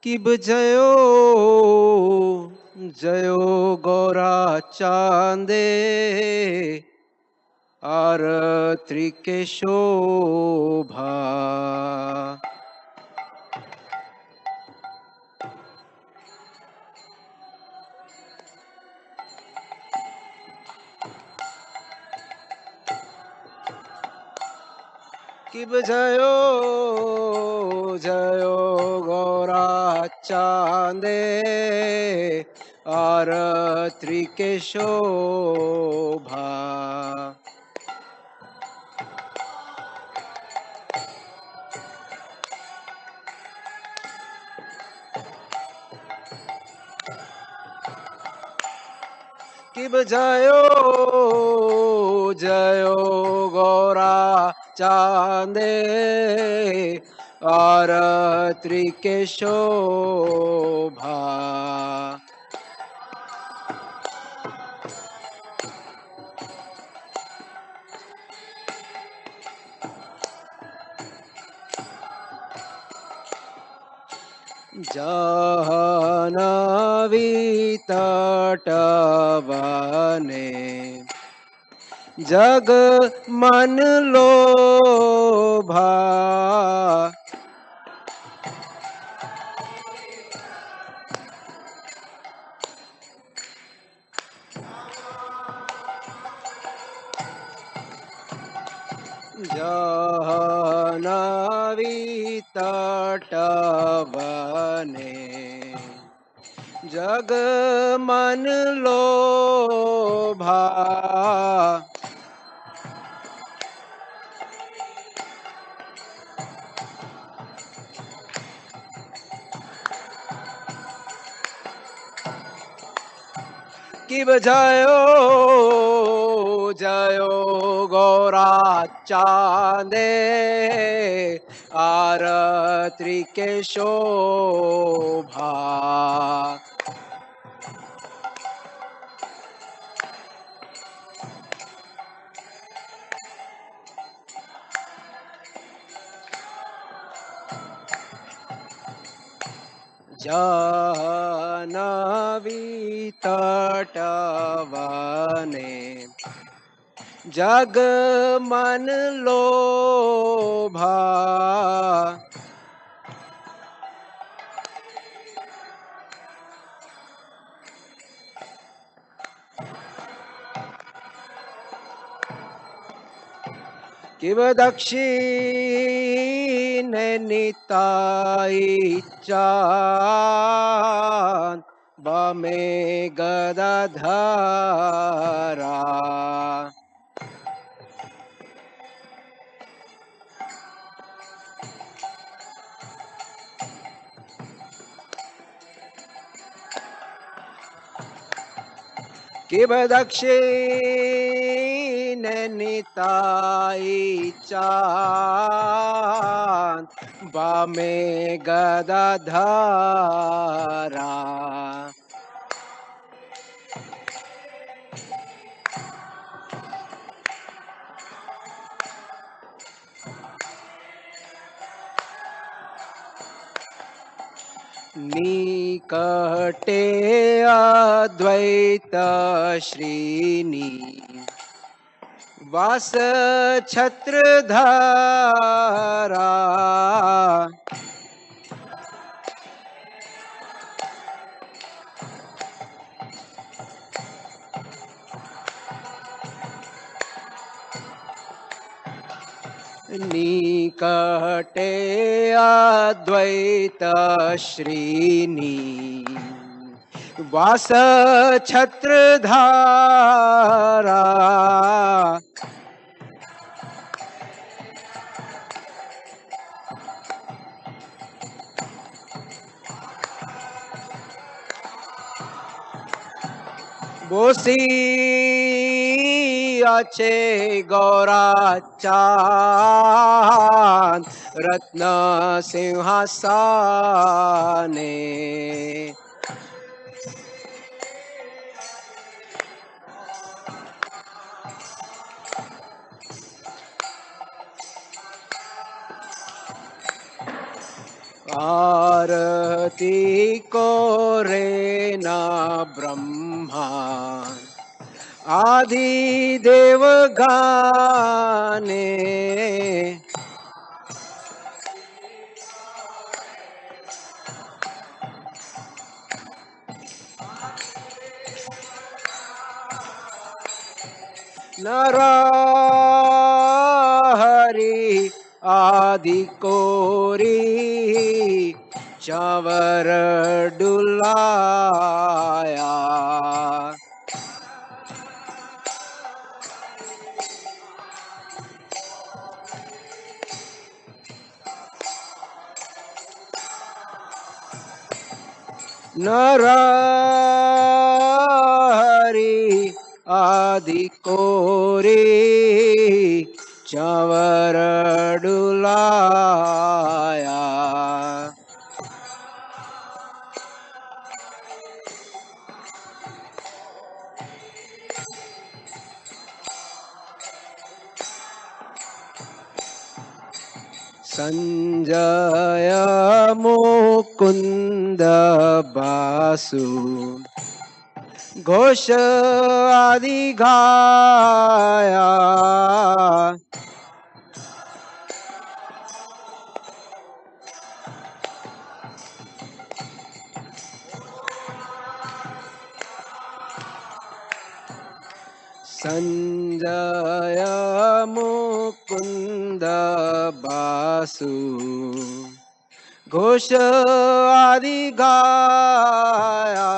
कि जयो जयो गौरा चांदे आरती के शोभा। कि जयो जयो गौरा चांदे आरती के शोभा। कि जयो जयो गौरा चांदे आरती के शोभा। जाह्नवी तटवने जग मन लोभा। जाह्नवी तटवने जग मन लोभा। कि जयो जयो गौरा चांदे आरती के शोभा। जाह्नवी तटवने जग मन लोभा। कि दक्षिण निताई चाँद बमे गदाधरा। कि दक्षिण निताई चाँद बमे गदाधरा। निकटे अद्वैत श्रीनी वास छत्रधारा। निकटे अद्वैत श्रीनी वास छत्रधारा। बोसी আছে गौरा चाँद रत्न सिंहासने। आरती को रे ना ब्रह्मा आदि देव गाने नरहरि आदि कोरी चवर डुलाया नरहरि आदि कोरी चवर डुलाया संजय मुकुंद बासु घोष आदि गाया संजय मुकुंद बासु घोष आदि गाया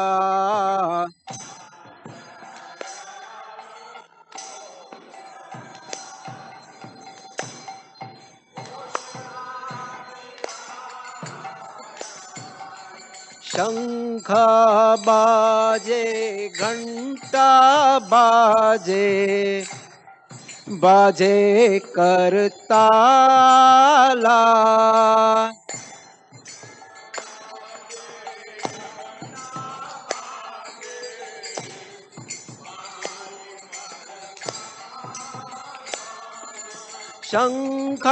शंख बाजे घंटा बाजे बाजे करताला शंख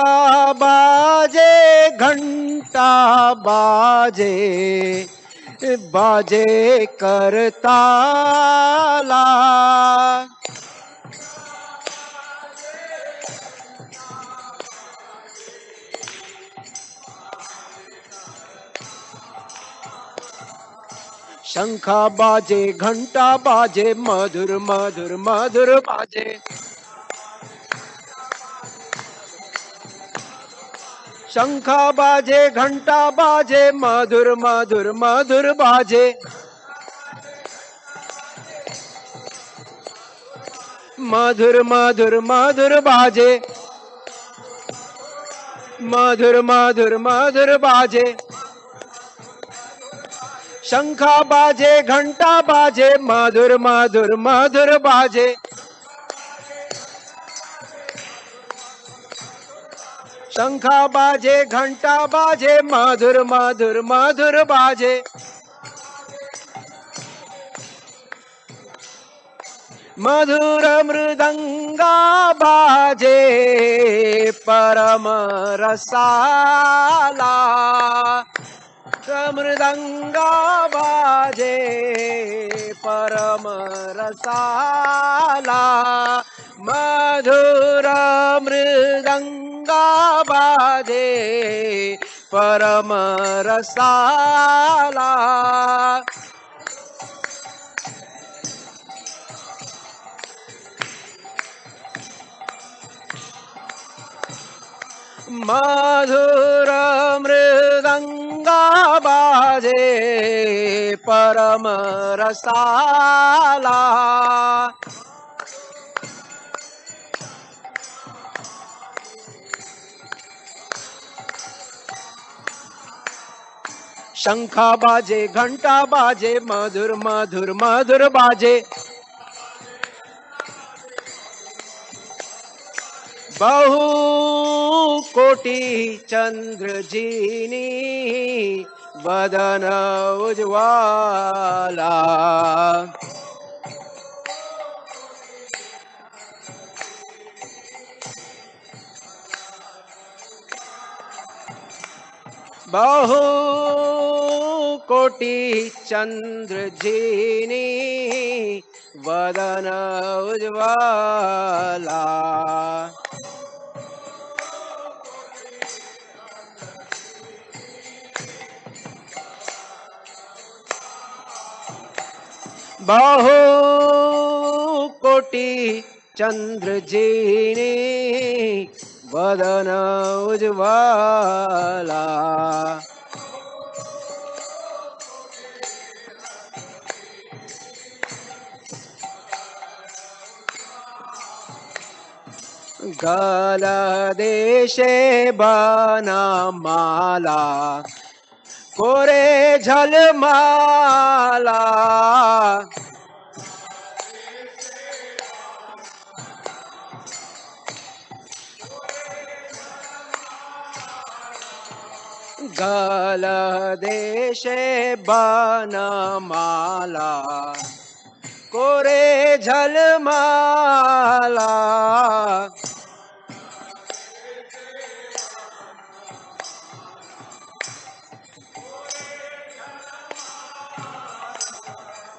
बाजे घंटा बाजे बाजे करताला शंख बाजे घंटा बाजे मधुर मधुर मधुर बाजे शंख बाजे घंटा बाजे मधुर मधुर मधुर बाजे मधुर मधुर मधुर बाजे मधुर मधुर मधुर बाजे शंख बाजे घंटा बाजे मधुर मधुर मधुर बाजे शंख बाजे घंटा बाजे मधुर मधुर मधुर बाजे मधुर मृदंगा बाजे परम रसाला मृदंगा बाजे परम रसाला मधुर मृदंगा बाजे परम रसाला मधुर मृदंगा बाजे परम रसाला शंख बाजे घंटा बाजे मधुर मधुर मधुर बाजे बहु कोटि चंद्र जीनी वदन उज्ज्वला बहु कोटि चंद्र जिनी वदन उज्ज्वला बहु कोटि चंद्र जिनी वदन उज्ज्वला गलदेशे बनमाला कोरे झलमाला गलदेशे बनमाला कोरे झलमाला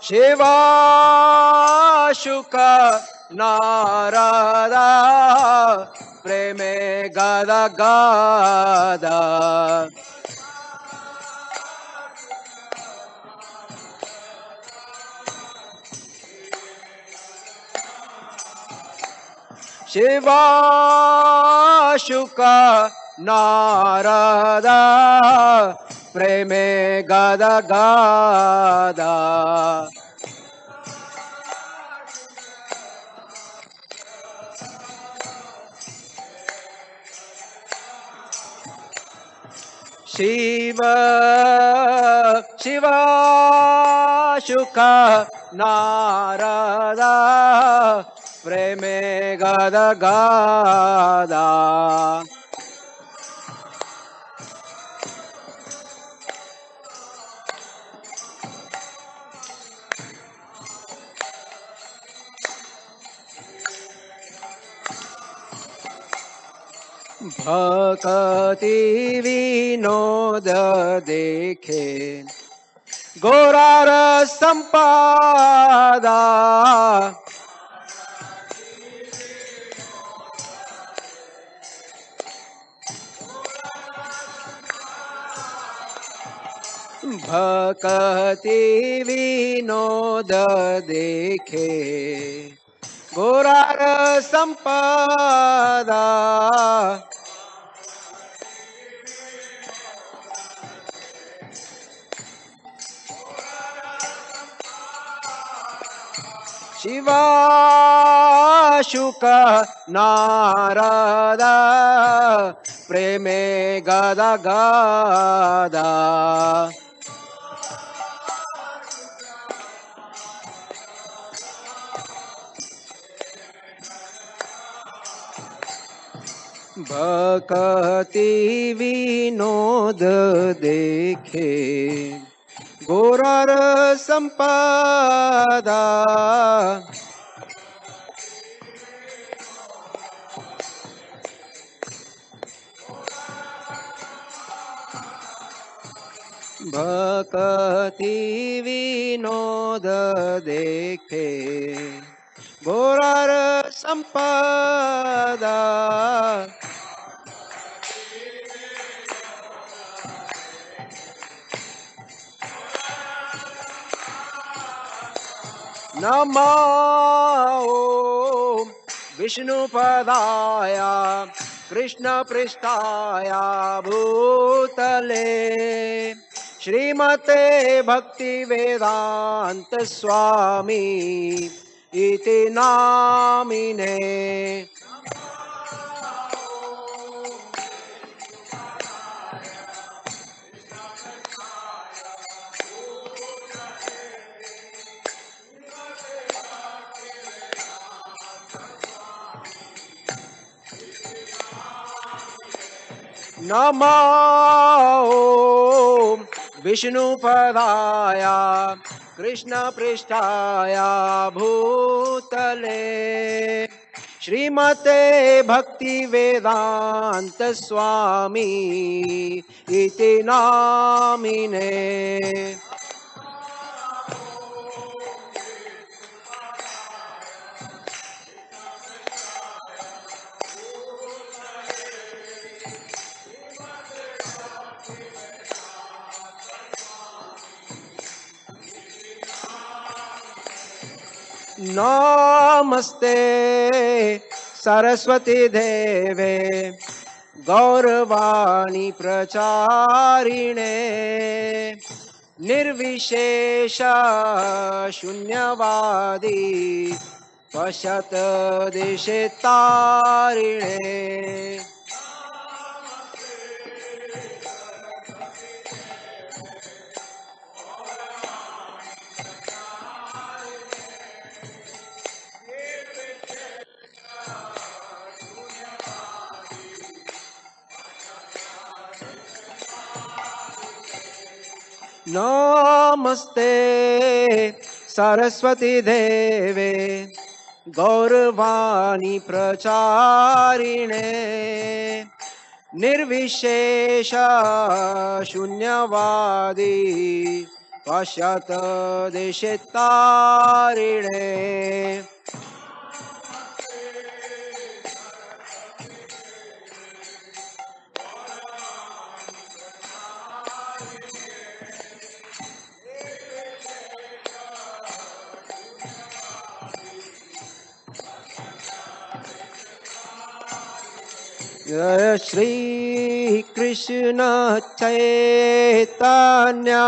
शिवा शुक नारदा प्रेमे गद गद शिवा शुक नारदा प्रेमे गद गद शिव शिव शुक नारदा प्रेमे गद गदा भक्ति विनोद देखे गौरार संपादा भक्ति विनोद देखे गौरार संपादा शिवा शुक नारदा प्रेमे गद गदा भक्ति विनोद देखे गौरार संपदा भक्ति विनोद देखे गौरार संपदा नमो विष्णुपदाय कृष्णपृष्ठाय भूतले श्रीमते भक्तिवेदांत स्वामी इति नामिने नमो विष्णुपदाय कृष्णपृष्ठाय भूतले श्रीमते भक्ति वेदांत स्वामी इति नामिने। नमस्ते सरस्वती देवे गौरवाणी प्रचारिणे निर्विशेष शून्यवादी पश्यत देशे तारिणे। नमस्ते सरस्वती देवे गौरवाणी प्रचारिणे निर्विशेष शून्यवादी पश्यत देशे तारिणे। जय श्री कृष्ण चैतन्य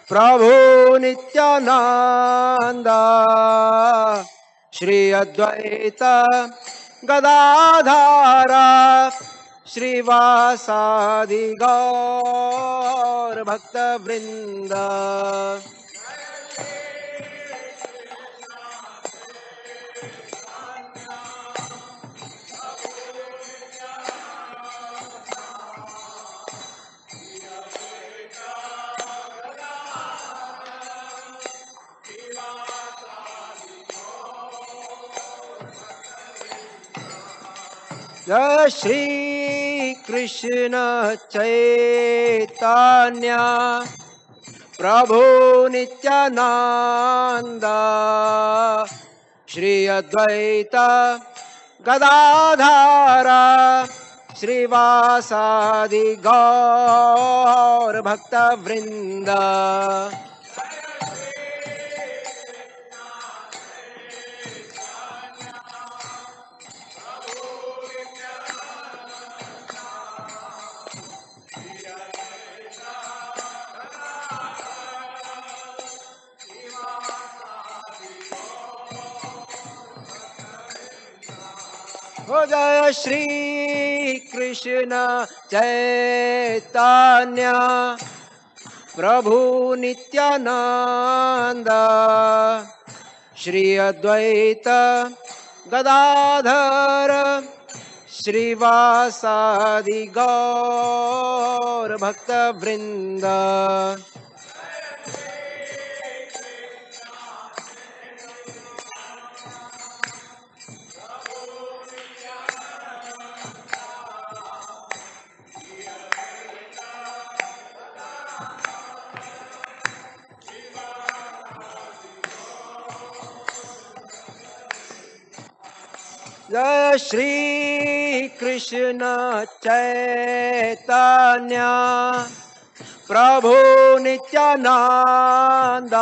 प्रभु नित्यानंद श्री अद्वैत गदाधर श्रीवासादि गौर भक्त वृंद। जय श्री कृष्ण चैतन्य प्रभु नित्यानंद श्री अद्वैत गदाधर श्रीवासादि गौर भक्त वृंद। जय श्री कृष्ण चैतन्य प्रभु नित्यानंद श्री अद्वैत गदाधर श्रीवासादि गौर भक्त वृंद। जय श्री कृष्ण चैतन्य प्रभु नित्यानंद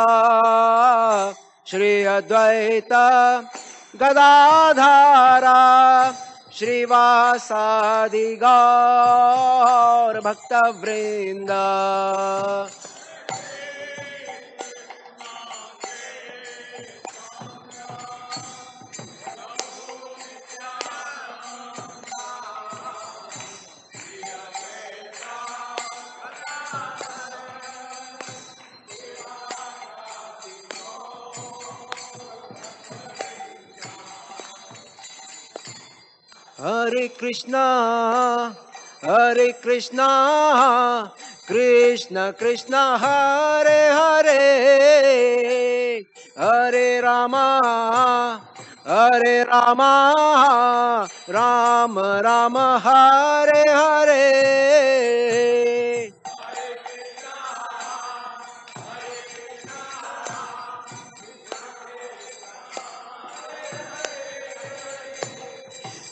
श्री अद्वैत गदाधर श्रीवासादि गौर भक्त वृंद। हरे Krishna Krishna Krishna Hare Hare Hare Rama Hare Rama, Rama Rama, Hare Hare.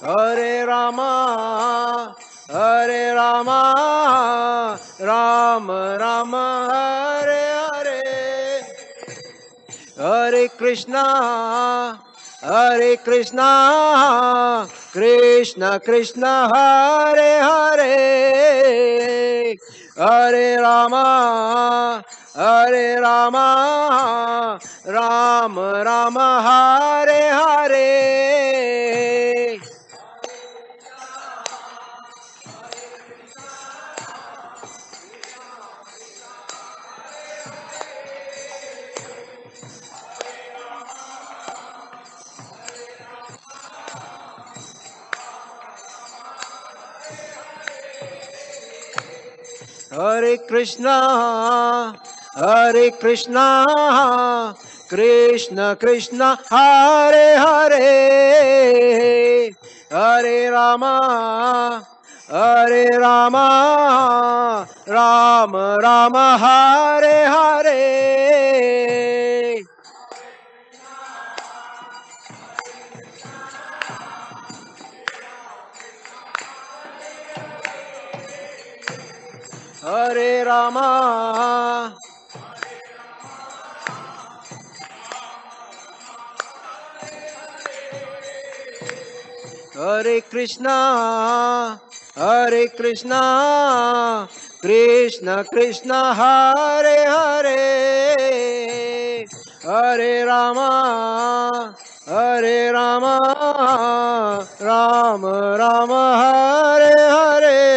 Hare Rama, Hare Rama, Rama Rama, Hare Hare. Hare Krishna, Hare Krishna, Krishna Krishna, Hare Hare. Hare Rama, Hare Rama, Rama Rama, Hare Hare. Hare Krishna, Hare Krishna, Krishna Krishna, Hare Hare. Hare Rama, Hare Rama, Rama Rama, Hare Hare. Hare Rama, Hare Krishna, Hare Krishna, Krishna Krishna, Hare Hare. Hare Rama, Hare Rama, Rama Rama, Hare Hare.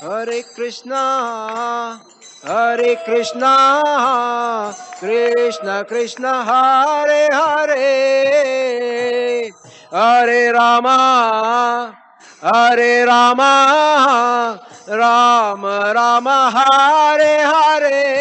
Hare Krishna, Hare Krishna, Krishna Krishna, Hare Hare. Hare Rama, Hare Rama, Rama Rama, Hare Hare.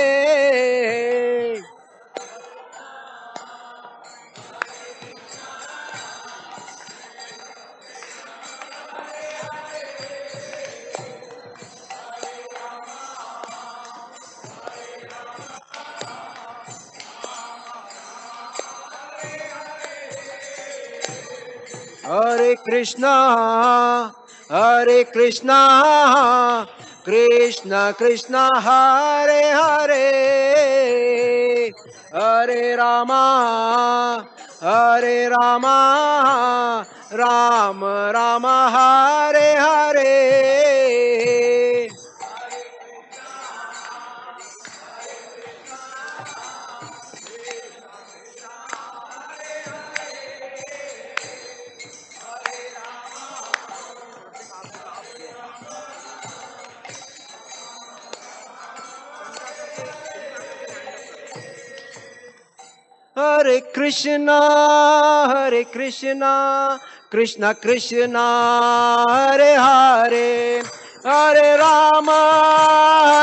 Hare Krishna, Hare Krishna, Krishna Krishna, Hare Hare. Hare Rama, Hare Rama, Rama Rama, Hare Hare. Hare Krishna, Hare Krishna, Krishna Krishna, Hare Hare. Hare Rama,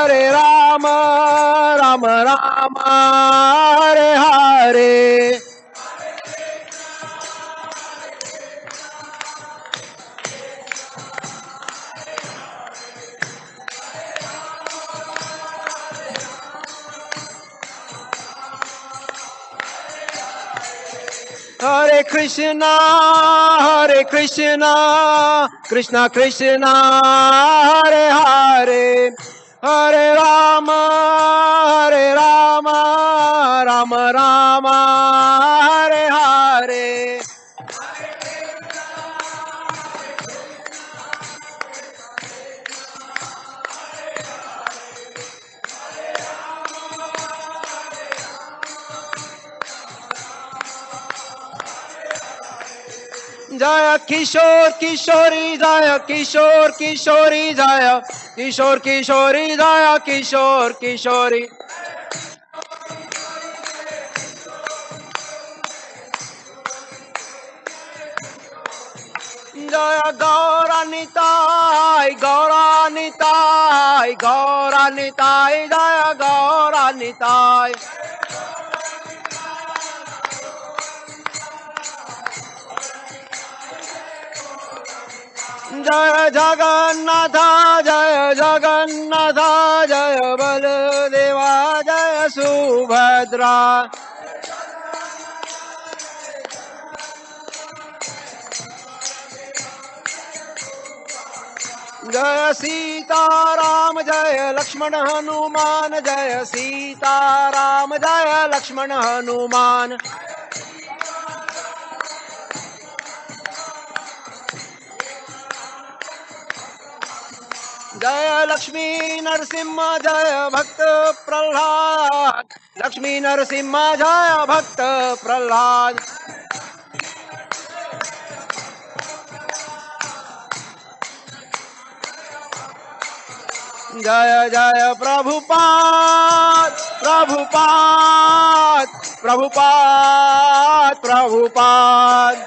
Hare Rama, Rama Rama, Hare Hare. Hare Krishna, Hare Krishna, Krishna Krishna, Hare Hare. Hare Rama, Hare Rama, Rama Rama, Hare Hare. Jaya Kishore Kishori, Jaya Kishore Kishori, Jaya किशोर किशोरी जय किशोर किशोरी जय गौरानिताय गौरानिताय गौरानिताय जय गौरानिताय जय जगन्नाथ जय जगन्नाथ जय बलदेवा जय सुभद्रा जय सीताराम जय लक्ष्मण हनुमान जय सीताराम जय लक्ष्मण हनुमान जय लक्ष्मी नरसिंह जय भक्त प्रहलाद लक्ष्मी नरसिंह जय भक्त प्रहलाद जय जय प्रभुपाद प्रभुपाद प्रभुपाद प्रभुपाद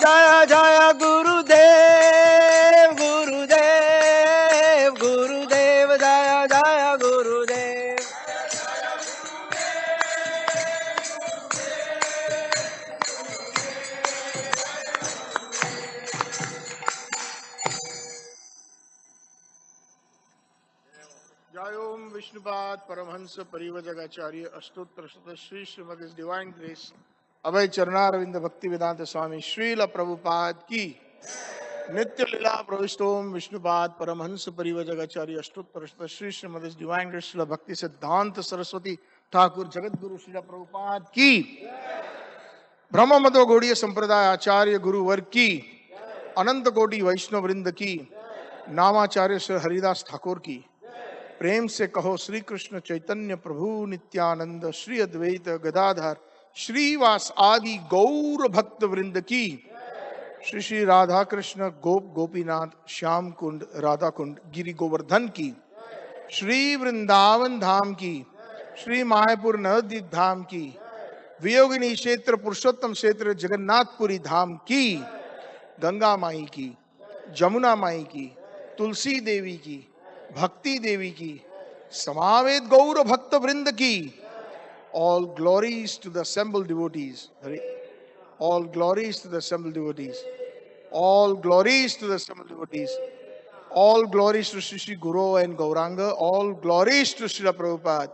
जय जय गुरुदेव गुरुदेव गुरुदेव जय जय गुरुदेव जय ओम विष्णुपाद परमहंस परिवजगाचार्य अष्टोत्तर शत श्री श्रीमद डिवाइन ग्रेस अभय चरणारविंद भक्ति वेदांत स्वामी श्रील प्रभुपाद की नित्य लीला प्रविष्टोम विष्णुपाद परमहंस परिवजगाचार्य अष्टोत्तर शत श्री श्रीमद डिवाइन ग्रेस श्रील भक्ति सिद्धांत सरस्वती ठाकुर जगत गुरु श्रील प्रभुपाद की ब्रह्म मध्व गौड़ीय संप्रदाय आचार्य गुरु वर्ग की अनंत कोटि वैष्णव वृंद की नामाचार्य श्री हरिदास ठाकुर की प्रेम से कहो श्री कृष्ण चैतन्य प्रभु नित्यानंद श्री अद्वैत गदाधर श्रीवास आदि गौर भक्त वृंद की श्री श्री राधा कृष्ण गोप गोपीनाथ श्याम कुंड राधा कुंड गिरि गोवर्धन की श्री वृंदावन धाम की श्री मायापुर नवद्वीप धाम की वियोगिनी क्षेत्र पुरुषोत्तम क्षेत्र जगन्नाथपुरी धाम की गंगा माई की जमुना माई की तुलसी देवी की भक्ति देवी की समावेत गौर भक्त वृंद की all glories to the assembled devotees all glories to the assembled devotees all glories to the assembled devotees all glories to Shri Shri Guru and Gauranga all glories to Srila Prabhupada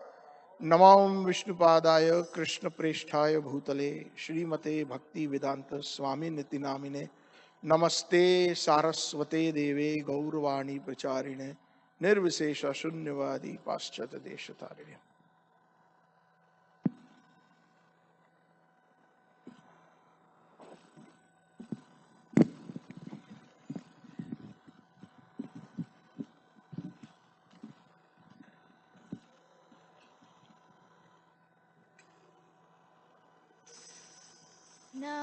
Namam Vishnupadaya Krishna Presthaya Bhutale Srimate Bhakti Vedanta Swami Niti Namine Namaste Saraswate Deve Gauravani Pracharine Nirvisesha Shunyavadi Paschata Deshatarine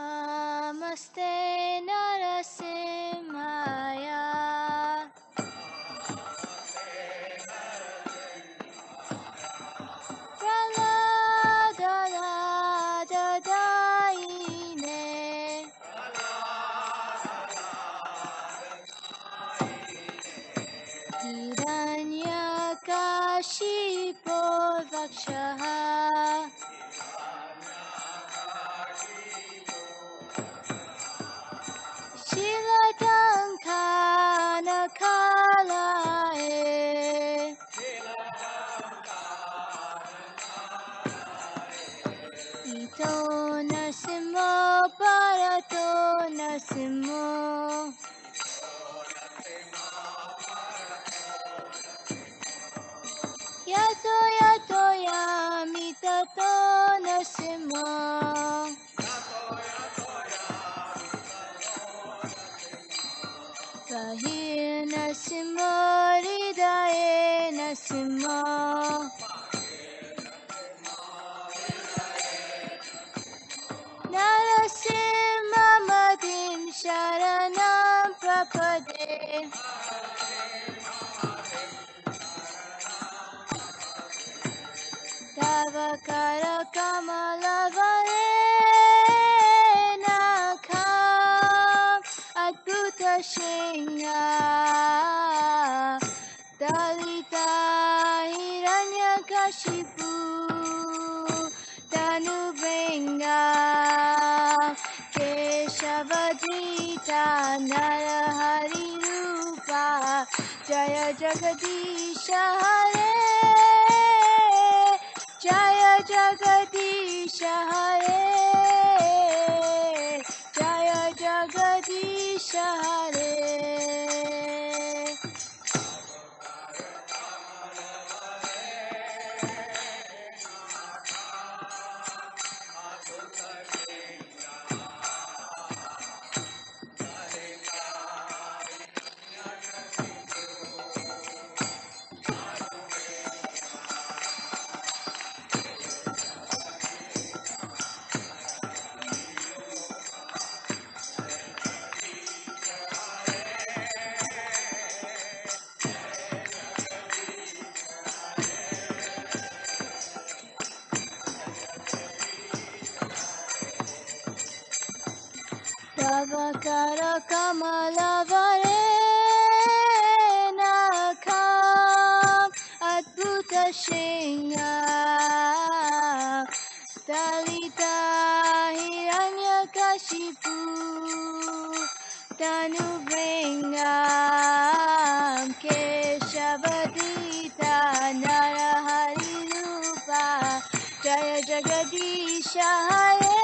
Namaste Narasimhaya Praladadadaine Hiranyakashipo Vakshaha Shilakankanakalae Ito Nasimo Parato Nasimo Yato Yato Yamitato Nasimo Rahir Nasimo Hridaye Nasimo Narasi Pade Tavakara Kamalavale Nakam Adbhuta Shinga Dalita Hiranyakashipu Tanubringa Keshavadita Narahari Rupa Jaya Jagadisha Hare Jaya Jagadisha Hare Jaya Jagadisha Hare Tavakara Kamalavare Nakam Adbhuta Shinga Dalita Hiranyakashipu Tanubringam Keshavadita Narahari Rupa Jaya Jagadisha Hare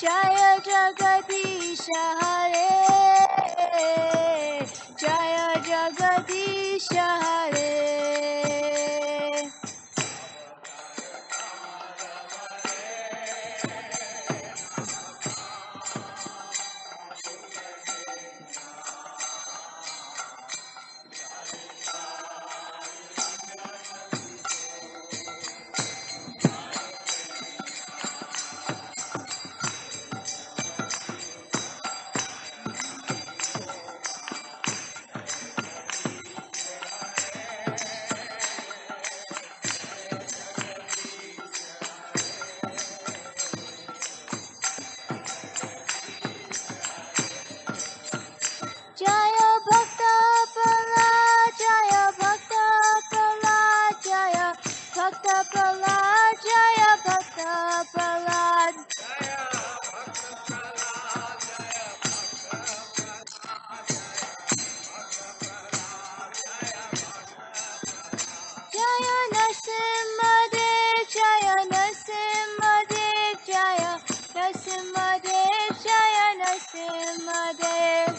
Jaya Jagadisha Hare Jaya Jagadisha Hare Jaya Bhakta Pala Jaya Bhakta Pala Jaya Bhakta Pala Jaya Bhakta Pala Jaya Narasimhadev Jaya Narasimhadev Jaya Narasimhadev Jaya Narasimhadev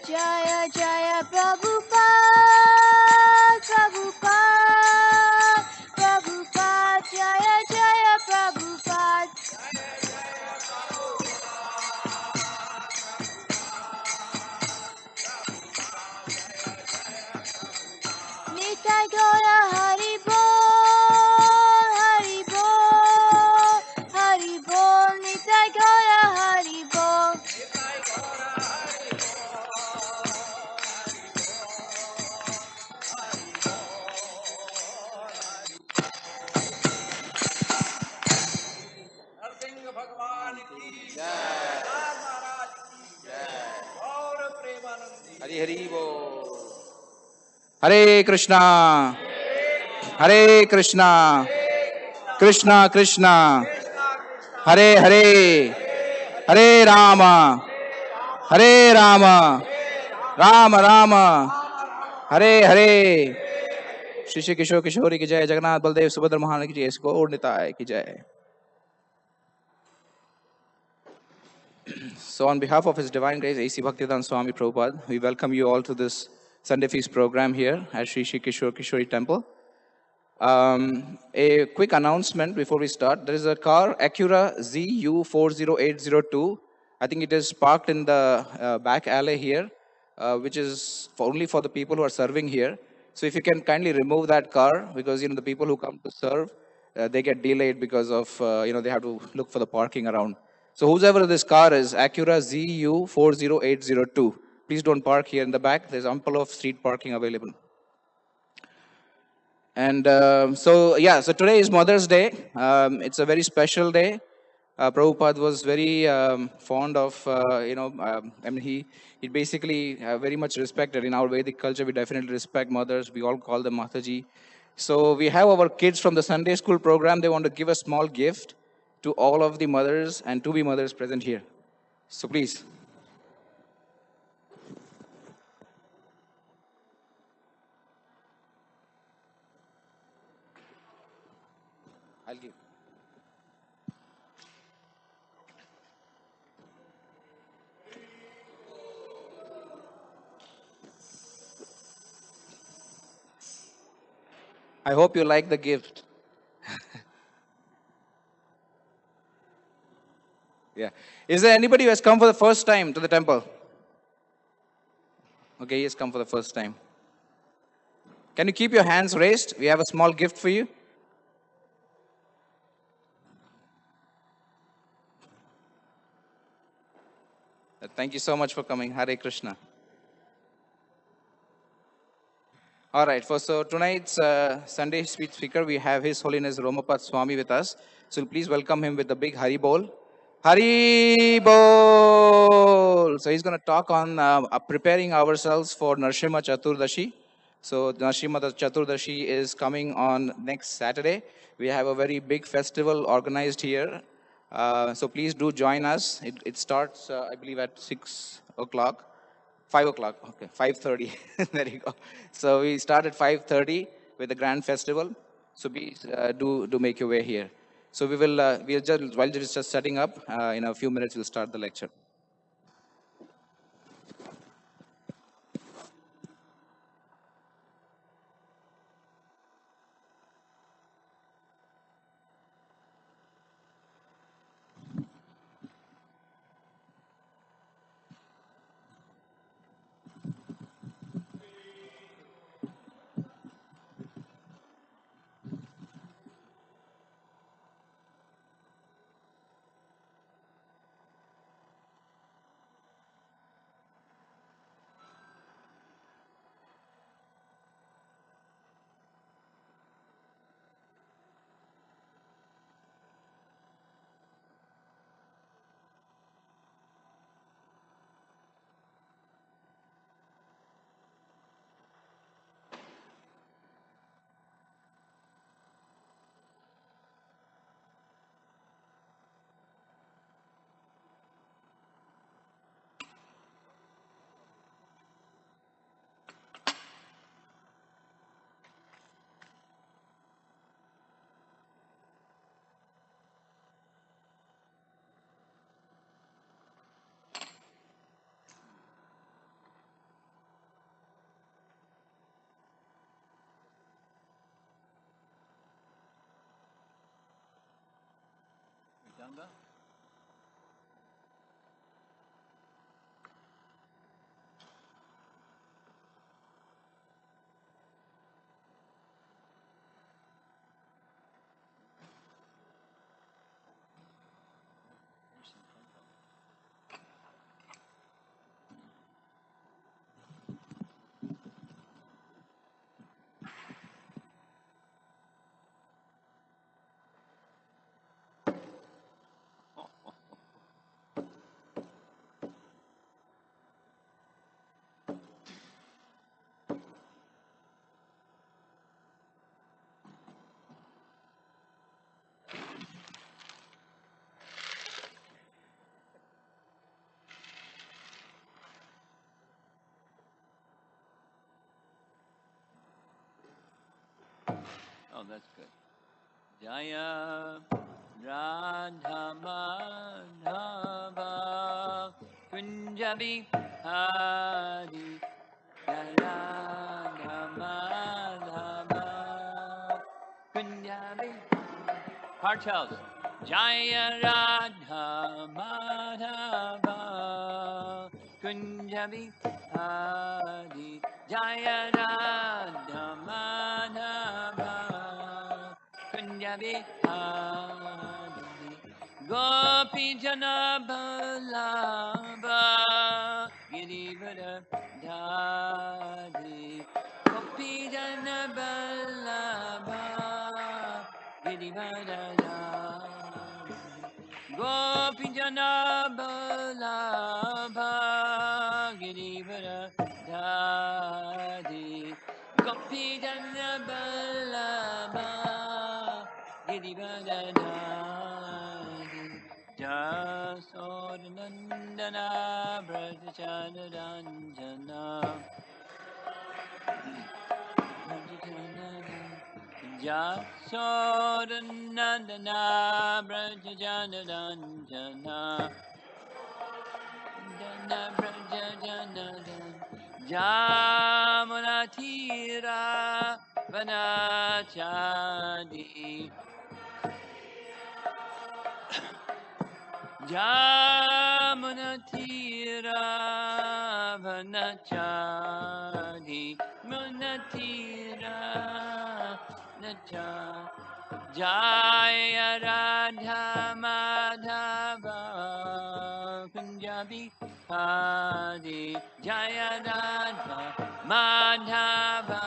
Jaya Jaya Prabhupada Prabhupada Prabhupada Jaya Jaya Prabhupada Nitai Gaura Hari Bol Hari Bol Hari Bol Nitai Gaura Hari Bol Hari Hari Bol. Hare Krishna, Hare Krishna, Krishna Krishna, Hare Hare, Hare Rama, Hare Rama, Rama Rama, Hare Hare. Shri Shri Kishore Kishori ki jai, Jagannath Baldev Subhadra Mahan ki jai, Gaur Nitai ki jai. So on behalf of His Divine Grace, A.C. Bhaktivedanta Swami Prabhupada, we welcome you all to this Sunday Feast program here at Shri Shri Kishore Kishori Temple. A quick announcement before we start. There is a car, Acura ZU40802. I think it is parked in the back alley here, which is only for the people who are serving here. So if you can kindly remove that car, because the people who come to serve, they get delayed because of they have to look for the parking around. So whoever this car is, Acura ZU 40802. Please don't park here in the back. There's ample of street parking available. And so today is Mother's Day. It's a very special day. Prabhupada was very fond of, he basically very much respected. In our Vedic culture, we definitely respect mothers. We all call them Mataji. So we have our kids from the Sunday school program. They want to give a small gift to all of the mothers and to be mothers present here. So please. I'll give. I hope you like the gift. Yeah. Is there anybody who has come for the first time to the temple? Okay, he has come for the first time. Can you keep your hands raised? We have a small gift for you. Thank you so much for coming. Hare Krishna. All right, so tonight's Sunday speaker, we have His Holiness Romapat Swami with us. So please welcome him with a big Hari Bol. Hari Bol! So he's going to talk on preparing ourselves for Narsimha Chaturdashi. So Narsimha Chaturdashi is coming on next Saturday. We have a very big festival organized here. So please do join us. It starts, I believe, at 6 o'clock. 5 o'clock, okay, 5:30. There you go. So we start at 5:30 with the grand festival. So please do make your way here. So we'll just while it's just setting up, in a few minutes we'll start the lecture. Oh, that's good. Jaya Radha Madhava Kunjabi Hari Radha Madhava Kunjabi Cartels. Jaya Radha Madhava Kunjabi Hari Jaya Radha Madhava Kunja Bihari Gopi Jana Ballabha Girivara Dhari Gopi Jana Ballabha Girivara Dhari Gopi Jana Ballabha Girivara Dhari Gopi Jana Ballabha Girivara Dhari Jasodnandana Brajachandana Jasodnandana Brajachandana Jana Brajachandana Jamunatira Vanachadi Jamunatira Vanachadi Munatira Nacha Jaya Radha Madhava Punjabi Hadi Jaya Radha Madhava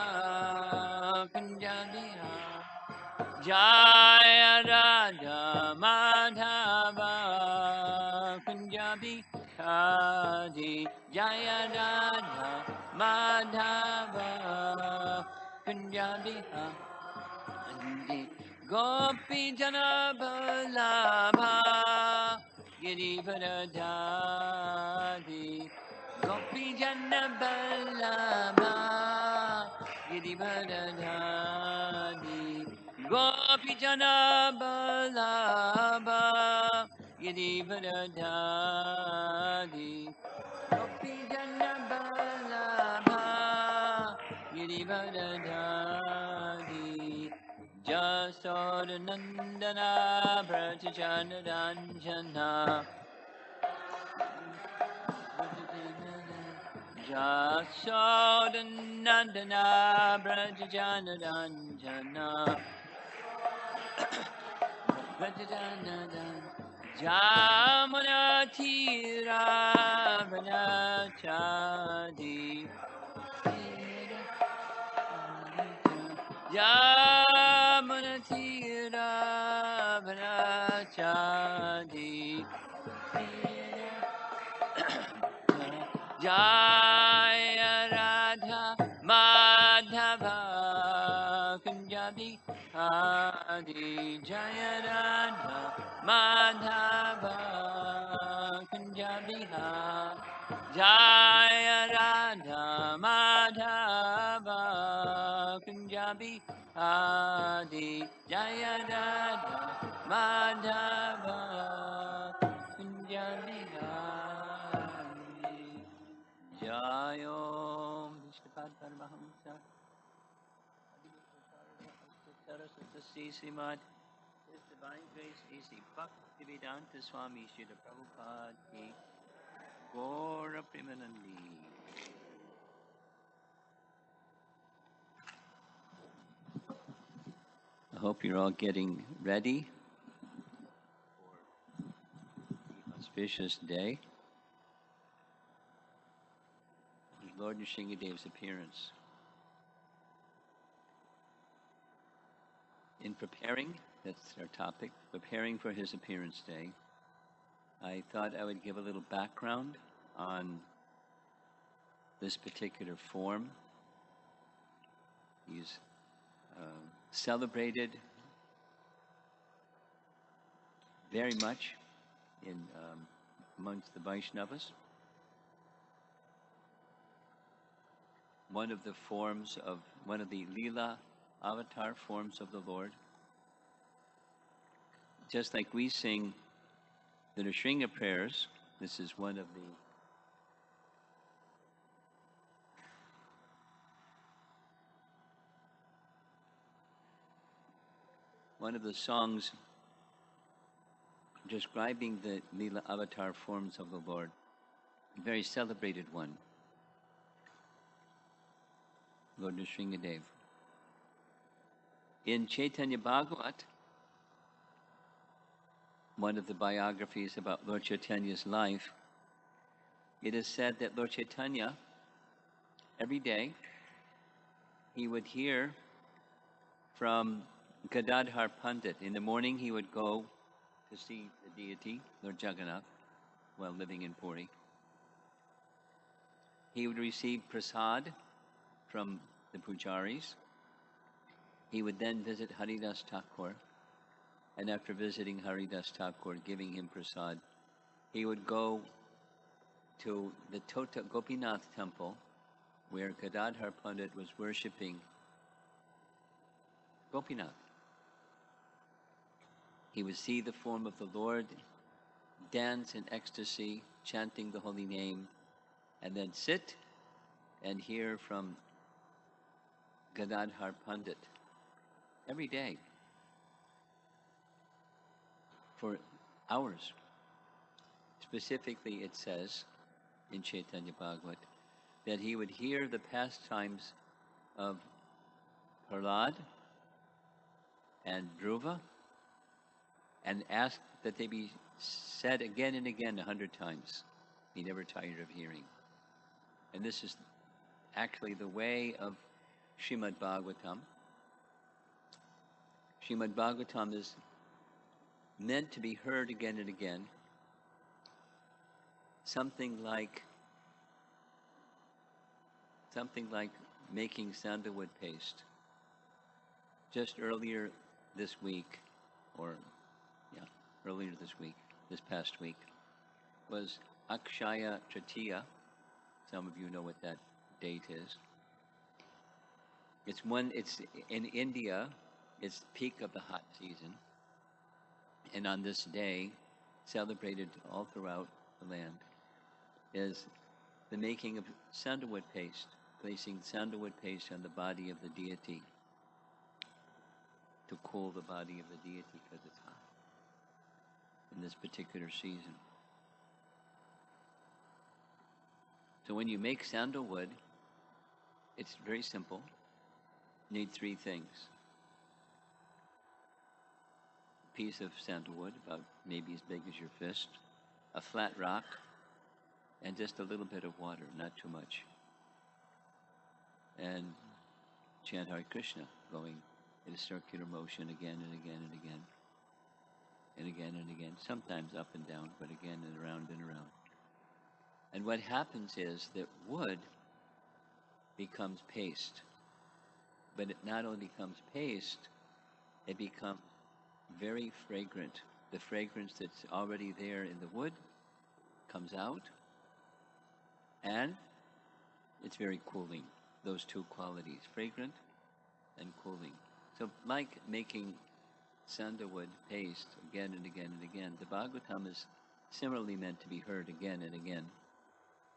Punjabi Hadi Jaya Radha Madhava Punjabi Hadi Jaya Radha Madhava Punjabi Hadi Gopi Jana Ballabha Girivara Dhari Gopi Jana Ballabha Girivara Dhari Gopi Jana Ballabha Girivara Dhari Gopi Jana Ballabha Girivara Dhari Jasodnandana Brajachandana Jasodnandana Brajachandana Brajachandana Jamuna Tira Vanachadi Jamunatira Vanachadi Jaya Radha Madhava Kunjabi Hadi Jaya Radha Madhava Kunjabi Hadi Jaya Radha Madhava Kunjabi Hadi Jaya Radha Madhava Kunjabi Hadi Jayo Vishnupad Paramahamsa Saraswati Srimad His Divine Grace A.C. Bhaktivedanta Swami Srila Prabhupada Ki Gaura Premanandi. I hope you're all getting ready for the auspicious day, Lord Nrsingadev's appearance. In preparing, that's our topic, preparing for his appearance day, I thought I would give a little background on this particular form. He's celebrated very much in amongst the Vaishnavas. One of the Leela avatar forms of the Lord. Just like we sing the Nrsinga prayers, this is one of the songs describing the Leela avatar forms of the Lord, a very celebrated one. Lord Nrsingadev. In Chaitanya Bhagavat, one of the biographies about Lord Chaitanya's life, it is said that Lord Chaitanya, every day, he would hear from Gadadhar Pandit. In the morning, he would go to see the deity, Lord Jagannath, while living in Puri. He would receive prasad from the pujaris. He would then visit Haridas Thakur, and after visiting Haridas Thakur, giving him prasad, he would go to the Tota Gopinath temple, where Gadadhar Pandit was worshipping Gopinath. He would see the form of the Lord, dance in ecstasy, chanting the holy name, and then sit and hear from Gadadhar Pandit every day for hours. Specifically, it says in Chaitanya Bhagavat that he would hear the pastimes of Prahlad and Dhruva and ask that they be said again and again 100 times. He never tired of hearing. And this is actually the way of Srimad Bhagavatam. Srimad Bhagavatam is meant to be heard again and again. Something like making sandalwood paste. Just earlier this week, this past week, was Akshaya Tritiya. Some of you know what that date is. It's in India, it's the peak of the hot season. And on this day, celebrated all throughout the land, is the making of sandalwood paste, placing sandalwood paste on the body of the deity to cool the body of the deity because it's hot in this particular season. So when you make sandalwood, it's very simple. You need 3 things. A piece of sandalwood, about maybe as big as your fist, a flat rock, and just a little bit of water, not too much. And chant Hare Krishna, going in a circular motion again and again and again. And again and again, sometimes up and down, but again and around and around. And what happens is that wood becomes paste. But it not only becomes paste, it becomes very fragrant. The fragrance that's already there in the wood comes out, and it's very cooling. Those 2 qualities, fragrant and cooling. So like making sandalwood paste again and again and again, the Bhagavatam is similarly meant to be heard again and again.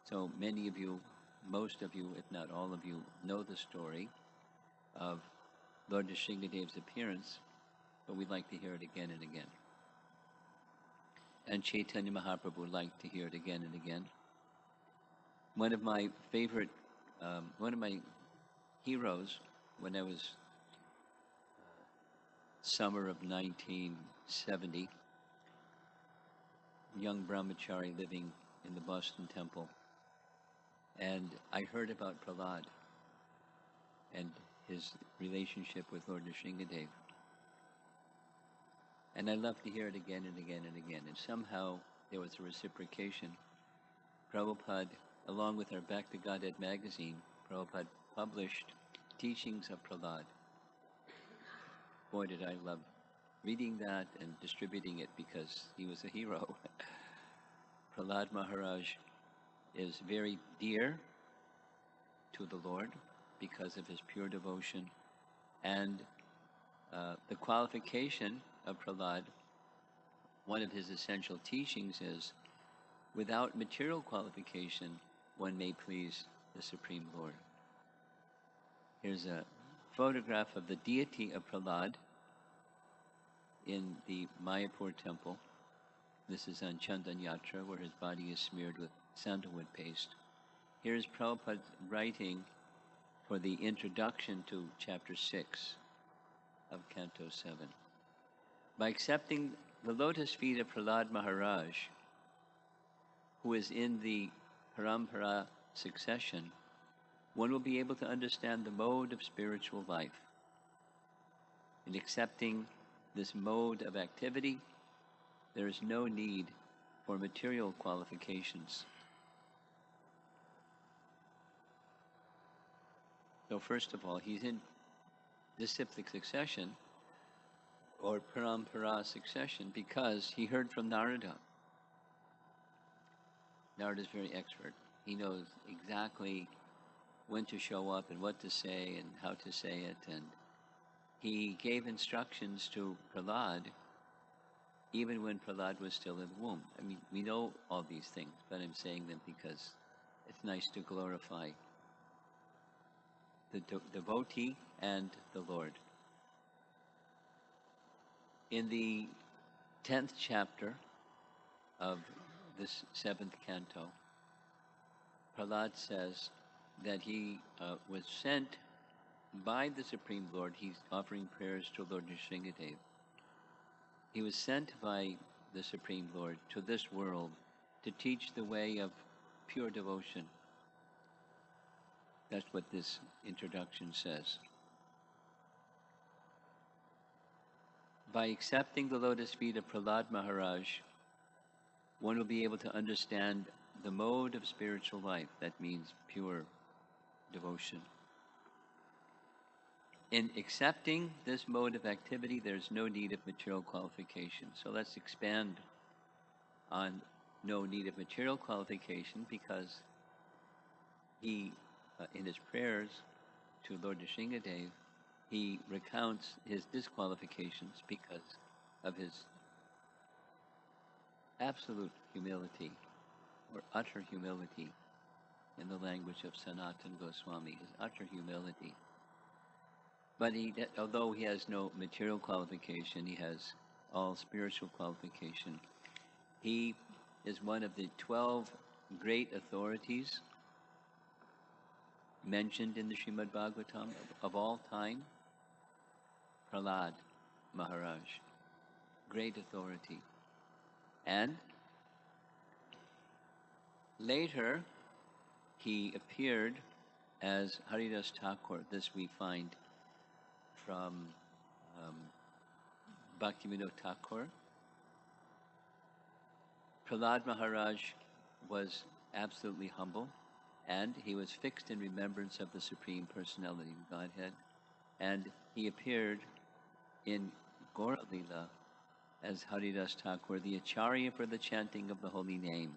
So many of you, most of you, if not all of you, know the story of Lord Nrsingadev's appearance, but we'd like to hear it again and again. And Chaitanya Mahaprabhu liked to hear it again and again. One of my favorite, one of my heroes, when I was summer of 1970, young brahmachari living in the Boston Temple, and I heard about Prahlad and his relationship with Lord Nrsingadev. And I loved to hear it again and again and again. And somehow there was a reciprocation. Prabhupada, along with our Back to Godhead magazine, Prabhupada published teachings of Prahlad. Boy, did I love reading that and distributing it because he was a hero. Prahlad Maharaj is very dear to the Lord because of his pure devotion. And the qualification of Prahlad, one of his essential teachings is, without material qualification, one may please the Supreme Lord. Here's a photograph of the deity of Prahlad in the Mayapur temple. This is on Chandan Yatra, where his body is smeared with sandalwood paste. Here's Prabhupada writing for the introduction to chapter 6 of Canto 7. By accepting the lotus feet of Prahlad Maharaj, who is in the Parampara succession, one will be able to understand the mode of spiritual life. In accepting this mode of activity, there is no need for material qualifications. So first of all, he's in disciplic succession or parampara succession because he heard from Narada. Narada is very expert. He knows exactly when to show up and what to say and how to say it, and he gave instructions to Prahlad even when Prahlad was still in the womb. I mean, we know all these things, but I'm saying them because it's nice to glorify the devotee and the Lord. In the 10th chapter of this 7th canto, Prahlad says that he was sent by the Supreme Lord. He's offering prayers to Lord Nrsingadev. He was sent by the Supreme Lord to this world to teach the way of pure devotion. That's what this introduction says. By accepting the lotus feet of Prahlad Maharaj, one will be able to understand the mode of spiritual life. That means pure devotion. In accepting this mode of activity, there's no need of material qualification. So let's expand on no need of material qualification, because he, in his prayers to Lord Nrsingadev, he recounts his disqualifications because of his absolute humility, or utter humility, in the language of Sanatana Goswami, his utter humility. But although he has no material qualification, he has all spiritual qualification. He is one of the 12 great authorities mentioned in the Srimad Bhagavatam of all time. Prahlad Maharaj, great authority. And later, he appeared as Haridas Thakur. This we find from Bhaktivinoda Thakur. Prahlad Maharaj was absolutely humble, and he was fixed in remembrance of the Supreme Personality of Godhead, and he appeared in Gaura Lila as Haridas Thakur, the Acharya for the chanting of the holy name.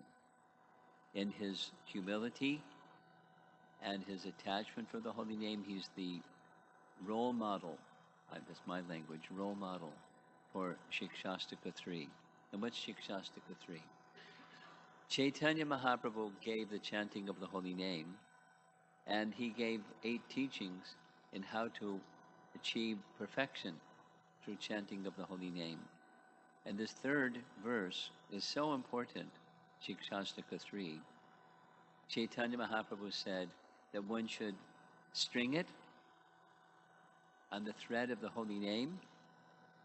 In his humility and his attachment for the holy name, he's the role model, that's my language, role model for Shikshashtaka 3. And what's Shikshashtaka 3? Chaitanya Mahaprabhu gave the chanting of the holy name, and he gave 8 teachings in how to achieve perfection through chanting of the holy name. And this third verse is so important, Shikshashtaka 3. Chaitanya Mahaprabhu said that one should string it on the thread of the holy name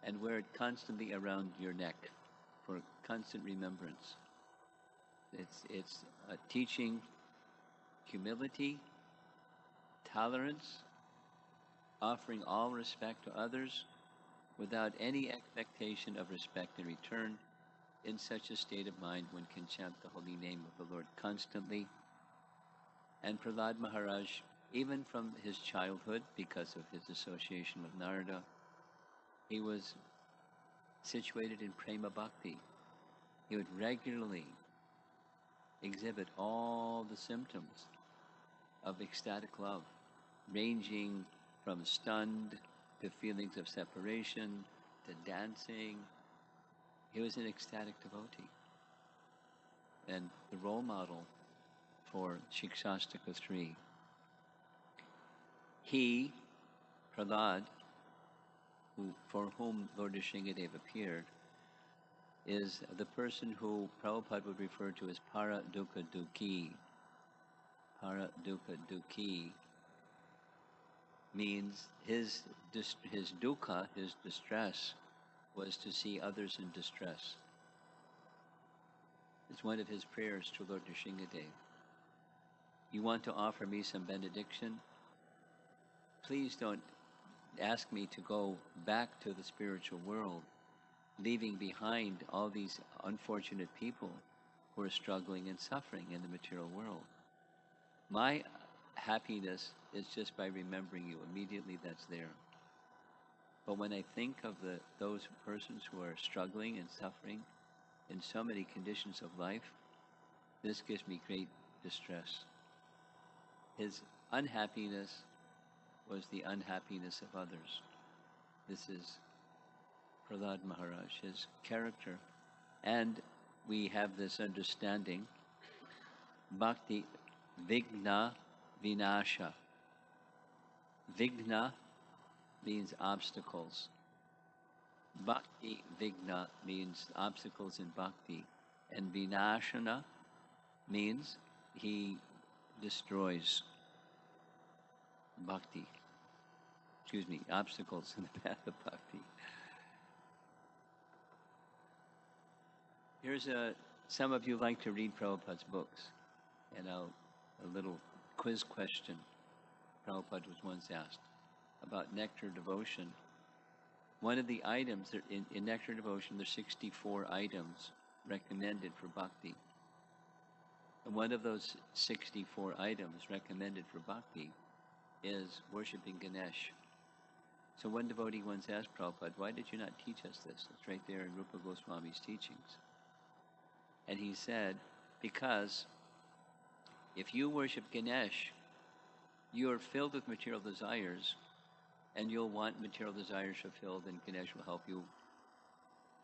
and wear it constantly around your neck for constant remembrance. It's teaching humility, tolerance, offering all respect to others without any expectation of respect in return. In such a state of mind, one can chant the holy name of the Lord constantly. And Prahlad Maharaj, even from his childhood, because of his association with Narada, he was situated in Prema Bhakti. He would regularly exhibit all the symptoms of ecstatic love, ranging from stunned to feelings of separation to dancing. He was an ecstatic devotee and the role model for Shikshashtaka 3. He, Prahlad, for whom Lord Nrsingadev appeared, is the person who Prabhupada would refer to as Para Dukkha Dukhi. Para Dukkha Dukhi. means his dukkha, his distress, was to see others in distress. It's one of his prayers to Lord Nrsingadev. You want to offer me some benediction? Please don't ask me to go back to the spiritual world, leaving behind all these unfortunate people who are struggling and suffering in the material world. My happiness is just by remembering you. Immediately that's there. But when I think of those persons who are struggling and suffering in so many conditions of life, this gives me great distress. His unhappiness was the unhappiness of others. This is Prahlad Maharaj, his character. And we have this understanding, Bhakti Vigna Vinasha. Vigna means obstacles. Bhakti Vigna means obstacles in bhakti. And Vinashana means he destroys bhakti. Obstacles in the path of bhakti. Here's some of you like to read Prabhupada's books. And a little quiz question Prabhupada was once asked about nectar devotion. One of the items, in nectar devotion, there's 64 items recommended for bhakti. And one of those 64 items recommended for bhakti is worshipping Ganesh. So one devotee once asked Prabhupada, why did you not teach us this? It's right there in Rupa Goswami's teachings. And he said, because if you worship Ganesh, you are filled with material desires, and you'll want material desires fulfilled, and Ganesh will help you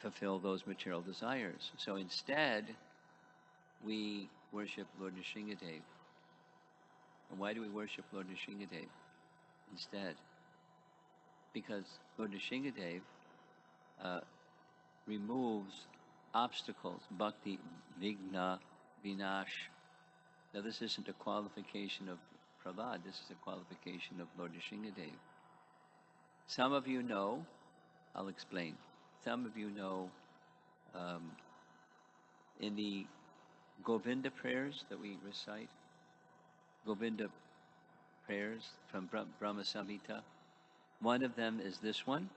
fulfill those material desires. So instead, we worship Lord Nrsingadev. And why do we worship Lord Nrsingadev instead? Because Lord Nrsingadev removes obstacles, bhakti vigna vinash. Now this isn't a qualification of Prahlad, this is a qualification of Lord Nrsingadev. Some of you know, I'll explain, some of you know in the Govinda prayers that we recite, Govinda prayers from Brahma Samhita, one of them is this one.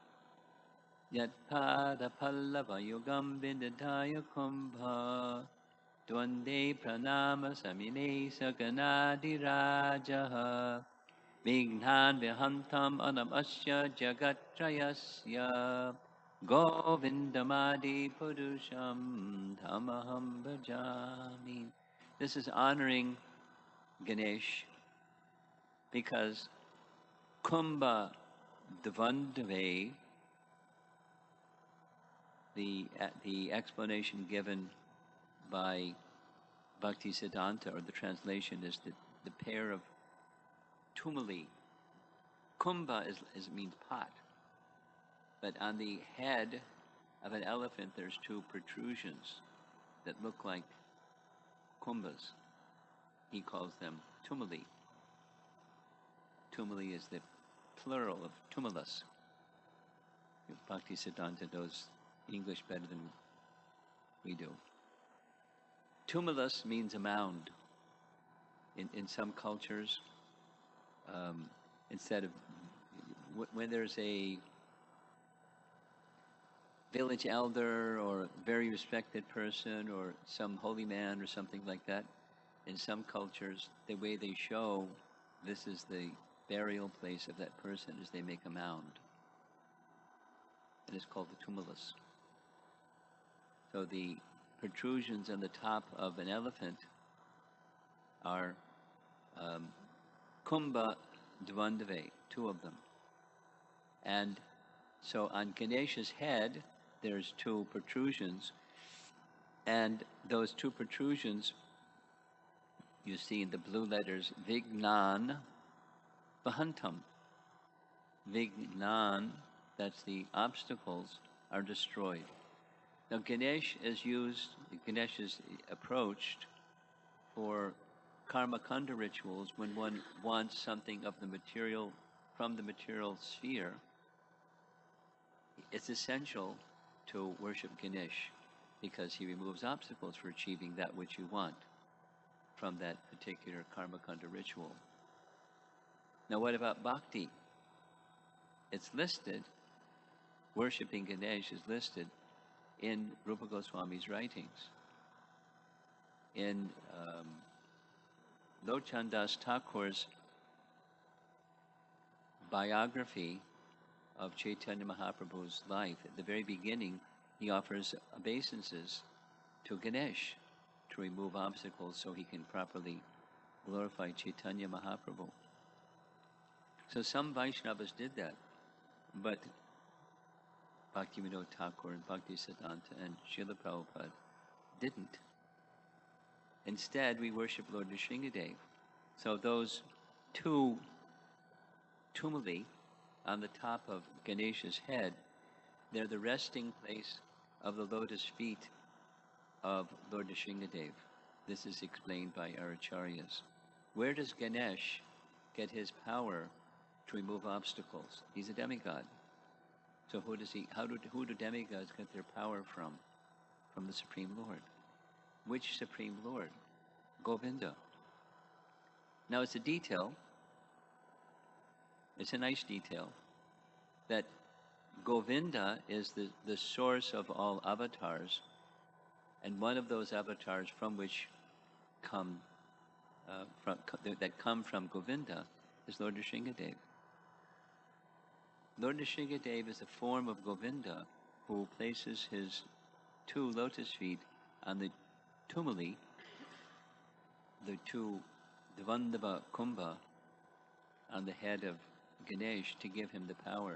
Yat pada pallava yugam vindadaya kumbha dvande pranama samine saganadi rajaha vignan vihantam anamasya jagatrayasya govindamadi purusham dhamaham bhajami. This is honoring Ganesh because Kumbha Dvandave, the explanation given by Bhakti Siddhanta, or the translation, is that the pair of tumuli. Kumbha means pot, but on the head of an elephant there's two protrusions that look like kumbhas. He calls them tumuli. Tumuli is the plural of tumulus. Bhakti Siddhanta knows English better than we do. Tumulus means a mound. In some cultures, instead of, when there's a village elder or very respected person or some holy man or something like that, in some cultures, the way they show this is the burial place of that person is they make a mound. And it's called the tumulus. So the protrusions on the top of an elephant are Kumbha Dvandave, two of them. And so on Ganesha's head, there's two protrusions, and those two protrusions you see in the blue letters, Vignan Vahantam. Vignan, that's the obstacles, are destroyed. Now Ganesh is approached for karma kanda rituals when one wants something of the material from the material sphere, it's essential to worship Ganesh because he removes obstacles for achieving that which you want from that particular karmakanda ritual. Now, what about bhakti? It's listed, worshipping Ganesh is listed in Rupa Goswami's writings. In Lochan Das Thakur's biography of Chaitanya Mahaprabhu's life, at the very beginning, he offers obeisances to Ganesh to remove obstacles so he can properly glorify Chaitanya Mahaprabhu. So some Vaishnavas did that, but Bhaktivinoda Thakur and Bhaktisiddhanta and Srila Prabhupada didn't. Instead, we worship Lord Nrsingadev. So those two tumuli on the top of Ganesha's head, they're the resting place of the lotus feet of Lord Nrsingadev. This is explained by our acharyas. Where does Ganesh get his power to remove obstacles? He's a demigod. So who do demigods get their power from? From the Supreme Lord. Which Supreme Lord? Govinda. Now it's a detail, it's a nice detail, that Govinda is the source of all avatars, and one of those avatars from which that come from Govinda is Lord Nrsingadev. Lord Nrsingadev is a form of Govinda who places his two lotus feet on the tumuli, the two Dvandava Kumbha on the head of Ganesh to give him the power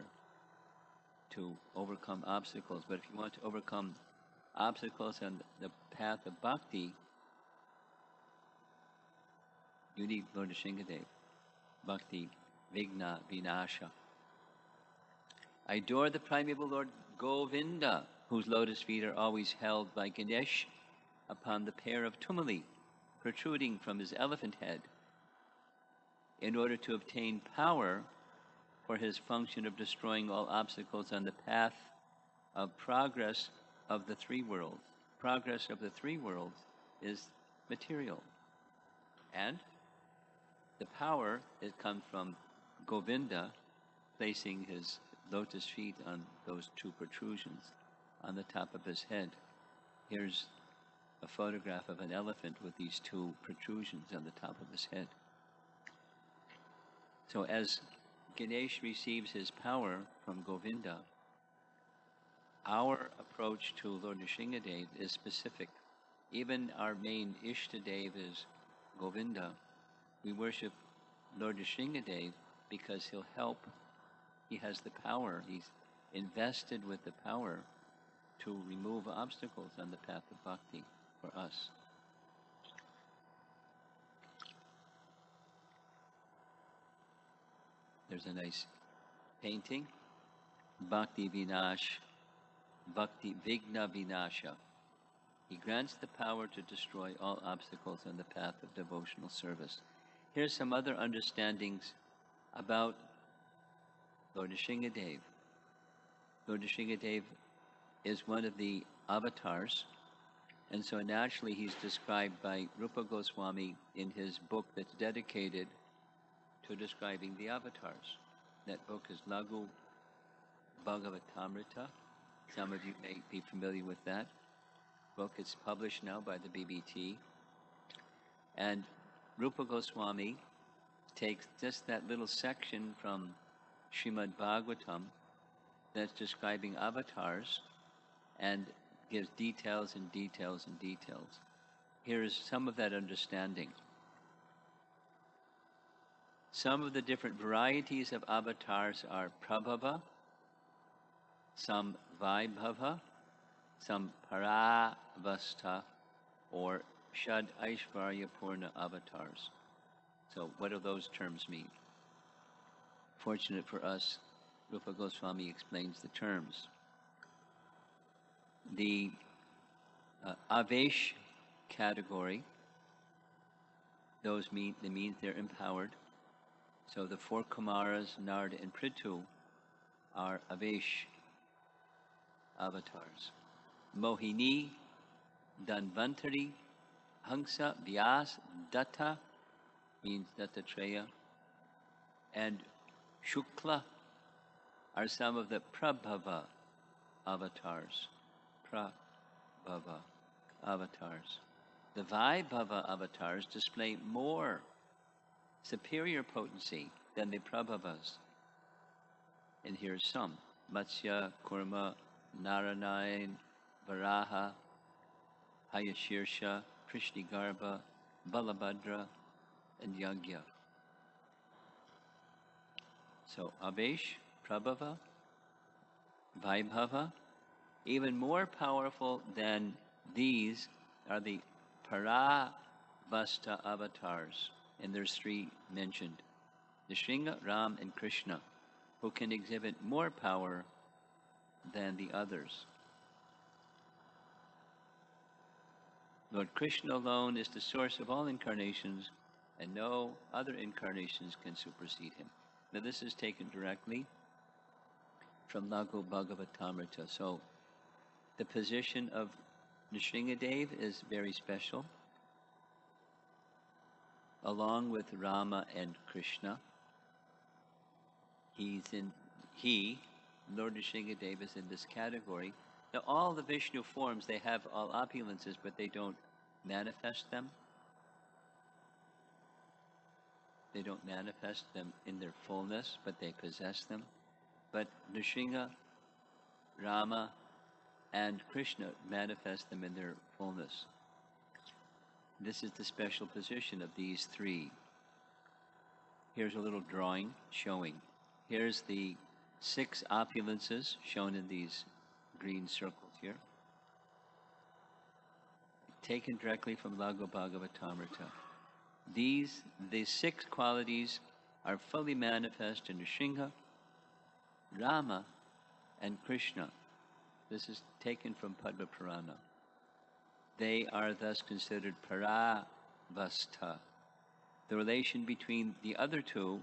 to overcome obstacles. But if you want to overcome obstacles on the path of bhakti, you need Lord Nrsingadev. Bhakti Vigna Vinasha. I adore the primeval Lord Govinda, whose lotus feet are always held by Ganesh upon the pair of tumuli protruding from his elephant head, in order to obtain power for his function of destroying all obstacles on the path of progress of the three worlds. Progress of the three worlds is material. And the power it comes from Govinda placing his lotus feet on those two protrusions on the top of his head. Here's a photograph of an elephant with these two protrusions on the top of his head. So as Ganesh receives his power from Govinda, our approach to Lord Nrsingadev is specific. Even our main Ishtadev is Govinda. We worship Lord Nrsingadev because he'll help. He has the power. He's invested with the power to remove obstacles on the path of bhakti for us. There's a nice painting. Bhakti Vinash, Bhakti Vigna Vinasha. He grants the power to destroy all obstacles on the path of devotional service. Here's some other understandings about Lord Nrsingadev. Lord Nrsingadev is one of the avatars, and so naturally he's described by Rupa Goswami in his book that's dedicated to describing the avatars. That book is Laghu Bhagavatamrita. Some of you may be familiar with that book. It's published now by the BBT. And Rupa Goswami takes just that little section from Srimad Bhagavatam that's describing avatars and gives details and details and details. Here is some of that understanding. Some of the different varieties of avatars are Prabhava, some Vaibhava, some Paravastha, or Shad Aishvarya Purna avatars. So what do those terms mean? Fortunate for us, Rupa Goswami explains the terms. The Avesh category, those mean they're empowered. So the four Kumaras, Narada and Prithu, are Avesh avatars. Mohini, Dhanvantari, Hamsa, Vyas, Datta means Dattatreya, and Shukla are some of the Prabhava avatars. Prabhava avatars. The Vaibhava avatars display more superior potency than the Prabhavas. And here's some. Matsya, Kurma, Naranayan, Varaha, Hayashirsha, Krishnigarbha, Balabhadra, and Yagya. So Avesh, Prabhava, Vaibhava, even more powerful than these are the Paravasta avatars, and there's three mentioned: Nrsimha, Ram, and Krishna, who can exhibit more power than the others. Lord Krishna alone is the source of all incarnations, and no other incarnations can supersede him. Now this is taken directly from Laghu Bhagavatamrita. So the position of Nrsimhadev is very special, along with Rama and Krishna. Lord Nrsimhadev is in this category. Now all the Vishnu forms, they have all opulences, but they don't manifest them. They don't manifest them in their fullness, but they possess them. But Nrsimha, Rama, and Krishna manifest them in their fullness. This is the special position of these three. Here's a little drawing showing. Here's the 6 opulences shown in these green circles here, taken directly from Laghu Bhagavatamrita. The 6 qualities are fully manifest in Nrsimha, Rama, and Krishna. This is taken from Padma Purana. They are thus considered Paravasta. The relation between the other two,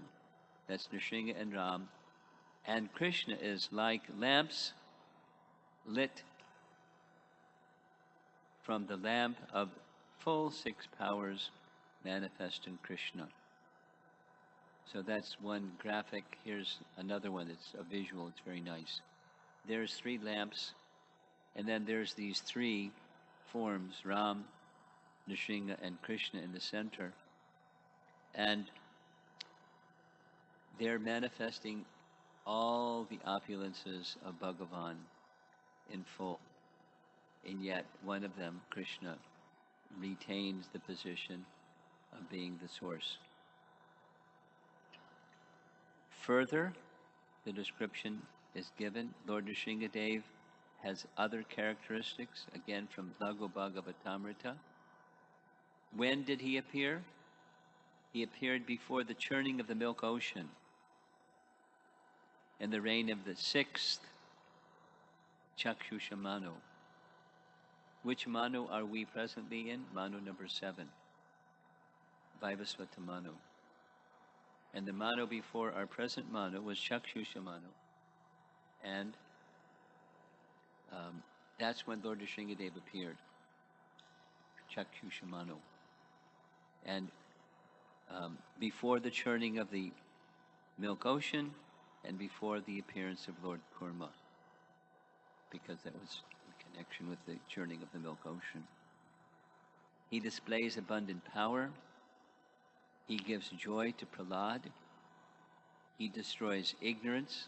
that's Nrsimha and Ram, and Krishna is like lamps lit from the lamp of full 6 powers manifest in Krishna. So that's one graphic. Here's another one. It's a visual. It's very nice. There's 3 lamps, and then there's these 3 forms, Ram, Nrsimha, and Krishna in the center. And they're manifesting all the opulences of Bhagavan in full. And yet one of them, Krishna, retains the position of being the source. Further, the description is given. Lord Nrsimhadev has other characteristics, again from Laghu Bhagavatamrita. When did he appear? He appeared before the churning of the milk ocean in the reign of the 6th Chakshusha Manu. Which Manu are we presently in? Manu number 7, Vaivasvata Manu. And the Manu before our present Manu was Chakshusha Manu. And that's when Lord Nrsimhadev appeared, Chakshusha Manu. And before the churning of the milk ocean, and before the appearance of Lord Kurma, because that was in connection with the churning of the milk ocean. He displays abundant power. He gives joy to Prahlad. He destroys ignorance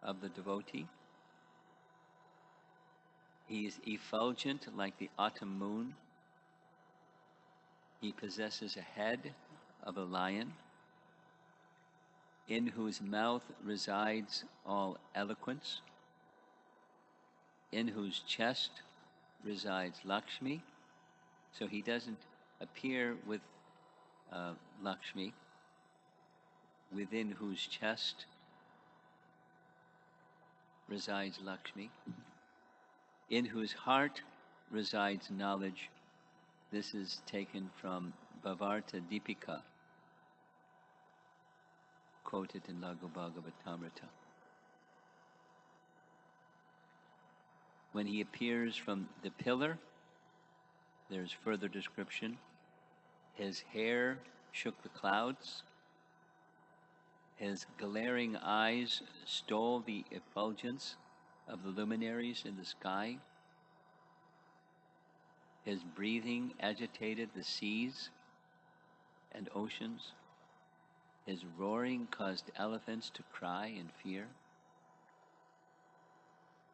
of the devotee. He is effulgent like the autumn moon. He possesses a head of a lion, in whose mouth resides all eloquence, in whose chest resides Lakshmi. So he doesn't appear with Lakshmi, within whose chest resides Lakshmi, in whose heart resides knowledge. This is taken from Bhavarta Deepika. quoted in Laghu Bhagavatamrita. When he appears from the pillar, there's further description. His hair shook the clouds. His glaring eyes stole the effulgence of the luminaries in the sky. His breathing agitated the seas and oceans. His roaring caused elephants to cry in fear.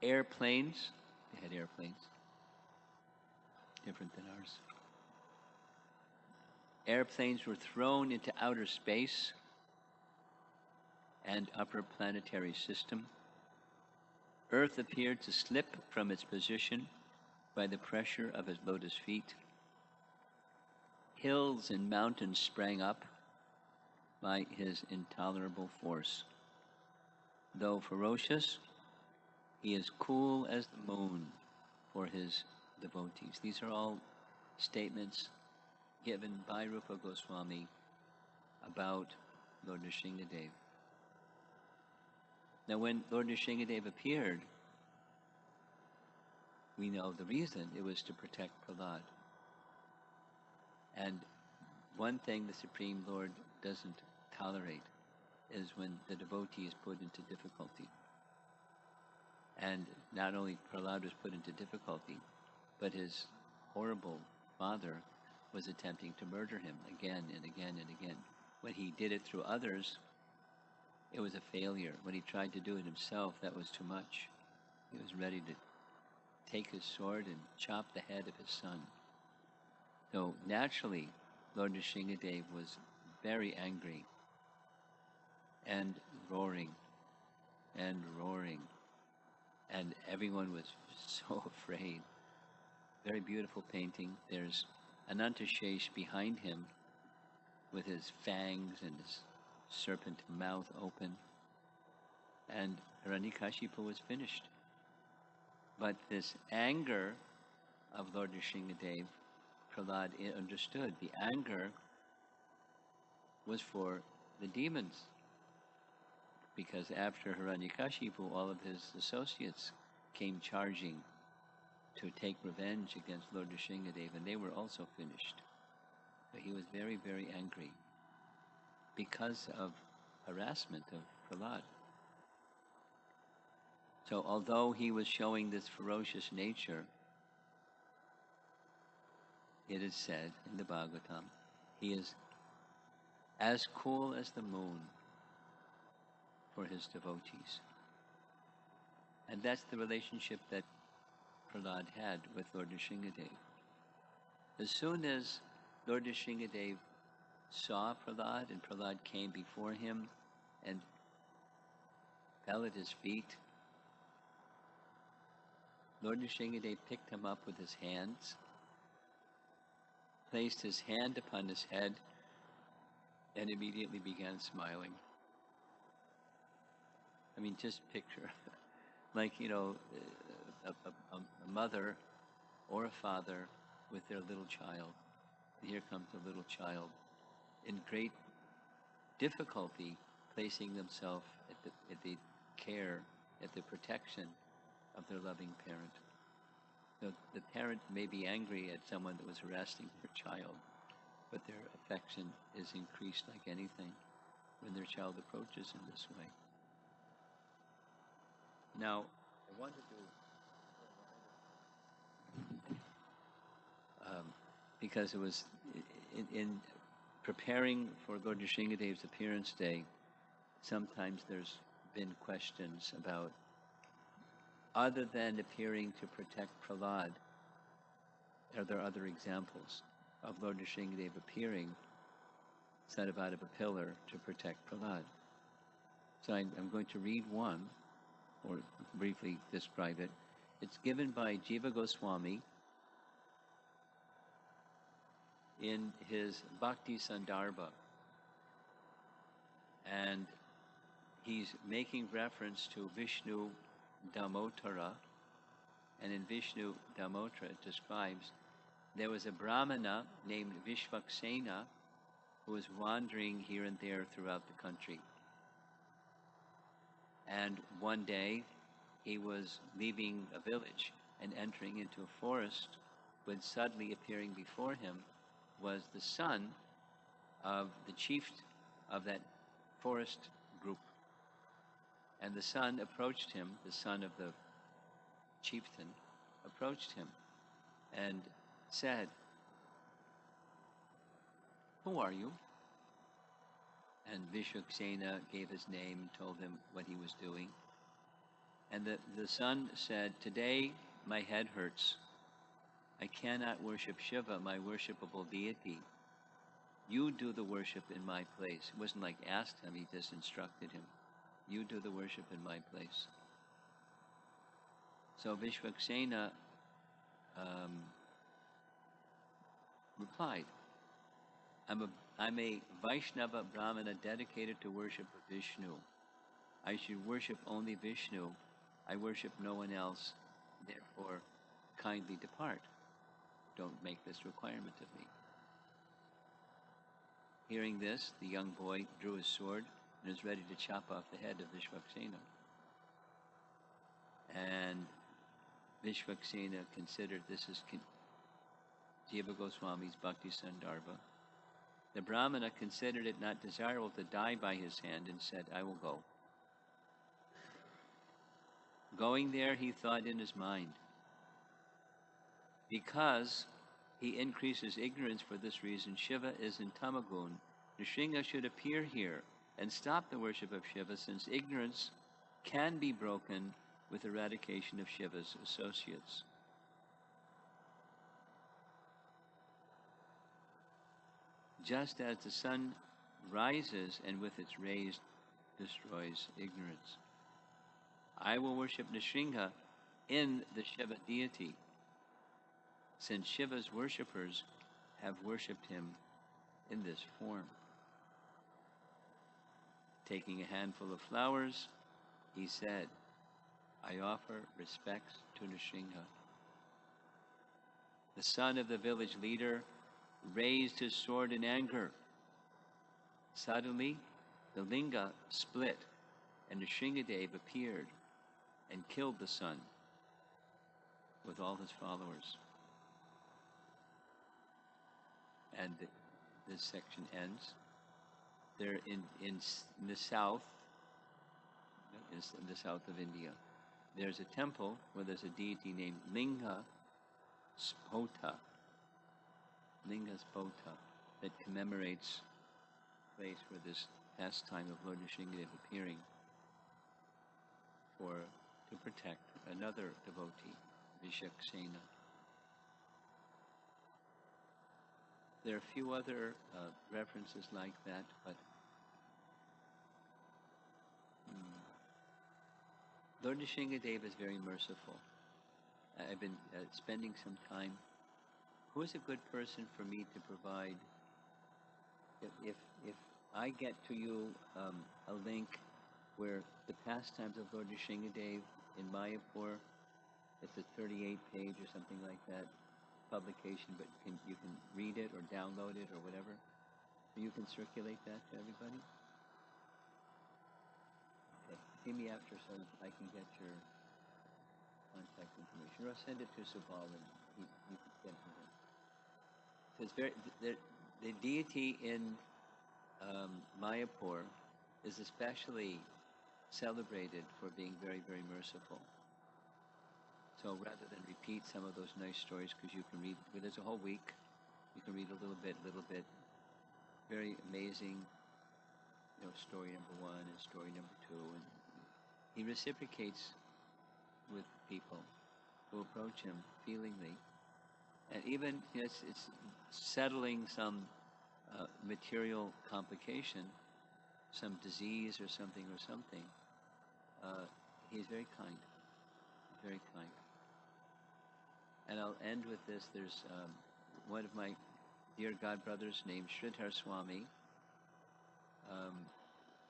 Airplanes, they had airplanes, different than ours. Airplanes were thrown into outer space and upper planetary system. Earth appeared to slip from its position by the pressure of his lotus feet. Hills and mountains sprang up by his intolerable force. Though ferocious, he is cool as the moon for his devotees. These are all statements given by Rupa Goswami about Lord Nrsimhadev. Now, when Lord Nrsimhadev appeared, we know the reason. It was to protect Prahlad. And one thing the Supreme Lord doesn't tolerate is when the devotee is put into difficulty. And not only Prahlad was put into difficulty, but his horrible father was attempting to murder him again and again and again. When he did it through others, it was a failure. When he tried to do it himself, that was too much. He was ready to take his sword and chop the head of his son. So naturally, Lord Nrsimhadev was very angry and roaring and roaring. And everyone was so afraid. Very beautiful painting. There's Anantashesh behind him with his fangs and his serpent mouth open. And Hiranyakashipu was finished. But this anger of Lord Nrsimhadev, Prahlad understood. The anger was for the demons. Because after Hiranyakashipu, all of his associates came charging to take revenge against Lord Nrsimhadev, and they were also finished. But he was very, very angry because of harassment of Prahlad. So although he was showing this ferocious nature, it is said in the Bhagavatam, he is as cool as the moon for his devotees. And that's the relationship that Prahlad had with Lord Nrsimhadev. As soon as Lord Nrsimhadev saw Prahlad and Prahlad came before him and fell at his feet, Lord Nrsimhadev picked him up with his hands, placed his hand upon his head, and immediately began smiling. I mean, just picture, like, a mother or a father with their little child. And here comes the little child in great difficulty, placing themselves at the care, at the protection of their loving parent. So the parent may be angry at someone that was harassing their child, but their affection is increased like anything when their child approaches in this way. Now, I want to do, because it was in preparing for Lord Nrsimhadev's appearance day, sometimes there's been questions about, other than appearing to protect Prahlad, are there other examples of Lord Nrsimhadev appearing set out of a pillar to protect Prahlad? So I'm going to read one, or briefly describe it. It's given by Jiva Goswami in his Bhakti Sandarbha. And he's making reference to Vishnu Damotara. And in Vishnu Damotara it describes there was a Brahmana named Vishvaksena who was wandering here and there throughout the country. And one day he was leaving a village and entering into a forest when suddenly appearing before him was the son of the chief of that forest group. And the son approached him, the son of the chieftain approached him and said, "Who are you?" And Vishwaksena gave his name and told him what he was doing. And the son said, "Today my head hurts. I cannot worship Shiva, my worshipable deity. You do the worship in my place." It wasn't like asked him, he just instructed him. You do the worship in my place. So Vishwaksena replied, I'm a Vaishnava Brahmana dedicated to worship of Vishnu. I should worship only Vishnu. I worship no one else. Therefore, kindly depart. Don't make this requirement of me. Hearing this, the young boy drew his sword and was ready to chop off the head of Vishwaksena. And Vishwaksena considered this as Jiva Goswami's Bhakti Sandarbha. The Brahmana considered it not desirable to die by his hand and said, "I will go." Going there, he thought in his mind, because he increases ignorance for this reason, Shiva is in Tamagun. Nrsinga should appear here and stop the worship of Shiva, since ignorance can be broken with eradication of Shiva's associates. Just as the sun rises and with its rays destroys ignorance. I will worship Nrsinga in the Shiva deity, since Shiva's worshippers have worshipped him in this form. Taking a handful of flowers, he said, I offer respects to Nrsinga. The son of the village leader raised his sword in anger. Suddenly, the linga split, and Nrsingadev appeared and killed the son with all his followers. And this section ends. There in the south, in the south of India, there's a temple where there's a deity named Linga Spota. Linga Spota, that commemorates the place where this pastime of Lord Nrsingadev appearing to protect another devotee, Vishaksena. There are a few other references like that, but Lord Nrsingadev is very merciful. I've been spending some time. Who is a good person for me to provide? If I get to you a link where the pastimes of Lord Nrsingadev in Mayapur, it's a 38-page or something like that publication, but you can read it or download it or whatever. You can circulate that to everybody. Okay, see me after so I can get your contact information, or I'll send it to Subal and you can get him. So it's very the deity in Mayapur is especially celebrated for being very, very merciful. So rather than repeat some of those nice stories, because you can read, there's a whole week, you can read a little bit, very amazing, story number 1 and story number 2, and he reciprocates with people who approach him feelingly, and even it's settling some material complication, some disease or something, he's very kind, very kind. And I'll end with this. There's one of my dear godbrothers named Sridhar Swami.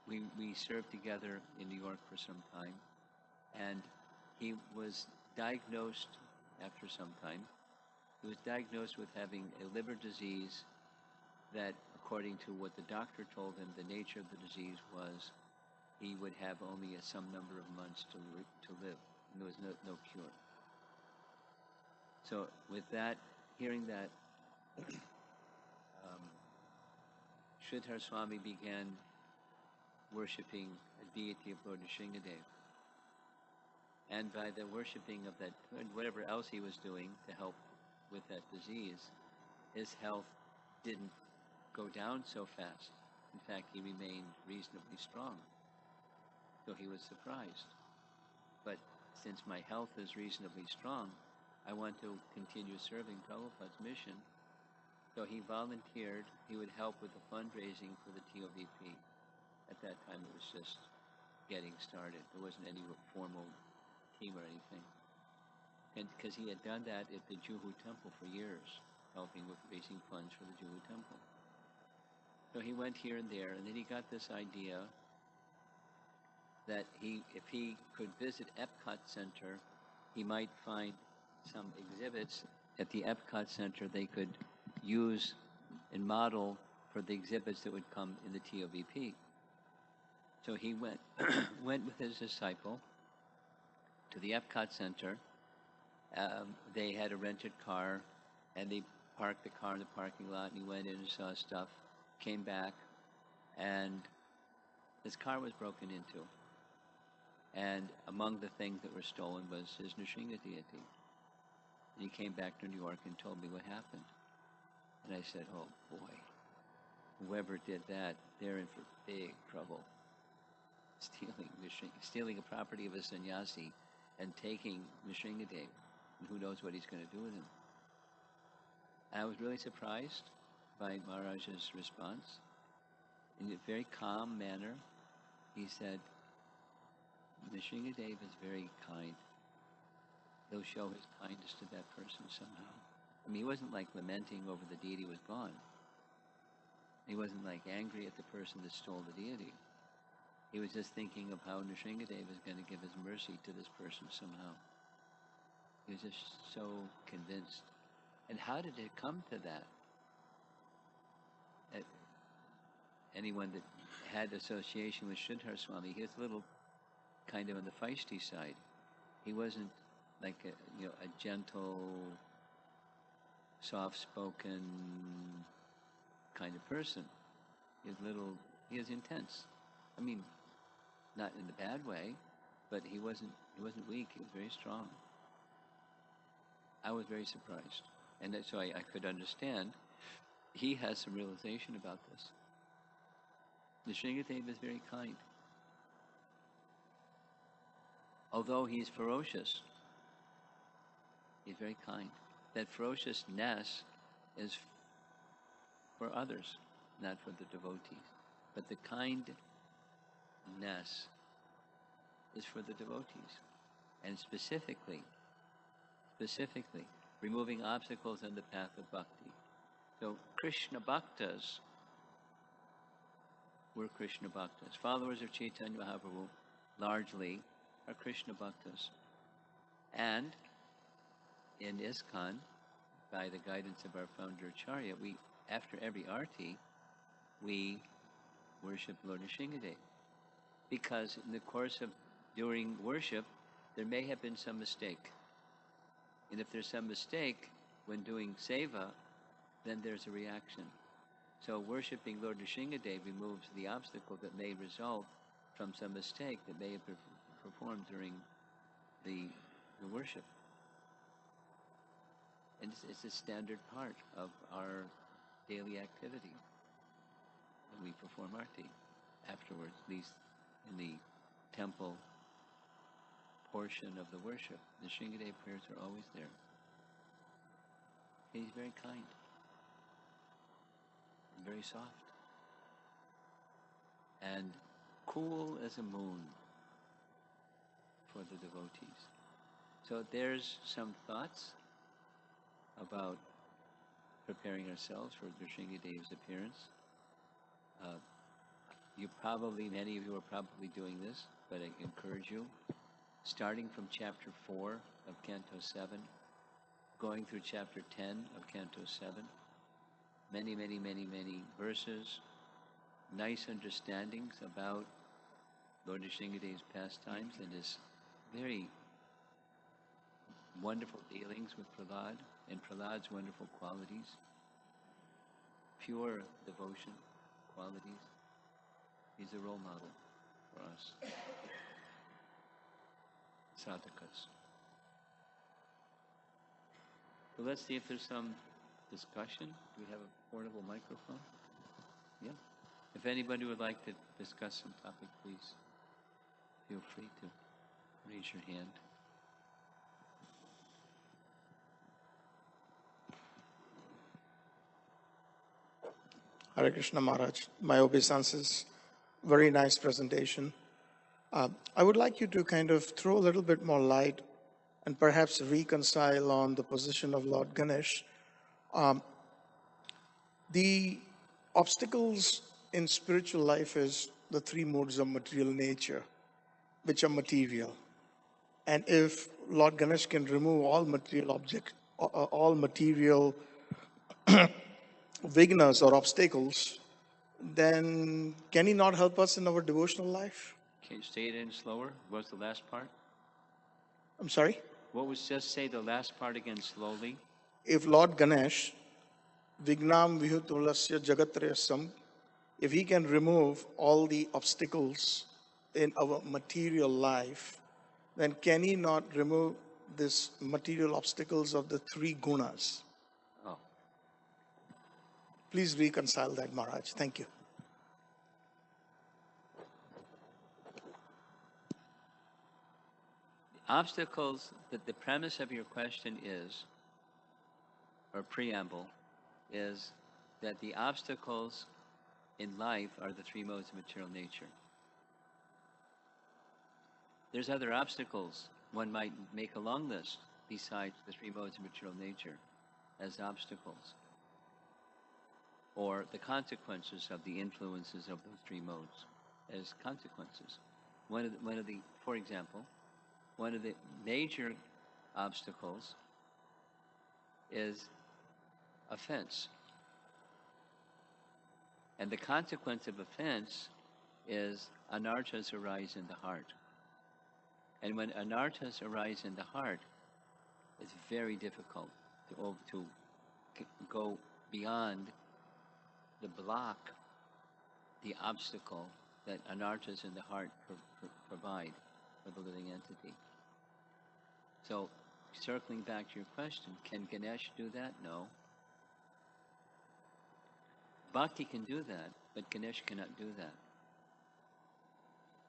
We served together in New York for some time, and he was diagnosed after some time. He was diagnosed with having a liver disease that, according to what the doctor told him, the nature of the disease was he would have only some number of months to live. And there was no cure. So with that, hearing that, Sridhar Swami began worshipping a deity of Lord Nrsingadev. And by the worshipping of that, whatever else he was doing to help with that disease, his health didn't go down so fast. In fact, he remained reasonably strong. So he was surprised. But since my health is reasonably strong, I want to continue serving Prabhupada's mission. So he volunteered. He would help with the fundraising for the TOVP. At that time, it was just getting started. There wasn't any formal team or anything. And because he had done that at the Juhu Temple for years, helping with raising funds for the Juhu Temple. So he went here and there, and then he got this idea that if he could visit Epcot Center, he might find some exhibits at the Epcot Center they could use and model for the exhibits that would come in the TOVP. So he went with his disciple to the Epcot Center. They had a rented car, and they parked the car in the parking lot, and he went in and saw stuff, came back, and his car was broken into. And among the things that were stolen was his Nrsinga deity. And he came back to New York and told me what happened. And I said, oh boy, whoever did that, they're in for big trouble. Stealing a property of a sannyasi and taking Nrsingadev. And who knows what he's going to do with him. I was really surprised by Maharaj's response. In a very calm manner, he said, Nrsingadev is very kind. He'll show his kindness to that person somehow. I mean, he wasn't like lamenting over the deity was gone. He wasn't like angry at the person that stole the deity. He was just thinking of how Nrsingadev is going to give his mercy to this person somehow. He was just so convinced. And how did it come to that? Anyone that had association with Sridhar Swami, he was a little kind of on the feisty side. He wasn't like a gentle, soft-spoken kind of person. He was intense. I mean, not in the bad way, but he wasn't weak. He was very strong. I was very surprised, and so I could understand. He has some realization about this. Nrsingadev is very kind. Although he's ferocious, he's very kind. That ferociousness is for others, not for the devotees. But the kindness is for the devotees. And specifically, removing obstacles on the path of bhakti. So Krishna Bhaktas were Krishna Bhaktas. Followers of Chaitanya Mahaprabhu largely are Krishna Bhaktas. And in ISKCON, by the guidance of our founder Acharya, after every arti, we worship Lord Nrsingadev. Because in the course of during worship, there may have been some mistake. And if there's some mistake when doing seva, then there's a reaction. So worshipping Lord Nrsingadev removes the obstacle that may result from some mistake that may have been performed during the worship. And it's a standard part of our daily activity. And we perform arti afterwards, at least in the temple portion of the worship. The Nrsingadev prayers are always there. He's very kind and very soft and cool as a moon for the devotees. So there's some thoughts about preparing ourselves for Nrsingadev's appearance. Many of you are probably doing this, but I encourage you, starting from chapter 4 of Canto 7, going through chapter 10 of Canto 7, many, many, many, many verses, nice understandings about Lord Nrsingadeva's pastimes and his very wonderful dealings with Prahlad and Prahlad's wonderful qualities, pure devotion qualities. He's a role model for us, sadhakas. So let's see if there's some discussion. Do we have a portable microphone? Yeah. If anybody would like to discuss some topic, please feel free to raise your hand. Hare Krishna Maharaj, my obeisances. Very nice presentation. I would like you to kind of throw a little bit more light and perhaps reconcile on the position of Lord Ganesh. The obstacles in spiritual life is the three modes of material nature, which are material. And if Lord Ganesh can remove all material all material vignas or obstacles, then can he not help us in our devotional life? Can you say it in slower? What was the last part? I'm sorry? What was, just say the last part again slowly. If Lord Ganesh, Vignam Vihutulasya Jagatrayasam, if he can remove all the obstacles in our material life, then can he not remove this material obstacles of the three gunas? Oh, Please reconcile that, Maharaj. Thank you. obstacles, that the premise of your question is, or preamble, is that the obstacles in life are the three modes of material nature. There's other obstacles one might make a long list besides the three modes of material nature as obstacles, or the consequences of the influences of those three modes as consequences. For example, one of the major obstacles is offense. And the consequence of offense is anarthas arise in the heart. And when anarthas arise in the heart, it's very difficult to go beyond the block, the obstacle that anarthas in the heart provide for the living entity. So, circling back to your question, can Ganesh do that? No. Bhakti can do that, but Ganesh cannot do that.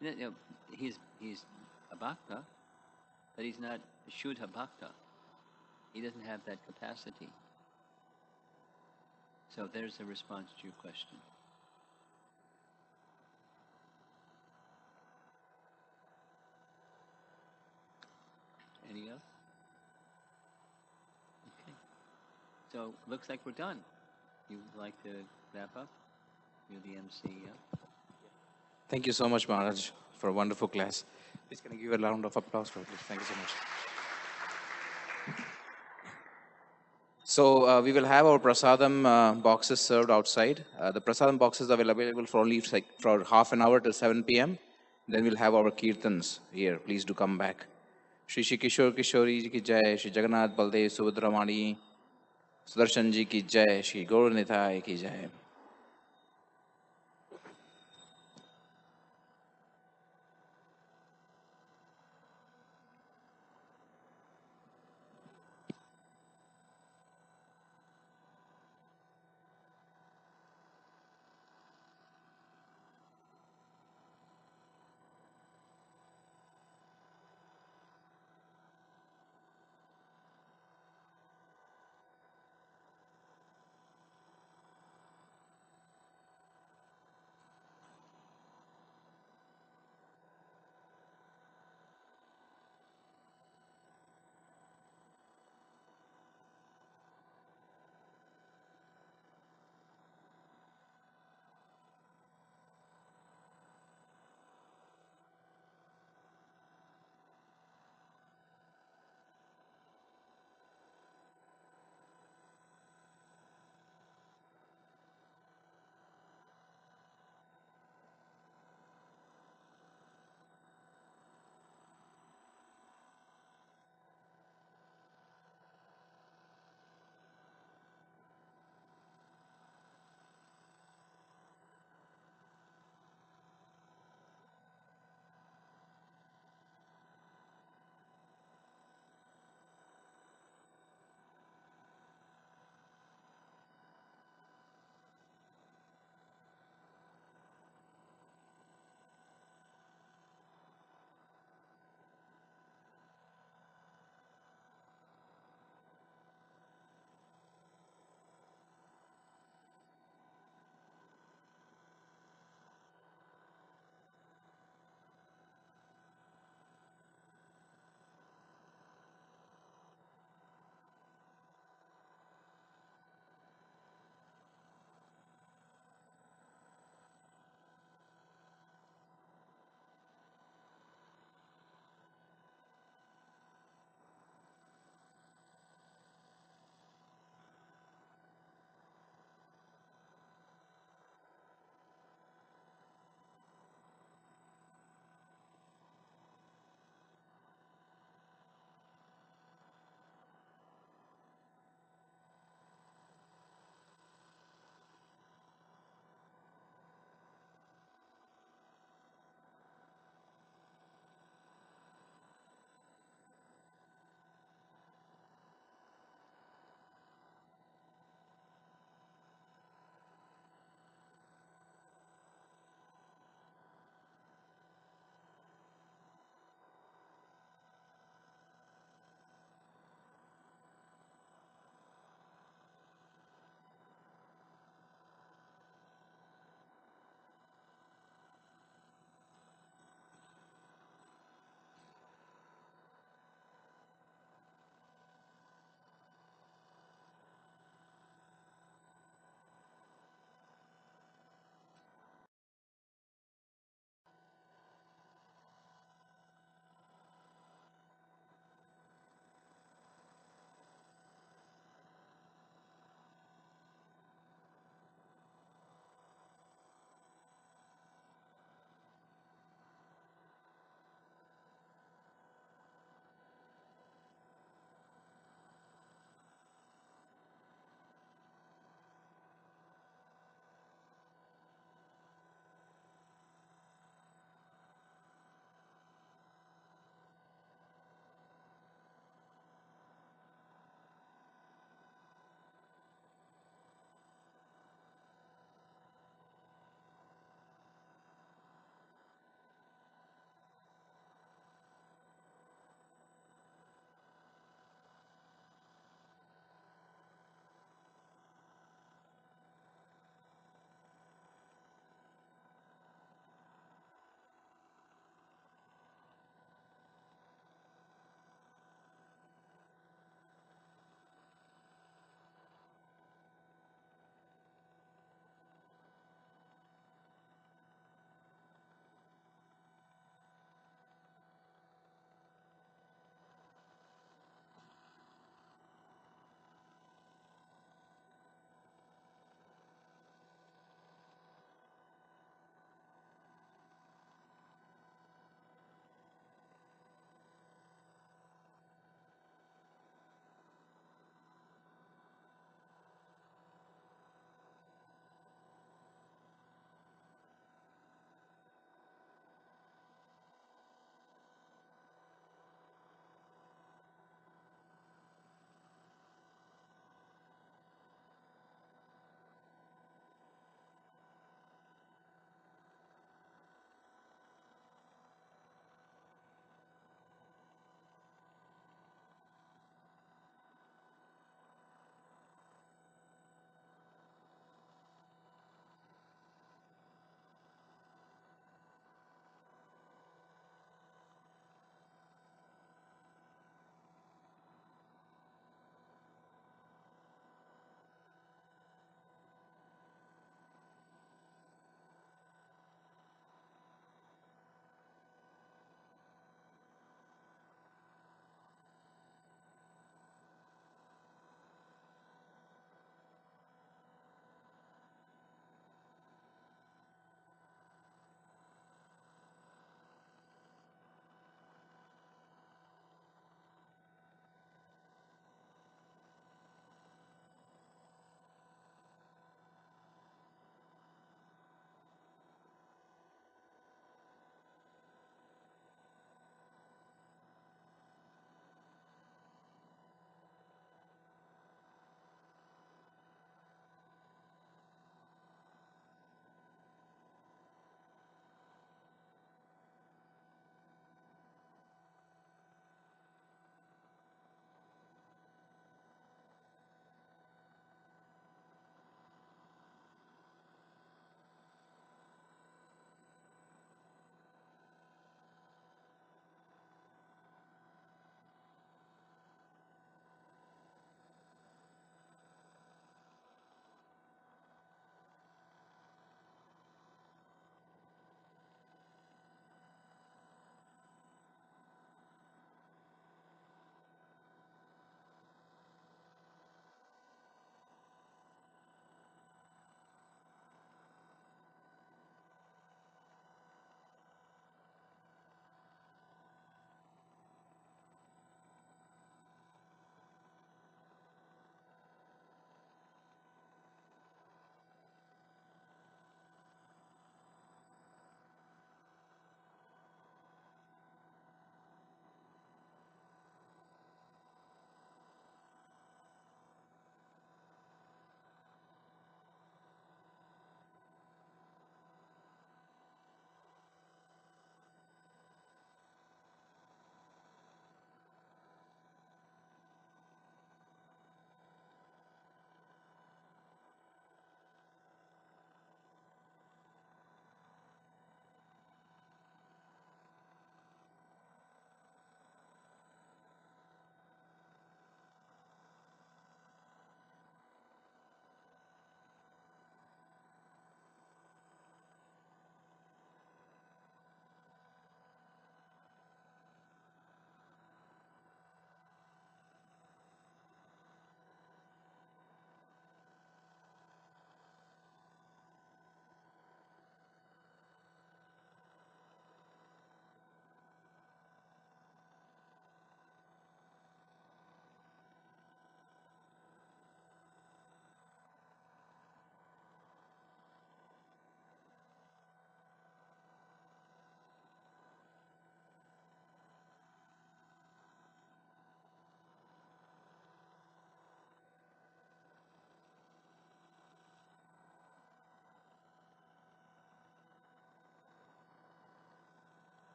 You know, he's a bhakta, but he's not a Shuddha bhakta. He doesn't have that capacity. So there's a response to your question. Any else? Okay. So looks like we're done. You'd like to wrap up? You're the MC, yeah? Thank you so much, Maharaj, for a wonderful class. Please can I give a round of applause for it, please? Thank you so much. So we will have our prasadam boxes served outside. The prasadam boxes are available for only for half an hour till 7 p.m. Then we'll have our kirtans here. Please do come back. Shri Shri Kishore Kishori ji ki jai, Shri Jagannath Baldev Subhadramani Sudarshan ji ki jai, Shri Gaur Nithai ki jai.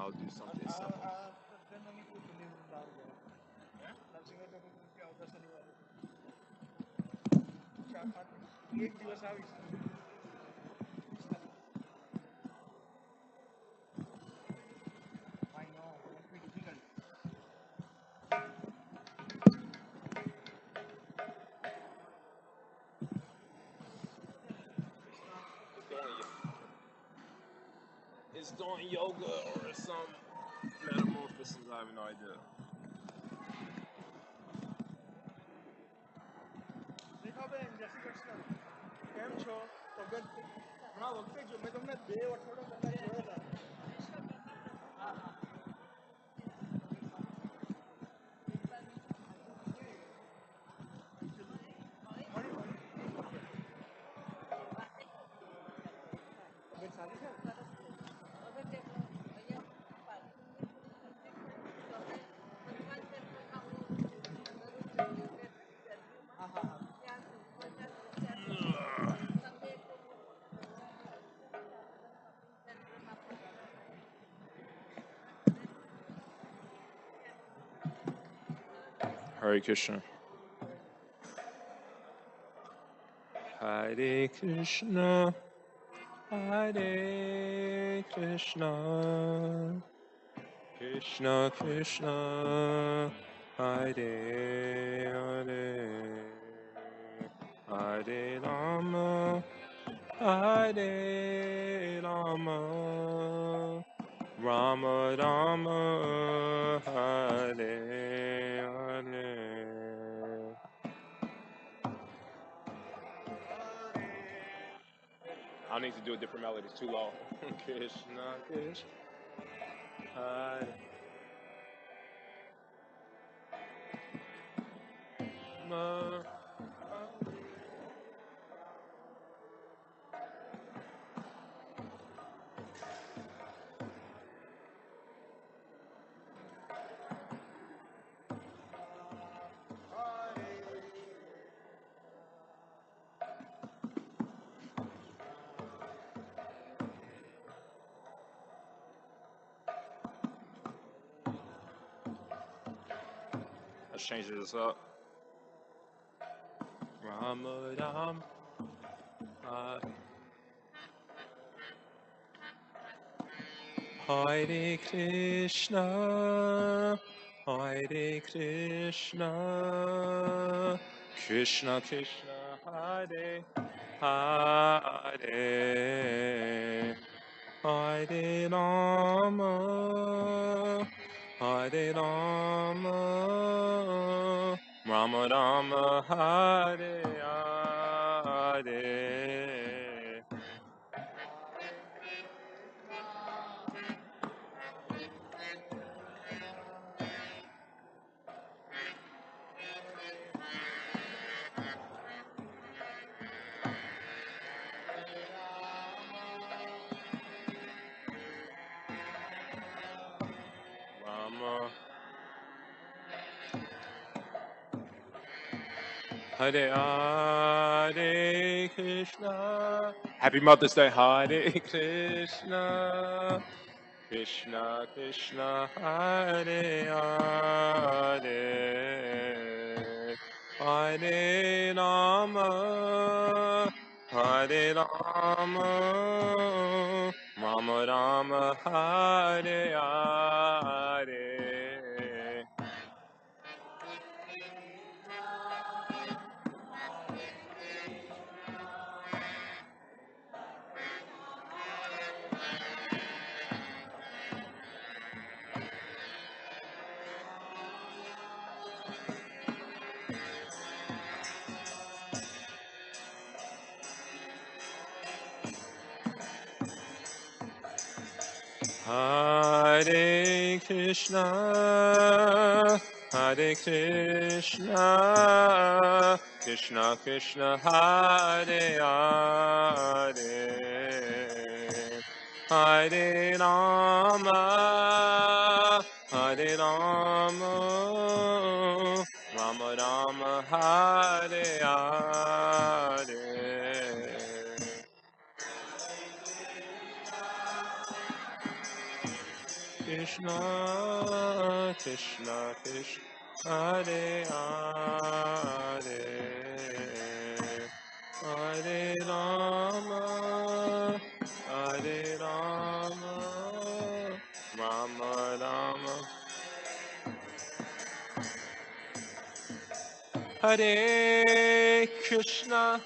I'll do something simple. एक दिवस आवीस I know, it must be difficult. It's doing yoga or some metamorphosis. I have no idea. देखा Ben जैसी कृष्ण કેમ છો તબિયત હમણાં વખતે જો મેં તમને 2 અઠવાડિયા પહેલા જોયા હતા હા હા મળી મળી તબિયત સારી છે હા હા હા Hare Krishna. Hare Krishna. Hare Krishna. Krishna Krishna. Hare Hare. Hare Rama. Hare Rama. Rama Rama. Hare Hare. I need to do a different melody. It's too long. Krishna, Krishna, Hare. Ma. Let's change this up. Rama Ram. Hare Krishna. Hare Krishna. Krishna Krishna. Hare Hare. Hare Rama. Hare Rama. Rama Rama. Hare Hare. Rama. Hare Hare Krishna. Happy Mother's Day. Hare Krishna. Krishna Krishna. Hare Hare. Hare Rama. Hare Rama. Rama Rama. Hare Hare. Hare Krishna, Hare Krishna, Krishna Krishna, Hare Hare, Hare Rama, Hare Rama, Rama Rama, Hare Hare. Krishna Krishna Krishna Hare Hare Hare Rama Hare Rama Rama Rama Hare Krishna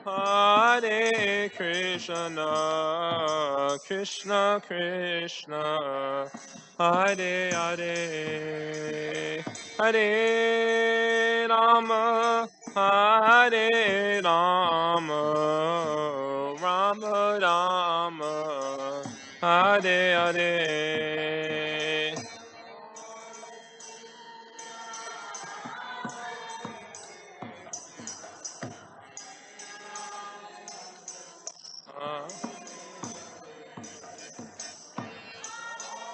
Hare Krishna Krishna Krishna Hare Hare Hare Rama Hare Rama Rama Rama Hare Hare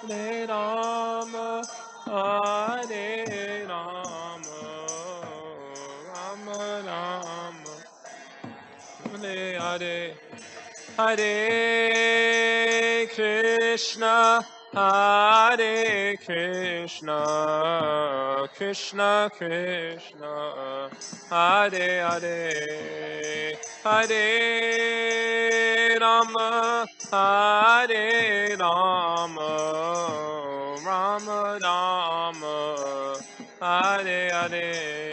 Hare Rama, Hare Rama, Rama Rama, Hare Hare, Hare Krishna, Hare Krishna, Krishna Krishna, Hare Hare, Hare Rama, Hare Rama, Rama Rama, Hare Hare.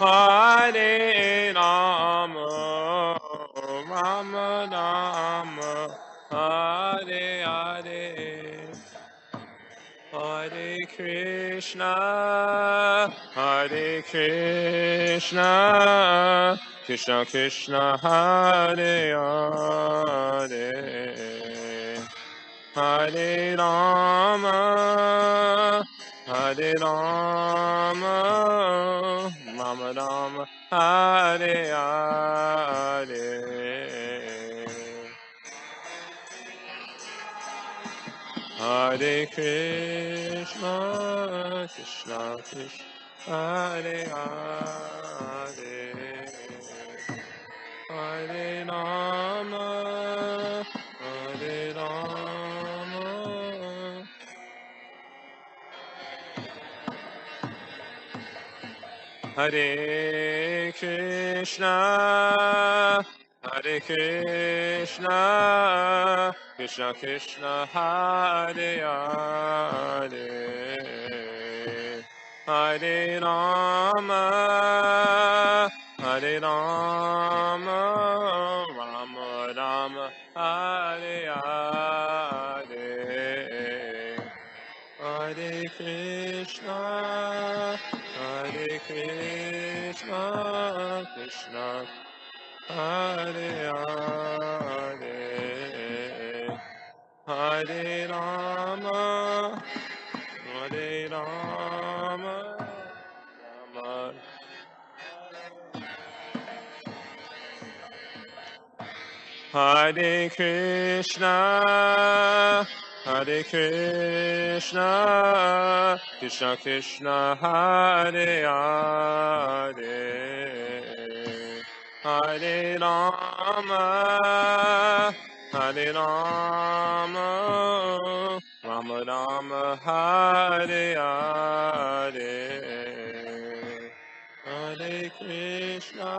Hare Rama, Rama Rama, Hare Hare, Hare Krishna, Hare Krishna, Krishna Krishna, Hare Hare. Hare Rama, Hare Rama, Rama Rama, Hare Hare. Hare Krishna, Krishna Krishna, Hare Hare. Hare Rama, Hare Rama. Hare Krishna, Hare Krishna, Krishna Krishna, Hare Hare. Hare Rama, Hare Rama, Rama Rama, Hare Hare. Hare Krishna, Hare Krishna, Krishna Hare Hare, Hare Rama, Hare Rama, Rama Hare Krishna, Hare Krishna, Krishna Krishna, Hare Hare, Hare Rama, Hare Rama, Rama Rama, Hare Hare. Hare Krishna,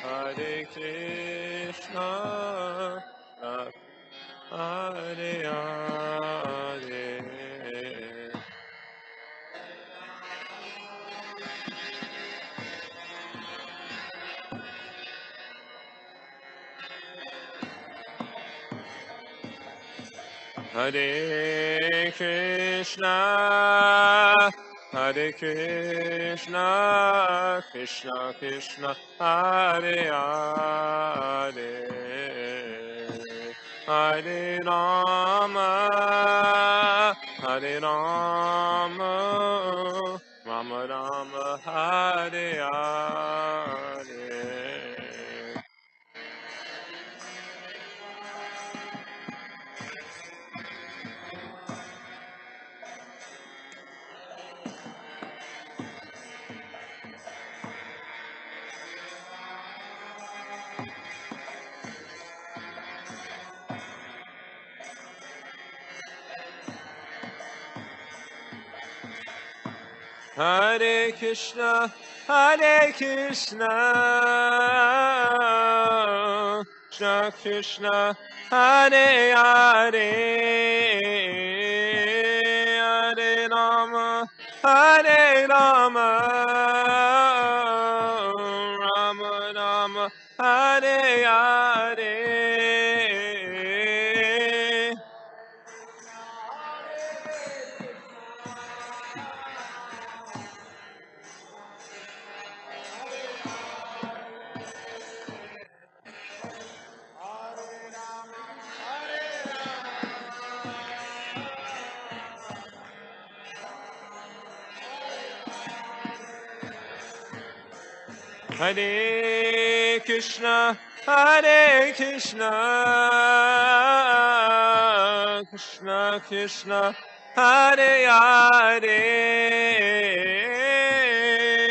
Hare Krishna, Hare Hare. Hare Krishna, Hare Krishna, Krishna Krishna, Hare Hare, Hare Rama, Hare Rama, Rama Rama, Hare Hare. Hare Krishna, Hare Krishna, Krishna Krishna, Hare Hare, Hare Rama, Hare Rama, Rama Rama, Hare Hare. Hare Krishna, Hare Krishna, Krishna Krishna, Hare Hare,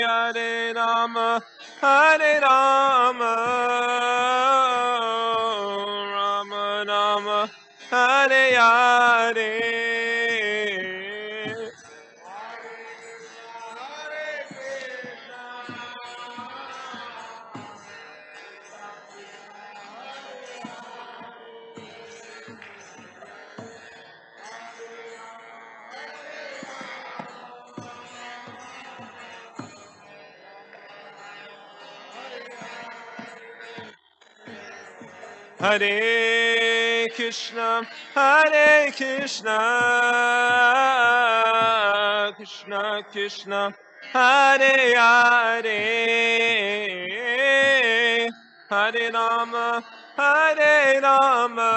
Hare Rama, Hare Rama, Rama Rama, Hare Hare. Hare Krishna, Hare Krishna, Krishna Krishna, Hare Hare, Hare Rama, Hare Rama,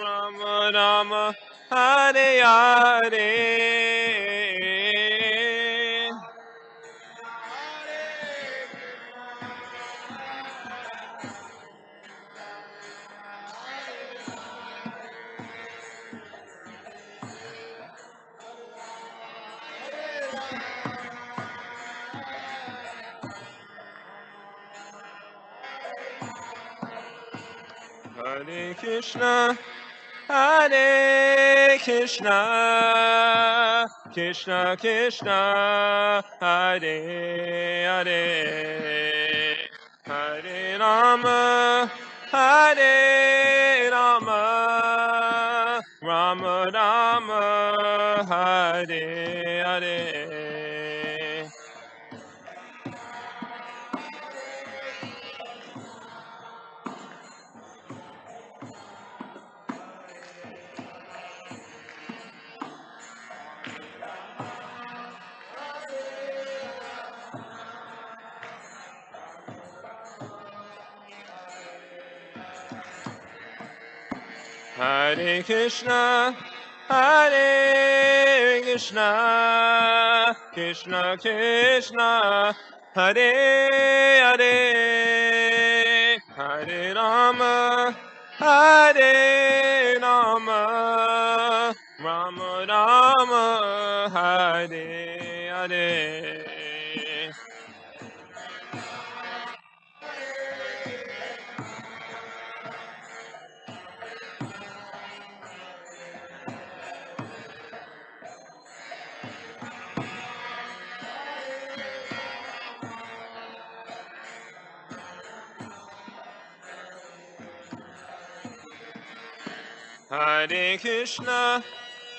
Rama Rama, Hare Hare. Hare Krishna, Hare Krishna, Krishna Krishna, Hare Hare, Hare Rama, Hare Rama, Rama Rama, Hare Hare. Hare Krishna, Hare Krishna, Krishna Krishna, Hare Hare, Hare Rama, Hare Rama, Rama Rama, Hare Hare. Hare Krishna,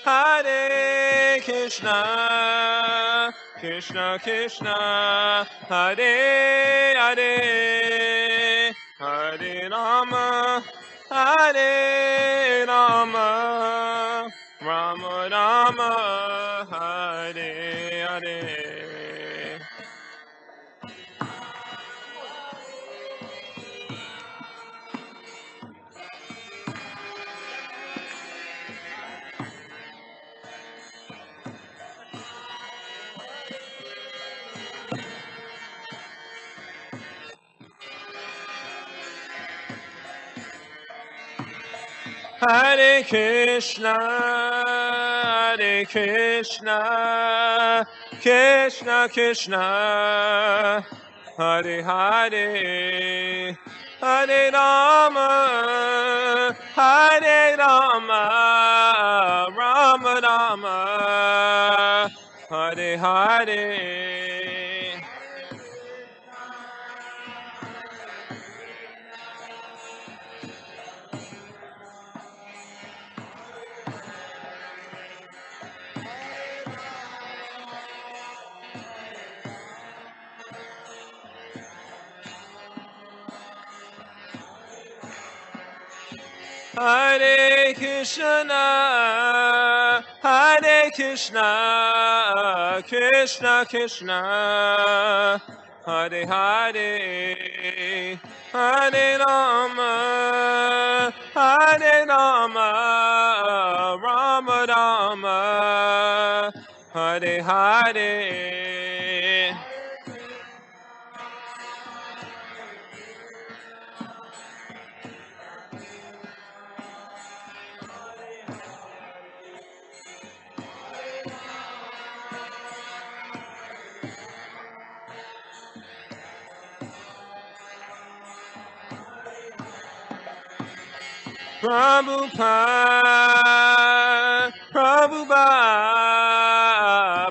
Hare Krishna, Krishna Krishna, Hare Hare, Hare Rama, Hare Rama, Rama Rama, Hare Hare. Hare Krishna, Hare Krishna, Krishna Krishna, Hare Hare, Hare Rama, Hare Rama, Rama Rama, Hare Hare. Hare Krishna, Hare Krishna, Krishna Krishna, Hare Hare, Hare Rama, Hare Rama, Rama Rama, Hare Hare. Prabhupada, Prabhupada,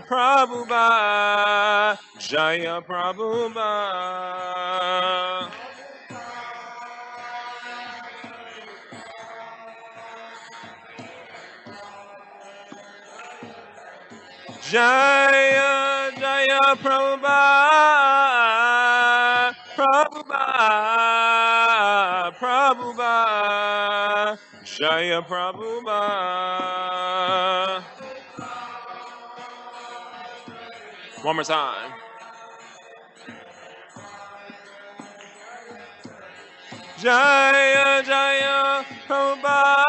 Prabhupada, Jaya Prabhupada. Jaya, Jaya Prabhupada, Prabhupada, Prabhupada, Jaya Prabhupada. One more time. Jaya Jaya Prabhupada,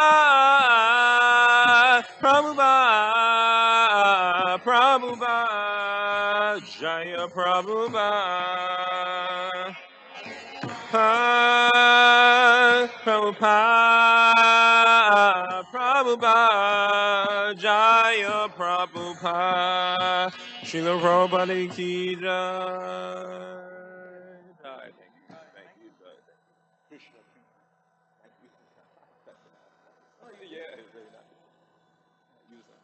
Prabhupada, Prabhupada, Jaya Prabhupada. Prabhupada, Prabhupada, Jaya Prabhupada, Srila Prabhupada ki jai. Thank you. Yeah, it's very nice. Use that.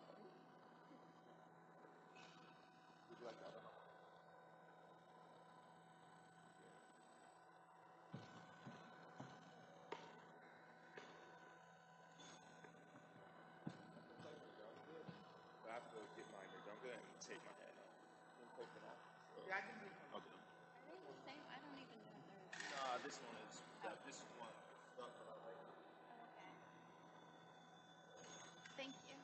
I have to get mine. Don't go ahead and take my head off. Yeah, I can do it. Okay. Are they the same? I don't even know if they're. Nah, this one is. This one. Okay. Thank you.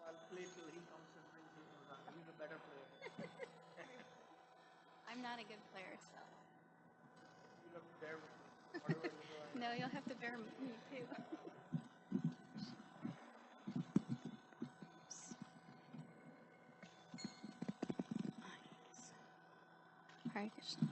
I'll play till he comes and brings his around. He's a better player. I'm not a good player, so. You look bear with me. Whatever you do, No, you'll have to bear with me too. Hare Krishna. Hare Krishna.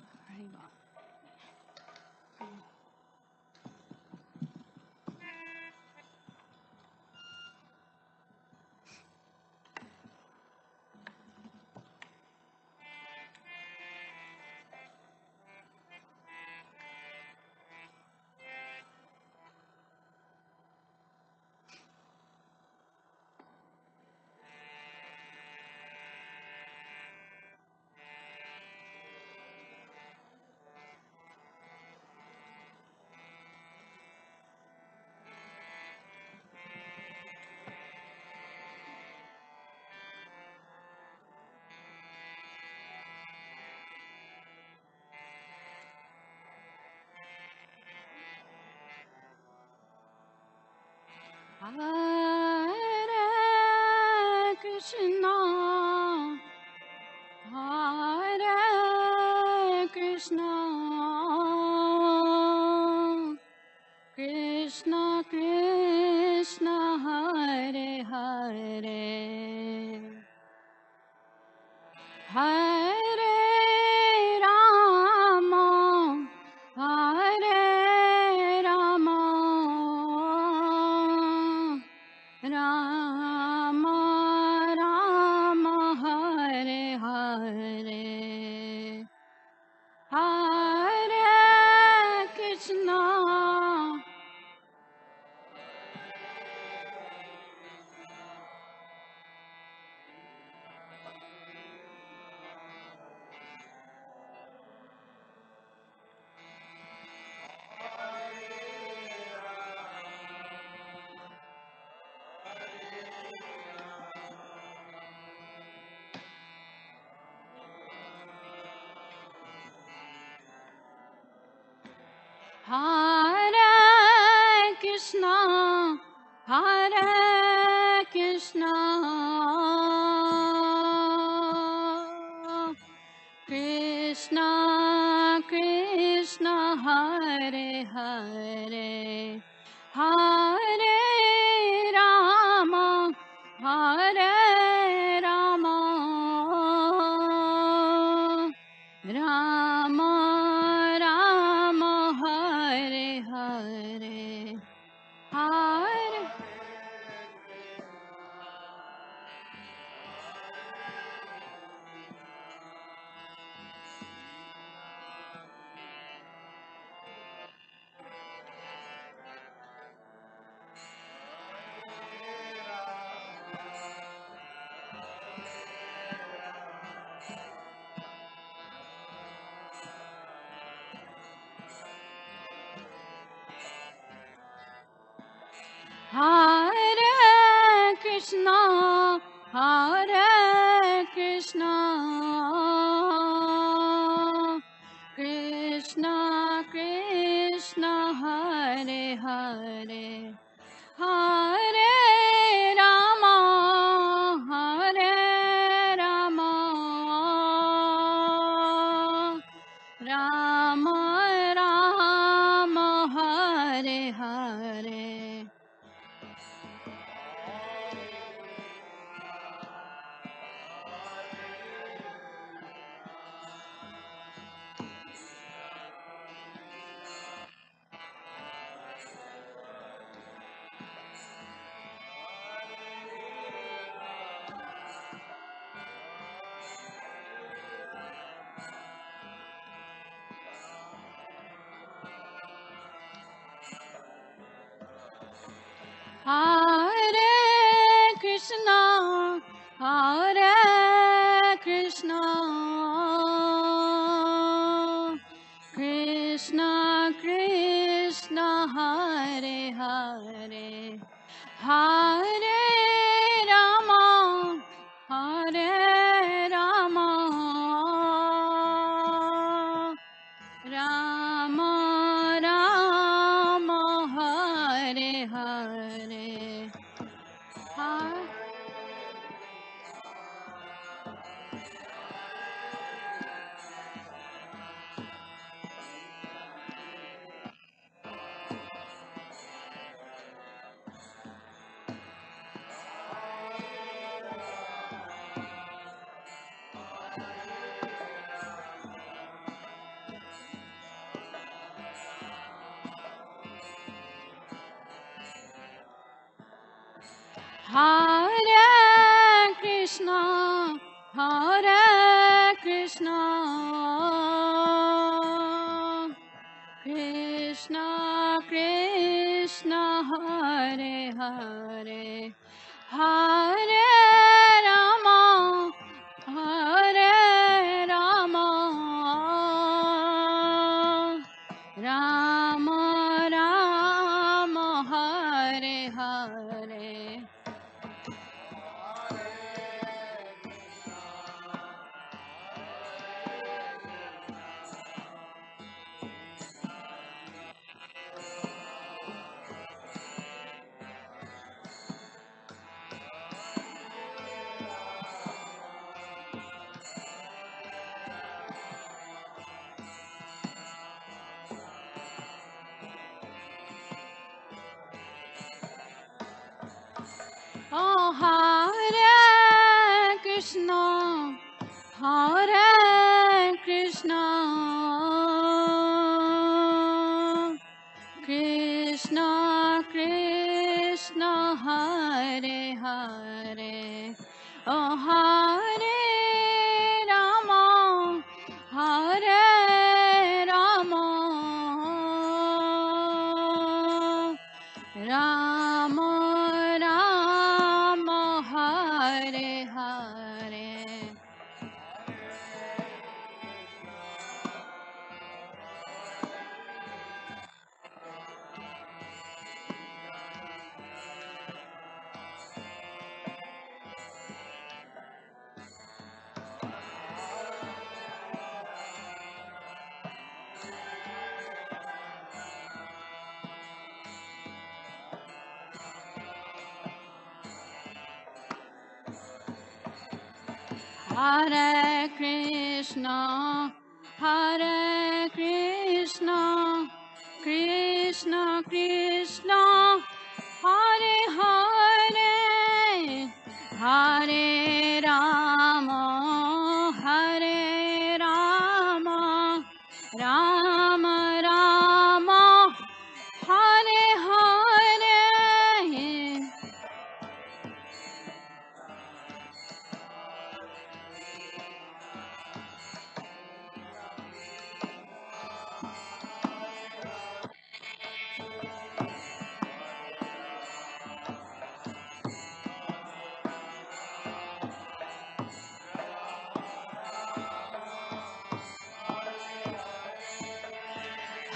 Hare Krishna, Hare Krishna, Hare Rama, Hare Rama, Rama Rama, Hare Hare, Hare Krishna, Hare Krishna, Hare Krishna, Krishna Krishna, Hare Hare, Hare Rama, Hare Rama, Rama Rama, Hare Hare, Hare. Hare Krishna, Hare Krishna, Krishna Krishna, Hare Hare, Hare Rama, Hare Rama, Rama Rama, Hare Hare. Hare Krishna, Hare Krishna, Krishna Krishna, Hare Hare, Hare Rama, Hare Rama, Rama Rama, Hare Hare, Hare. Hare Krishna, Hare Krishna, Krishna Krishna, Hare Hare, Hare Rama, Hare Rama, Rama Rama, Hare Hare. Krishna Hare Hare Oh Hare Rama Hare Rama Rama Rama Hare Hare Hare Krishna, Hare Krishna, Krishna Krishna, Hare Hare, Hare Rama, Hare Rama, Rama Rama, Hare Hare.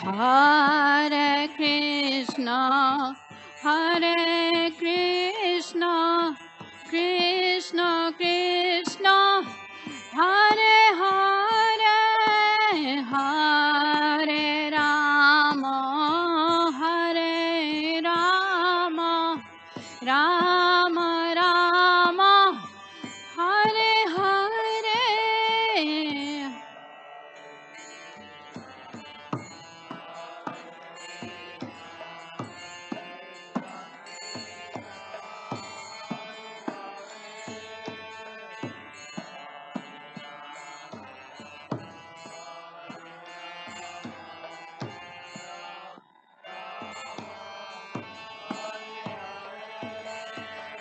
Hare Krishna, Hare Krishna, Krishna Krishna, Hare Hare, Hare Rama, Hare Rama, Rama Rama, Hare Hare.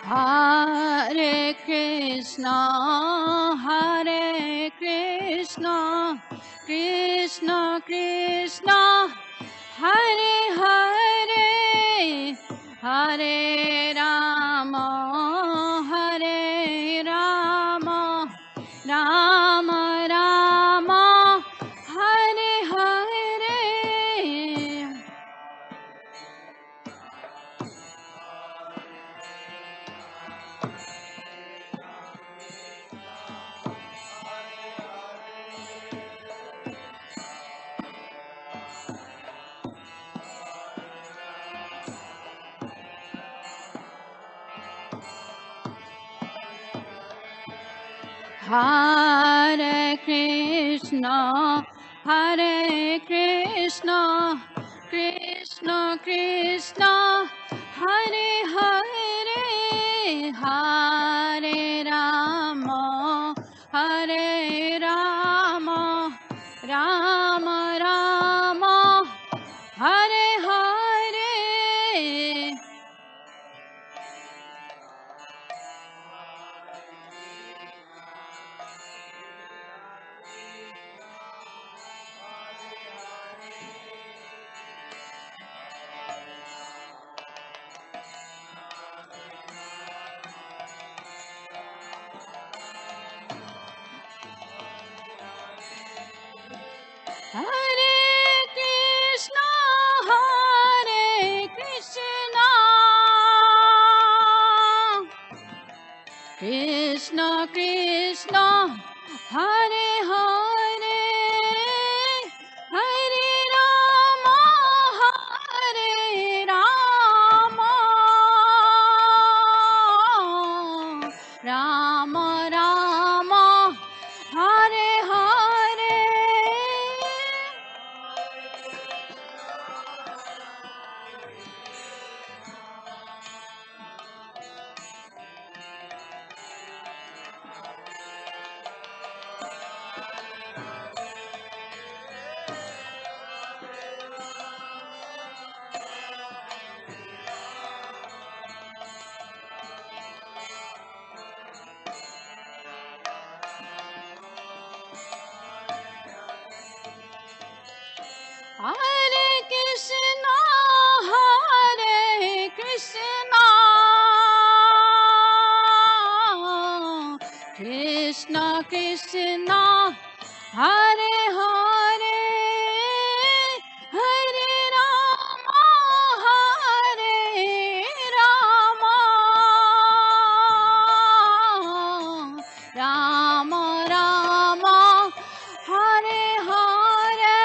Hare Krishna, Hare Krishna, Krishna Krishna, Hare Hare, Hare Rama, Hare Rama, Rama Rama, Hare Hare. Hare Krishna, Hare Krishna, Krishna Krishna, Hare Hare, Hare Rama, Hare Rama, Rama Rama, Hare Hare. Krishna Krishna Hare Hare Hare Rama Hare Rama Rama Rama Hare Hare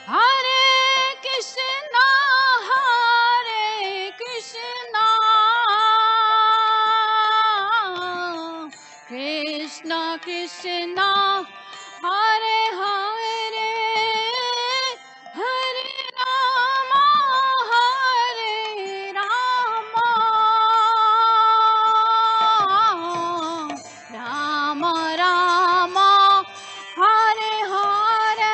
Hare Krishna, Hare Krishna, Krishna Krishna, Hare Hare, Hare Rama, Hare Rama, Rama Rama, Hare Hare.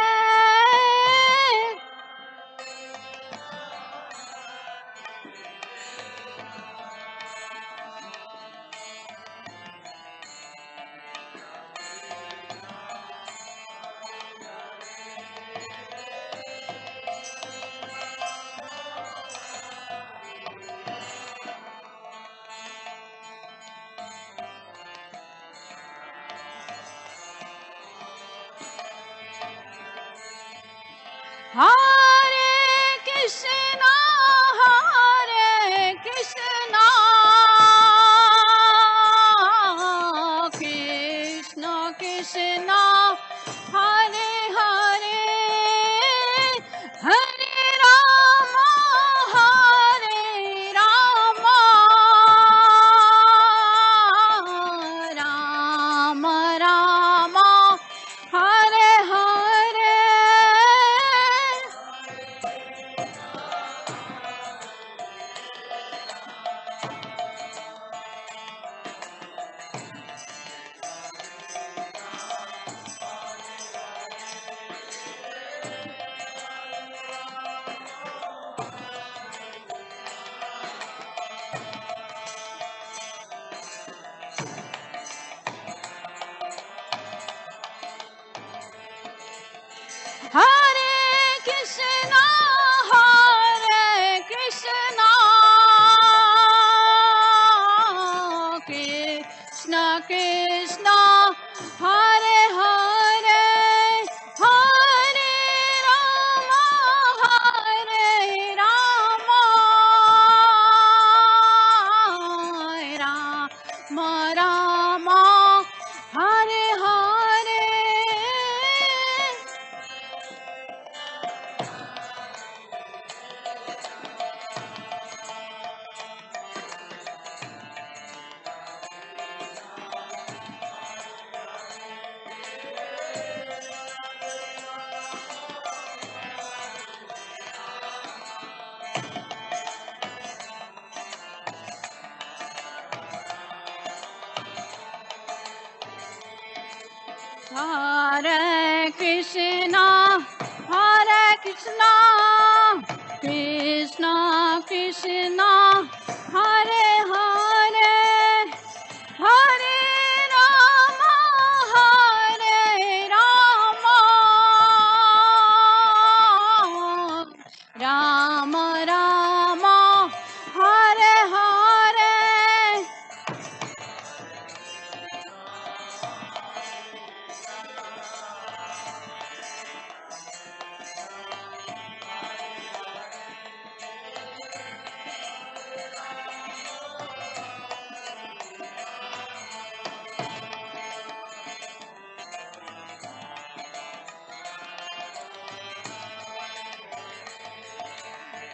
Hare Krishna, Hare Krishna, Krishna Krishna, Hare Hare, Hare Rama, Hare Rama, Rama Rama, Hare Hare. Hare Krishna, Hare Krishna, Krishna Krishna, Hare Hare, Hare Rama, Hare Rama, Rama Rama, Hare Hare. Hare Krishna, Hare Krishna, Krishna Krishna, Hare Hare, Hare Rama, Hare Rama, Rama Rama, Hare Hare.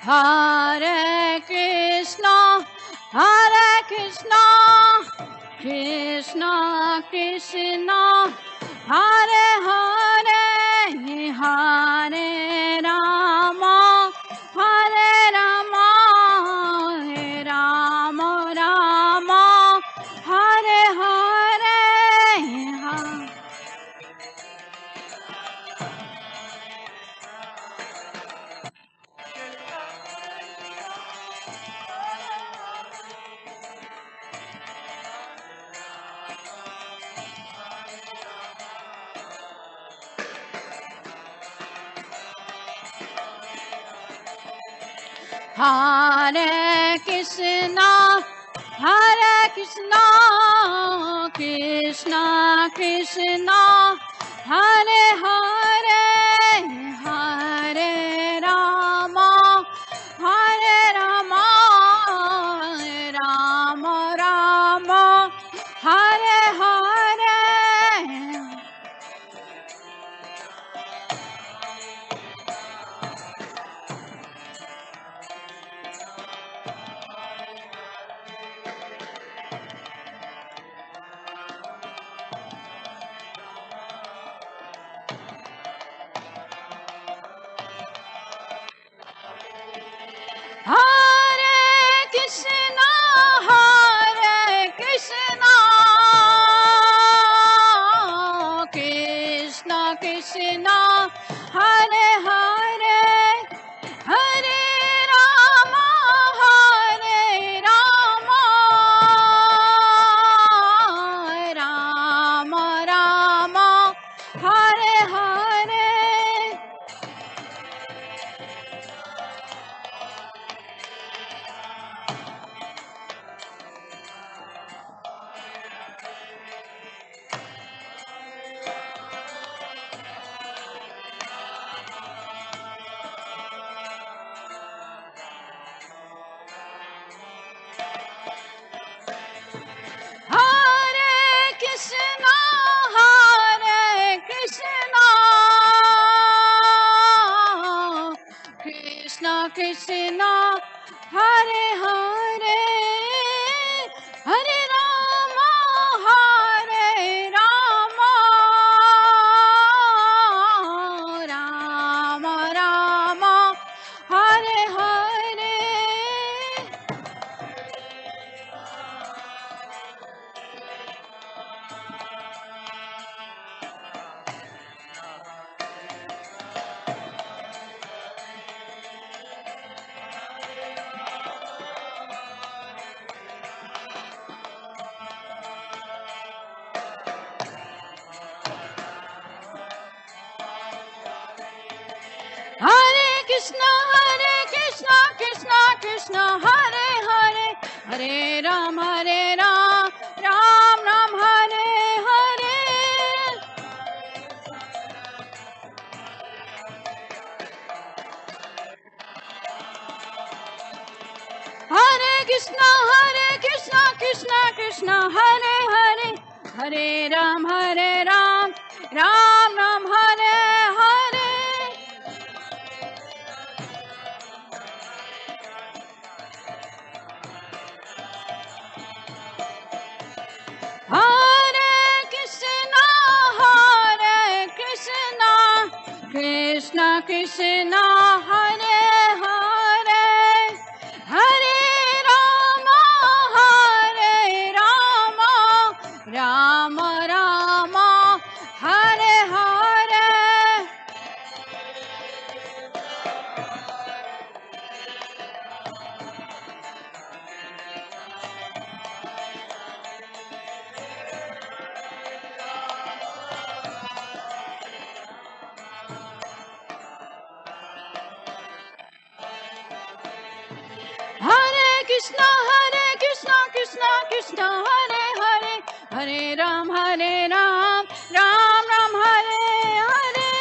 Hare Krishna, Hare Krishna, Krishna Krishna, Hare Hare, Hare Rama, Hare Rama, Rama Rama, Hare Hare. Hare Krishna, Krishna Krishna, Hare Hare, Hare Rama, Rama Rama, Hare Hare. Hare Krishna, Krishna Krishna, Hare Hare, Hare Rama, Rama Rama, Hare Hare. Hare Krishna, Krishna Krishna, Hare Hare, Hare Rama, Rama Rama, Hare Hare. Hare Krishna, Krishna Krishna, Hare Hare, Hare Ram, Ram Ram, Hare Hare. Hare Krishna, Krishna Krishna, Hare Hare, Hare Ram, Ram Ram, Hare Hare. Hare Krishna, Krishna Krishna, Hare Hare, Hare Rama, Rama Rama, Hare Hare. Hare Krishna, Krishna Krishna, Hare Hare, Hare Ram, Ram Ram, Hare Hare.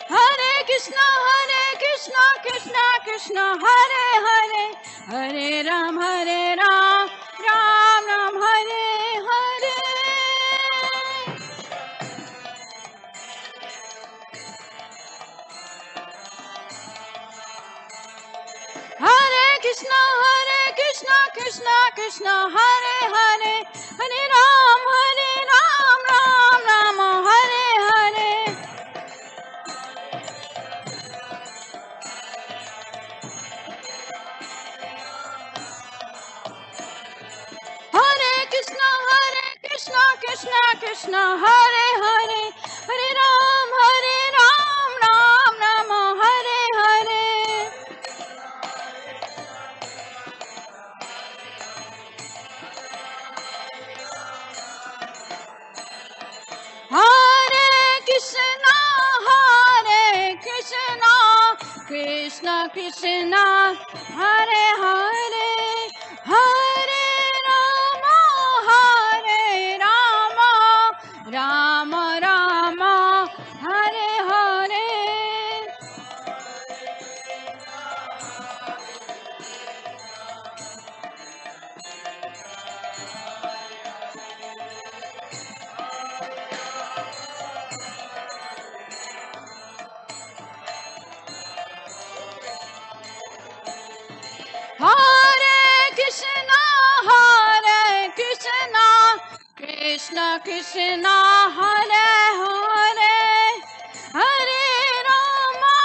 Hare Krishna, Krishna Krishna, Hare Hare, Hare Ram, Ram Ram, Hare Hare. Hare Krishna, Krishna Krishna, Hare Hare, Hare Ram, Ram Ram, Hare Hare. Hare Krishna, Krishna Hare Hare, Hare Ram, Ram Ram, Hare Hare. Krishna Krishna Hare Hare Hare Rama Rama Rama Hare Hare Hare Krishna Krishna Krishna Hare Hare Hare Rama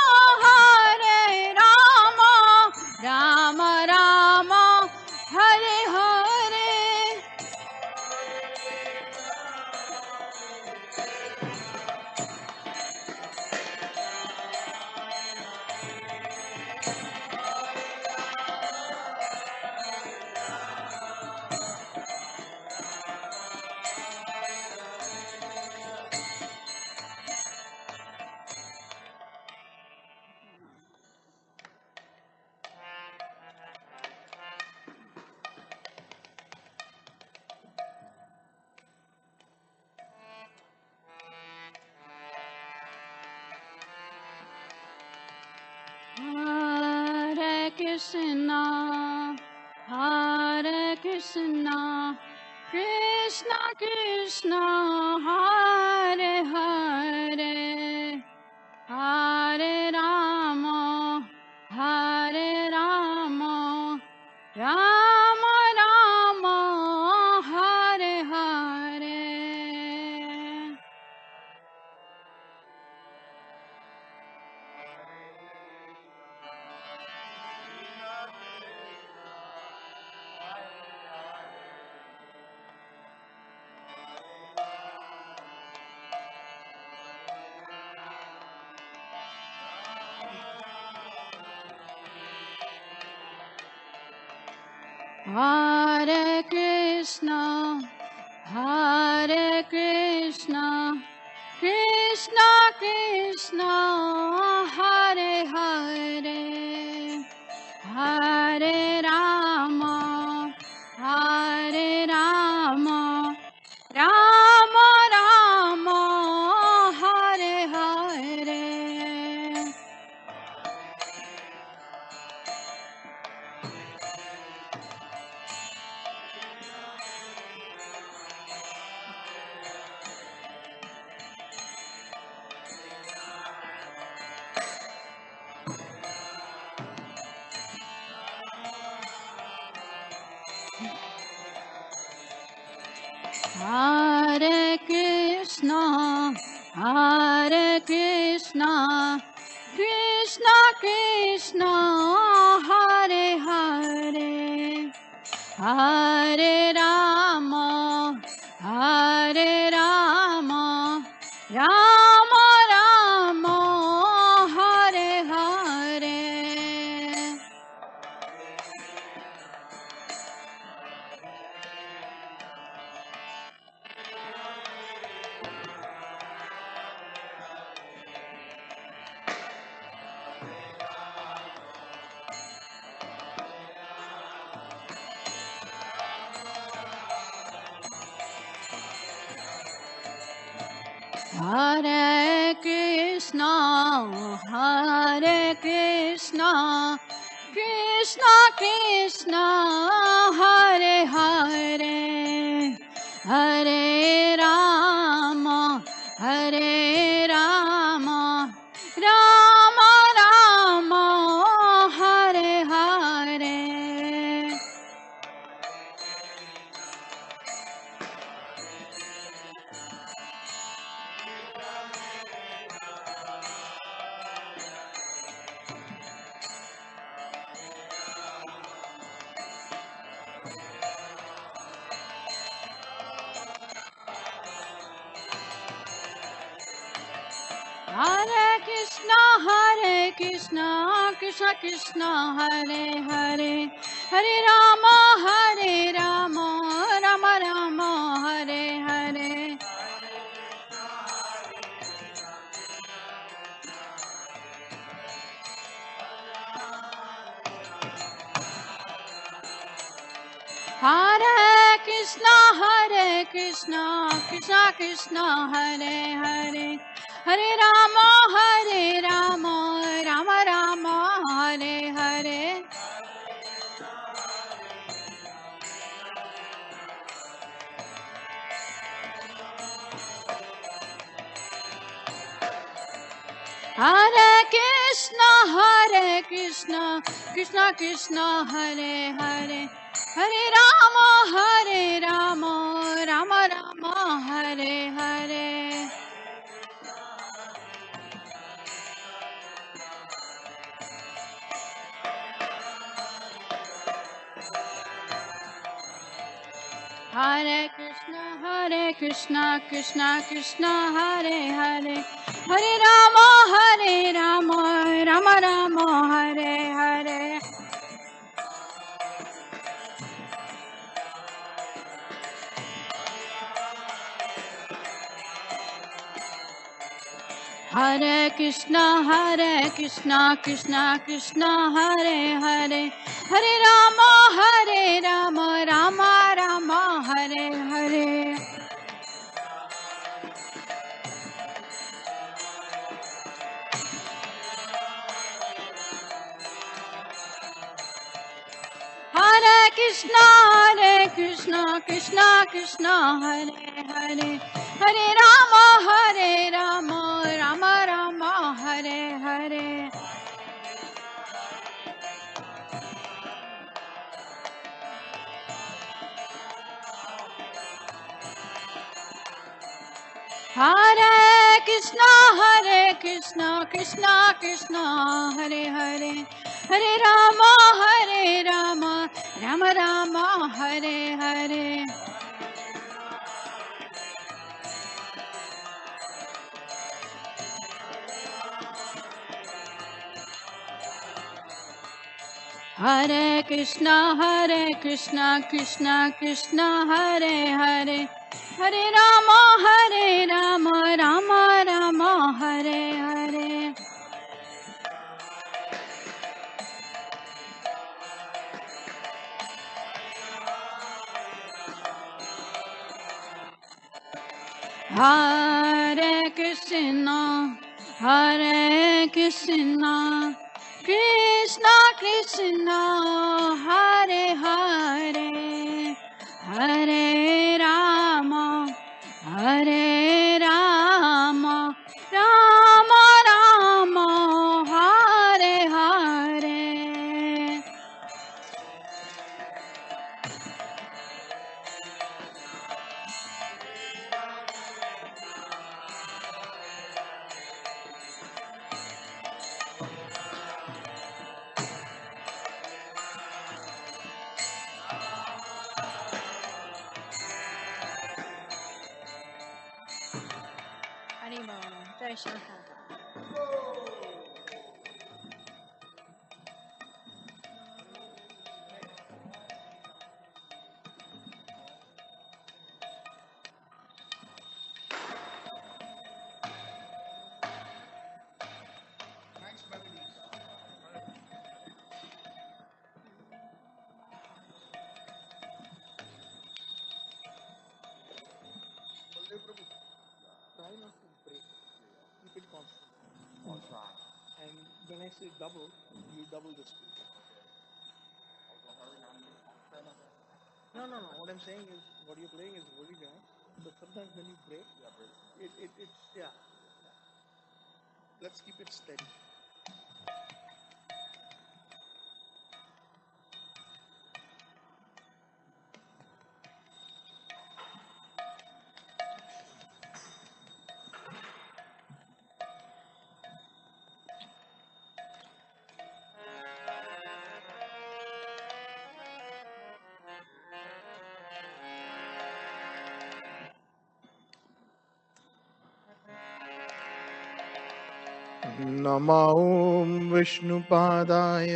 Rama Rama Hare Hare Hare Krishna Krishna Krishna Hare Hare Hare Rama Rama Rama Hare Hare Hare Krishna Krishna Krishna Hare Hare Hare Rama Rama Rama Hare Hare Hare Krishna Krishna Krishna Hare Hare Hare Rama Rama Rama Hare Hare Hare Krishna Krishna Krishna Hare Hare Hare Rama Rama Rama Hare Hare Hare Krishna Krishna Krishna Hare Hare Hare Rama Rama Rama Hare Hare Krishna Krishna Krishna Hare Hare Hare Rama Rama Rama Hare Hare Hare Krishna Krishna Krishna Hare Hare Hare Rama Rama Rama Hare Hare Hare Krishna Krishna Krishna Hare Hare Hare Rama Rama Rama Hare Hare Hare Krishna Krishna Krishna Hare Hare Hare Rama Rama Rama Hare Hare Hare Krishna Krishna Krishna Hare Hare Hare Rama Rama Rama Hare Hare Hare Krishna Krishna Krishna Hare Hare Hare Rama Rama Rama Hare Hare Hare Krishna Krishna Krishna Hare Hare Hare Rama Rama Rama Hare Hare Hare Krishna Krishna Krishna Hare Hare Hare Rama Rama Rama Hare Hare Haribol, Jai Shri Krishna. Baldev Prabhu, try not to break. Keep it constant. I'll try. And when I say double, you double the speed. No. What I'm saying is, what you're playing is really nice, but sometimes when you break, it's yeah. Let's keep it steady. नमो विष्णुपादाय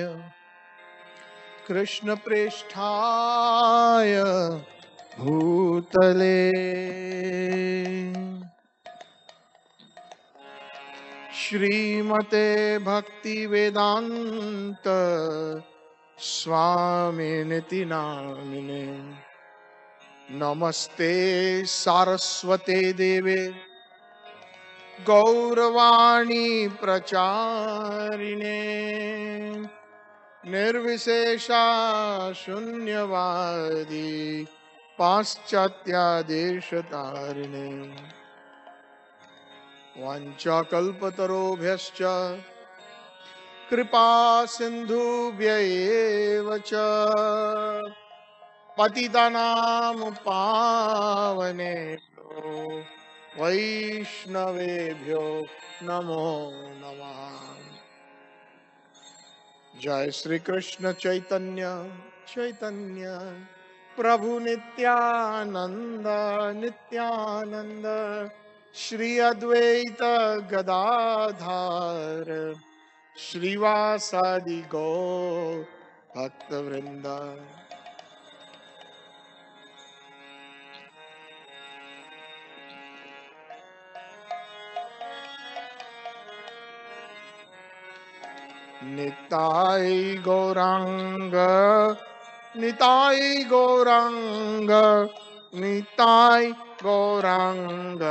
कृष्णप्रेष्ठाय भूतले श्रीमते भक्तिवेदान्त स्वामिनिति नामिने नमस्ते सारस्वते देवे गौरवाणी प्रचारिणे निर्विशेषा शून्यवादी पाश्चात्यादेशतारिणे वाञ्छाकल्पतरुभ्यश्च कृपा सिन्धुभ्य एव च पतितानां पावनेभ्यो वैष्णवेभ्यो नमो नमः। जय श्री कृष्ण चैतन्य चैतन्य प्रभु नित्यानंद नित्यानंद श्री अद्वैत गदाधर श्रीवासादि गौर भक्त वृंद। निताय गौरांग निताय गौरांग निताय गौरांग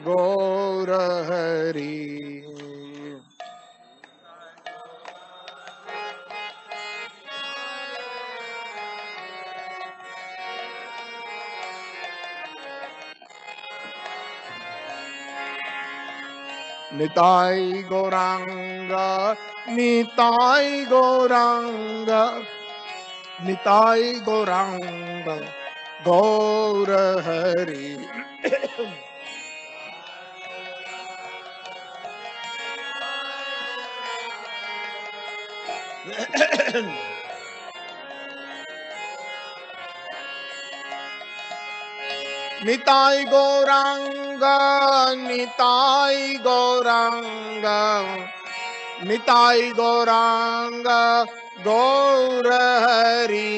गौर हरि। निताय गौरांग निताय गौरांग निताय गौरांग गौर हरि। निताय गौरांग निताय गौरांग निताय गौरांग गौर हरि।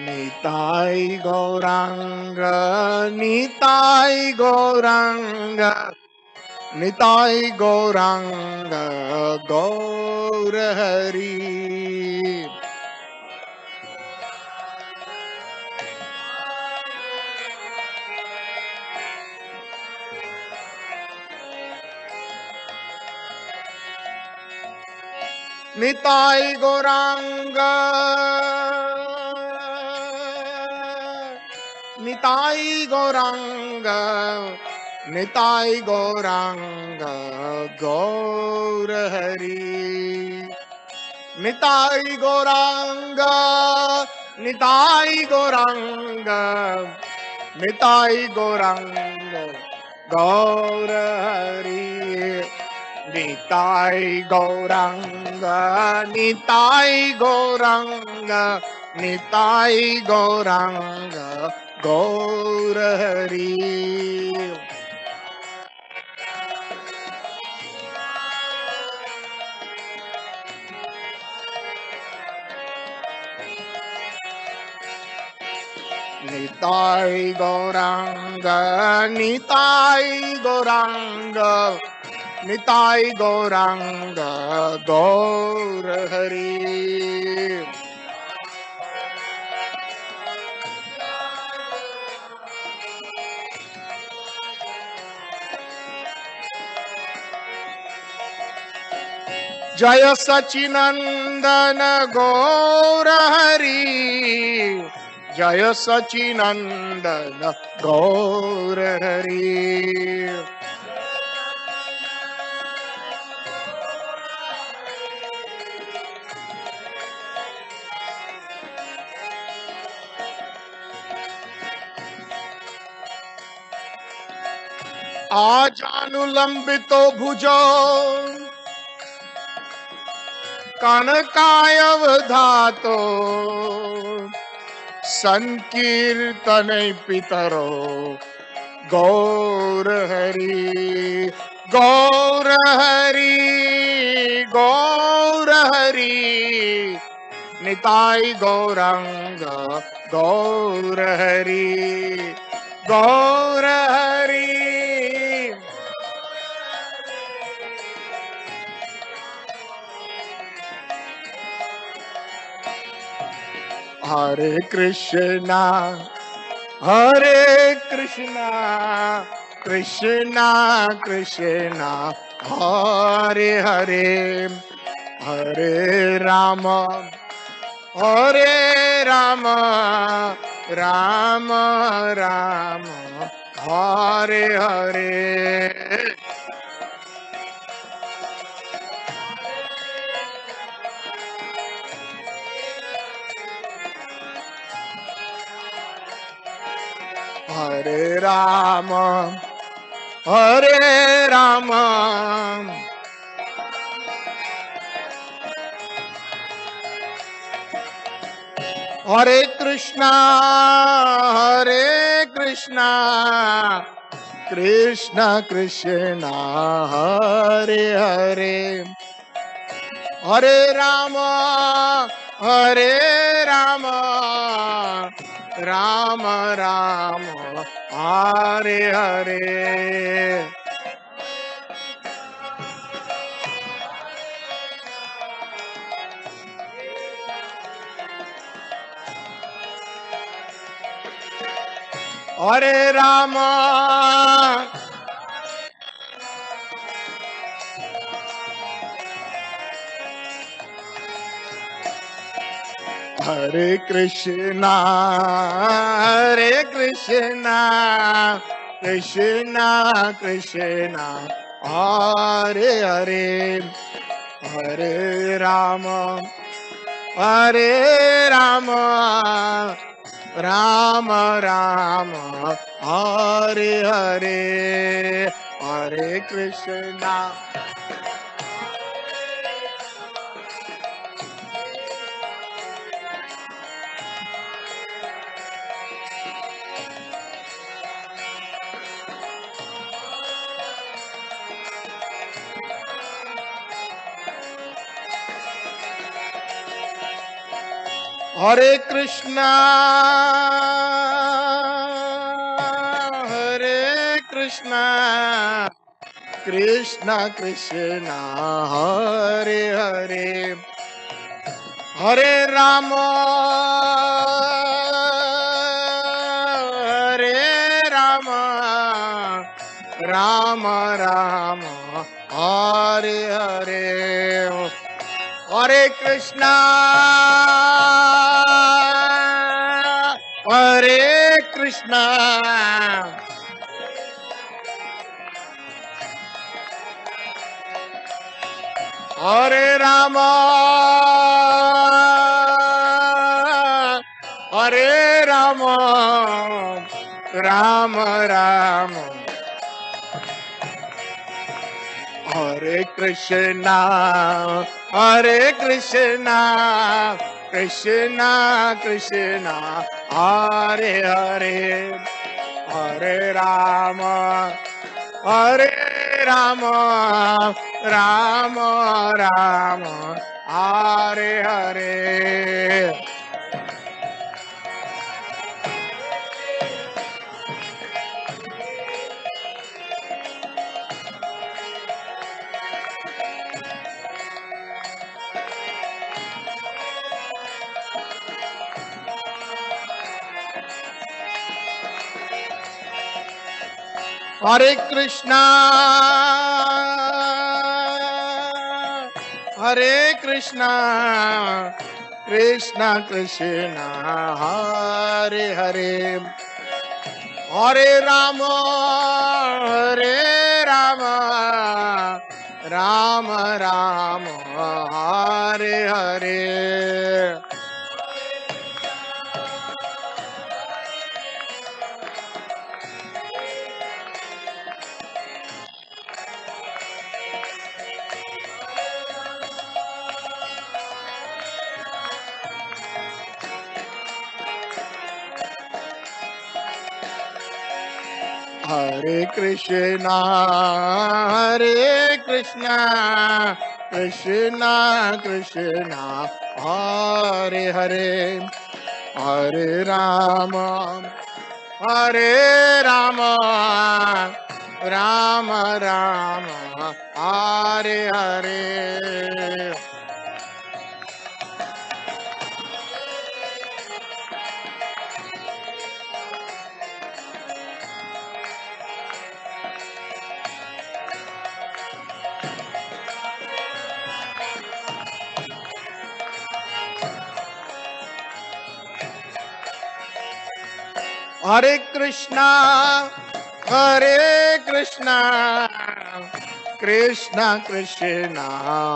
निताय गौरांग निताय गौरांग निताय गौरांग गौर हरि। निताय गौरांग निताय गौरांग निताय गौरांग गौर हरि। निताय गौरांग निताय गौरांग निताय गौरांग गौर हरि। निताय गौरांग निताय गौरांग निताय गौरांग गौर हरि। निताय गौरांग निताय गौरांग निताय गौरांग गौर हरि। जय सचिनंदन गौर हरि जय सचिनंदन गौर हरि। आजानुलंबितो भुजो कनकायवधातो संकीर्तन पितरो गौर हरि गौर हरि गौर हरि। निताय गौरांग गौर हरि गौर हरि हरे कृष्णा कृष्णा कृष्णा हरे हरे हरे राम राम राम हरे हरे हरे राम हरे कृष्णा कृष्णा कृष्णा हरे हरे हरे राम राम राम हरे हरे हरे राम हरे कृष्णा कृष्णा कृष्णा हरे हरे हरे राम राम राम हरे हरे हरे कृष्णा हरे कृष्णा कृष्णा कृष्णा हरे हरे हरे राम राम राम हरे हरे हरे कृष्णा हरे राम राम राम हरे कृष्णा कृष्णा कृष्णा हरे हरे हरे राम राम राम राम हरे हरे हरे कृष्णा कृष्णा कृष्णा हरे हरे हरे राम राम राम हरे हरे हरे कृष्णा कृष्णा कृष्णा हरे हरे हरे राम हरे राम राम राम हरे हरे हरे कृष्णा कृष्णा कृष्णा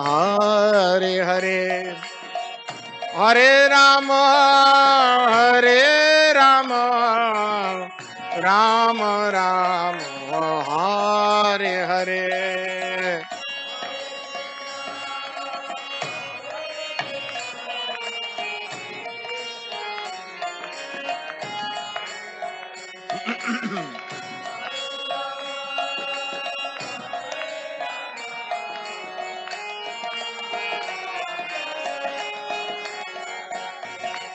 हरे हरे हरे राम राम राम हरे हरे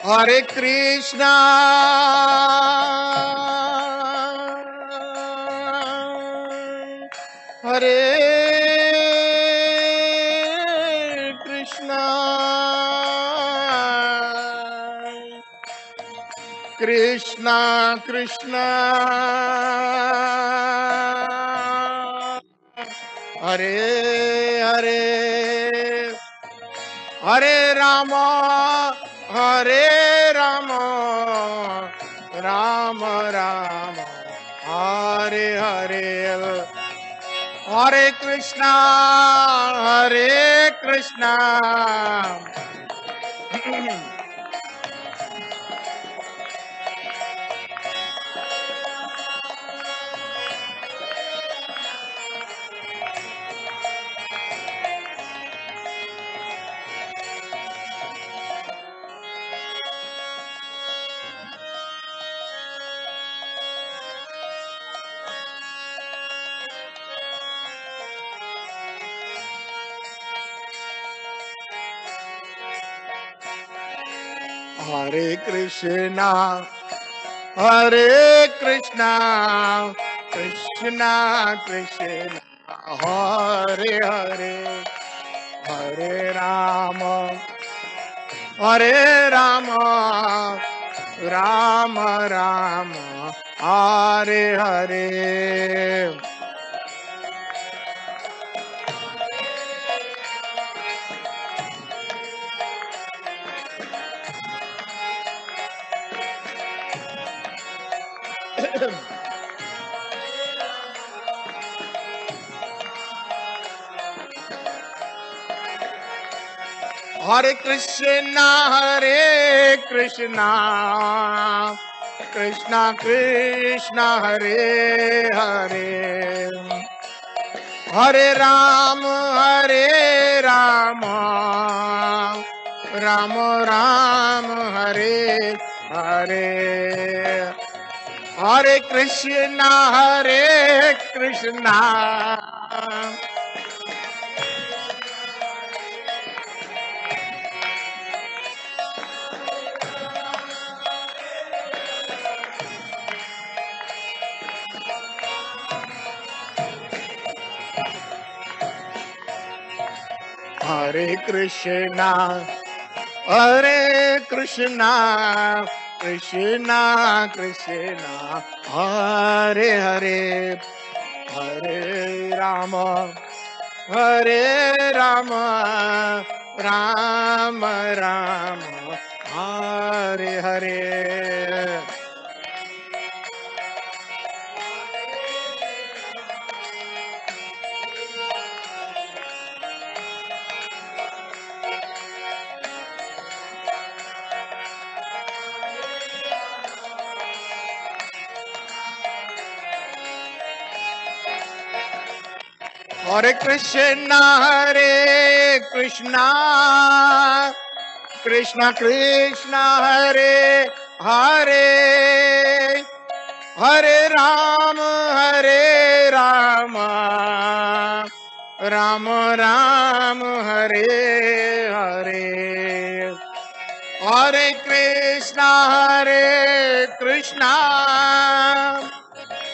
हरे कृष्णा हरे कृष्णा कृष्णा कृष्णा हरे हरे हरे राम राम राम हरे हरे हरे कृष्णा हरे कृष्णा कृष्णा कृष्णा हरे हरे हरे राम राम राम हरे हरे हरे कृष्णा कृष्णा कृष्णा हरे हरे हरे राम राम राम हरे हरे हरे कृष्णा हरे Krishna Krishna Krishna Hare Hare Hare Ram Ram Ram Hare Hare Hare Krishna Krishna Krishna Hare Hare Hare Ram Ram Ram Hare Hare Hare Hare Krishna,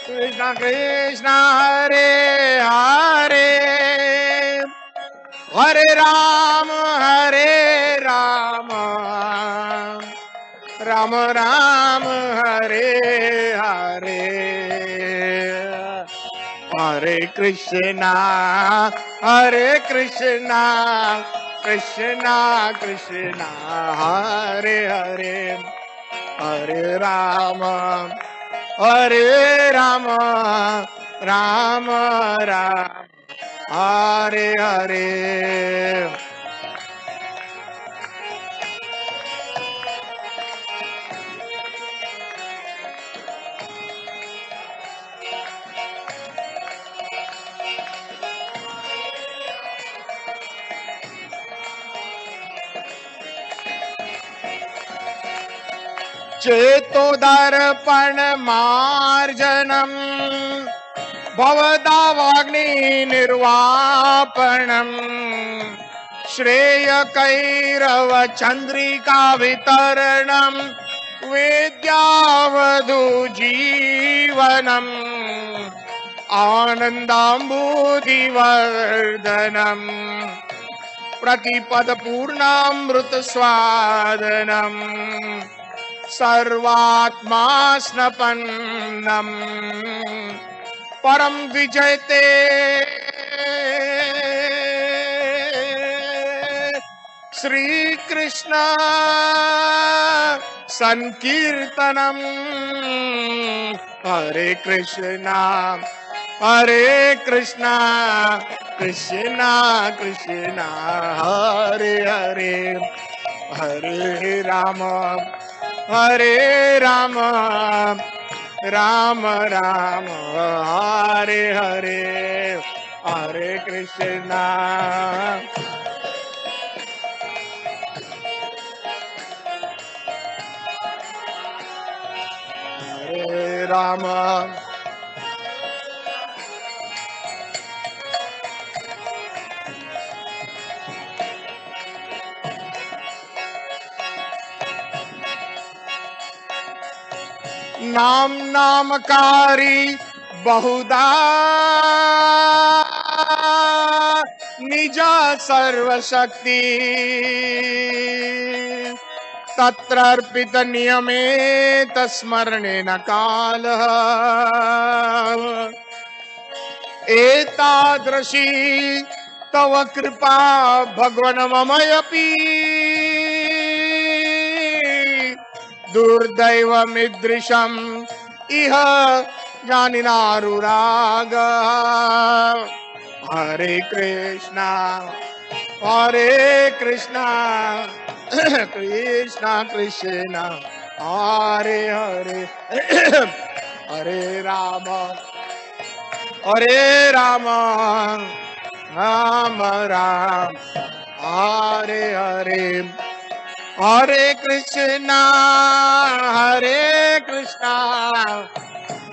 Krishna Krishna, Hare Hare, Hare Rama, Rama Rama, Hare Hare. Hare Krishna, Krishna Krishna, Hare Hare, Hare Rama, Rama Rama, Hare Hare. चेतो दर्पण मार्जनम भवदावाग्नि निर्वापणम श्रेय कैरव चंद्रिका वितरणम विद्यावधु जीवनम आनंदाम्बुधिवर्धनम प्रतिपद पूर्णामृत स्वादनम सर्वात्मा स्नपन्नम परम विजयते श्री कृष्ण संकीर्तनम हरे कृष्णा कृष्णा कृष्णा हरे हरे हरे राम राम राम हरे हरे हरे कृष्णा हरे राम नाम नामकारी बहुधा निज सर्वशक्ति तत्र अर्पित नियमे तस्मरणे न काल एतादृशी तव कृपा भगवन् ममयपि दुर्दैवमिदृशम् इह जानिनारुराग हरे कृष्णा कृष्णा कृष्णा हरे हरे हरे राम राम राम हरे हरे हरे कृष्णा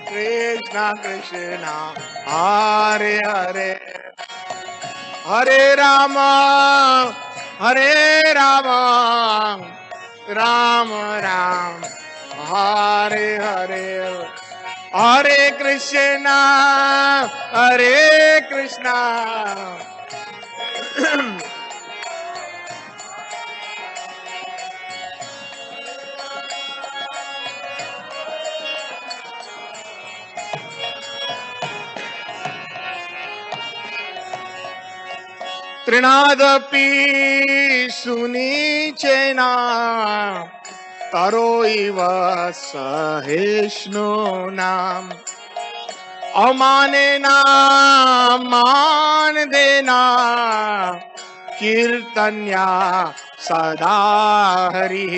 कृष्णा कृष्णा हरे हरे हरे राम राम राम हरे हरे हरे कृष्णा तृणादपि सुनीचेना तरो इव सहिष्णुनाम् अमानेना मान देना कीर्तन्या सदा हरि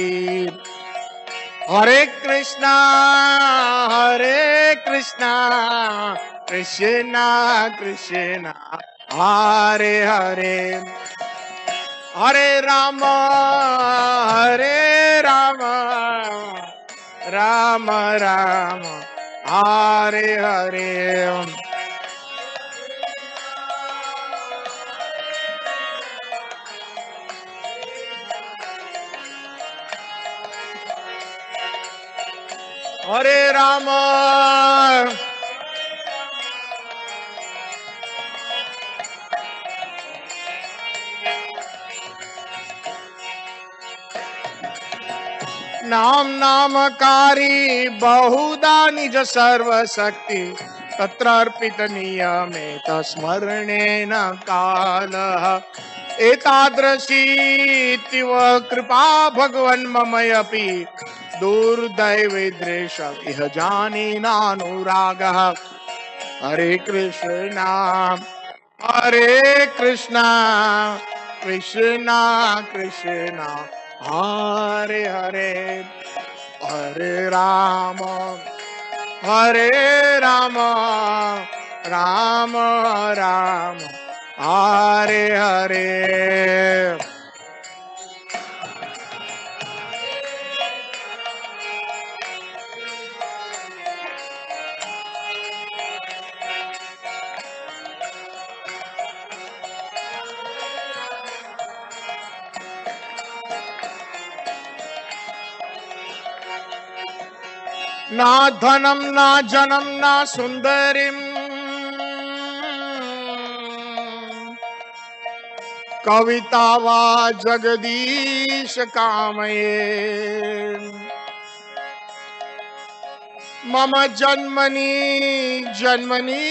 हरे कृष्णा कृष्णा कृष्णा हरे हरे हरे राम राम राम हरे हरे हरे राम नाम नामकारी बहुधा निज सर्वशक्ति तत्र अर्पित नियमेत स्मरणेन कालः एतादृशीतिव कृपा भगवन् ममयपि दुर्दैवदृश इह जानीनानुरागः हरे कृष्णा कृष्णा कृष्णा हरे हरे हरे राम राम राम हरे हरे ना धनम ना जनम ना सुंदरीम कविता वा जगदीश कामये मम जन्मनि जन्मनि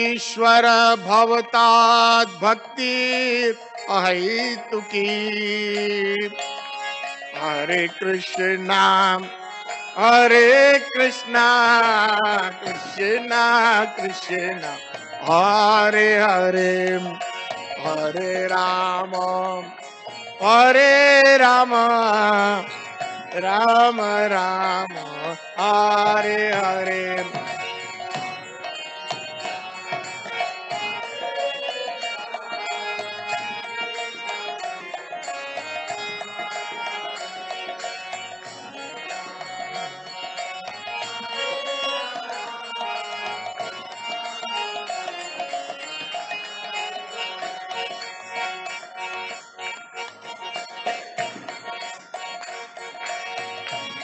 ईश्वर भवतात् भक्ति अहेतुकी हरे कृष्णा कृष्णा कृष्णा हरे हरे हरे राम राम राम हरे हरे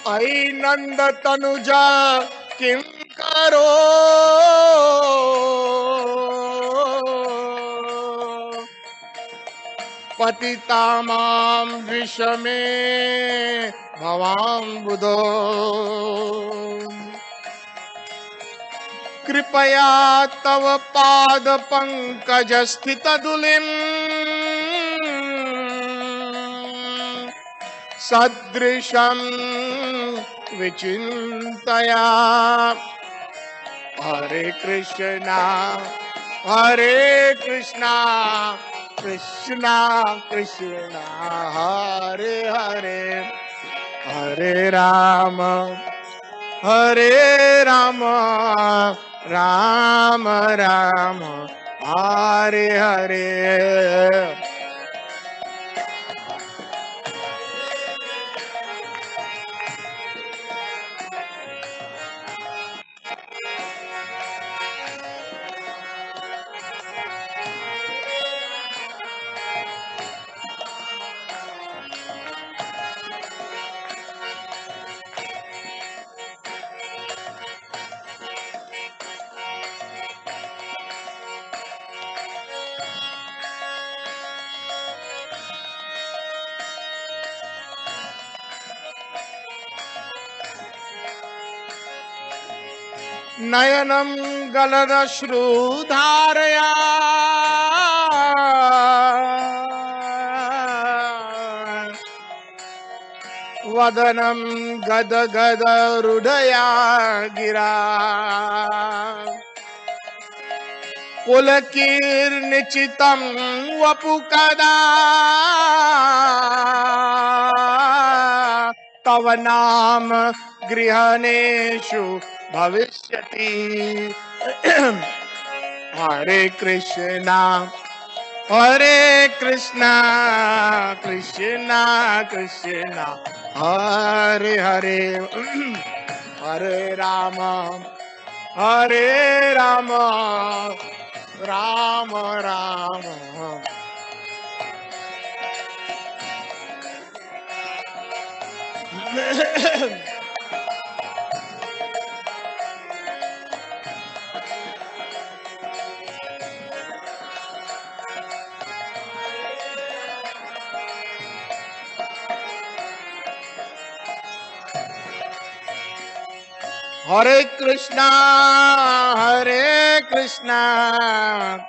ऐ नंद तनुजा किं करो पतितामां विषमे भवां बुधो कृपया तव पाद पंकज स्थित धूलिम् सदृशं विचिन्तया हरे कृष्णा कृष्णा कृष्णा हरे हरे हरे राम राम राम हरे हरे नयनं गलदश्रुधारया वदनं गदगद हृदया गिरा पुलकीर्निचितं वपु कदा तव नाम गृहणेषु भविष्यति हरे कृष्णा कृष्णा कृष्णा हरे हरे हरे राम राम राम हरे कृष्णा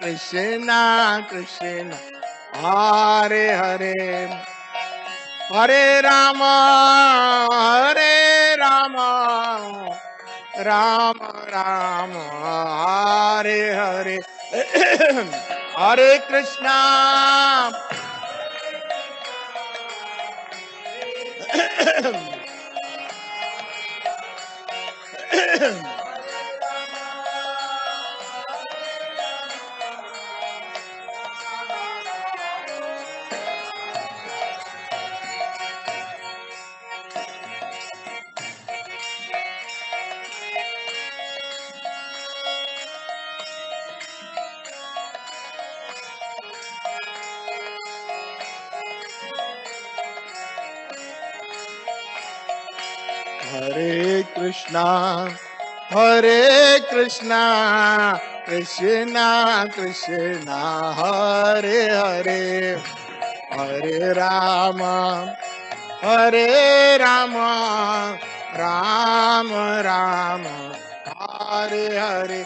कृष्णा कृष्णा हरे हरे, हरे राम राम राम हरे हरे। हरे कृष्णा हरे कृष्णा कृष्णा कृष्णा हरे हरे, हरे राम राम राम हरे हरे।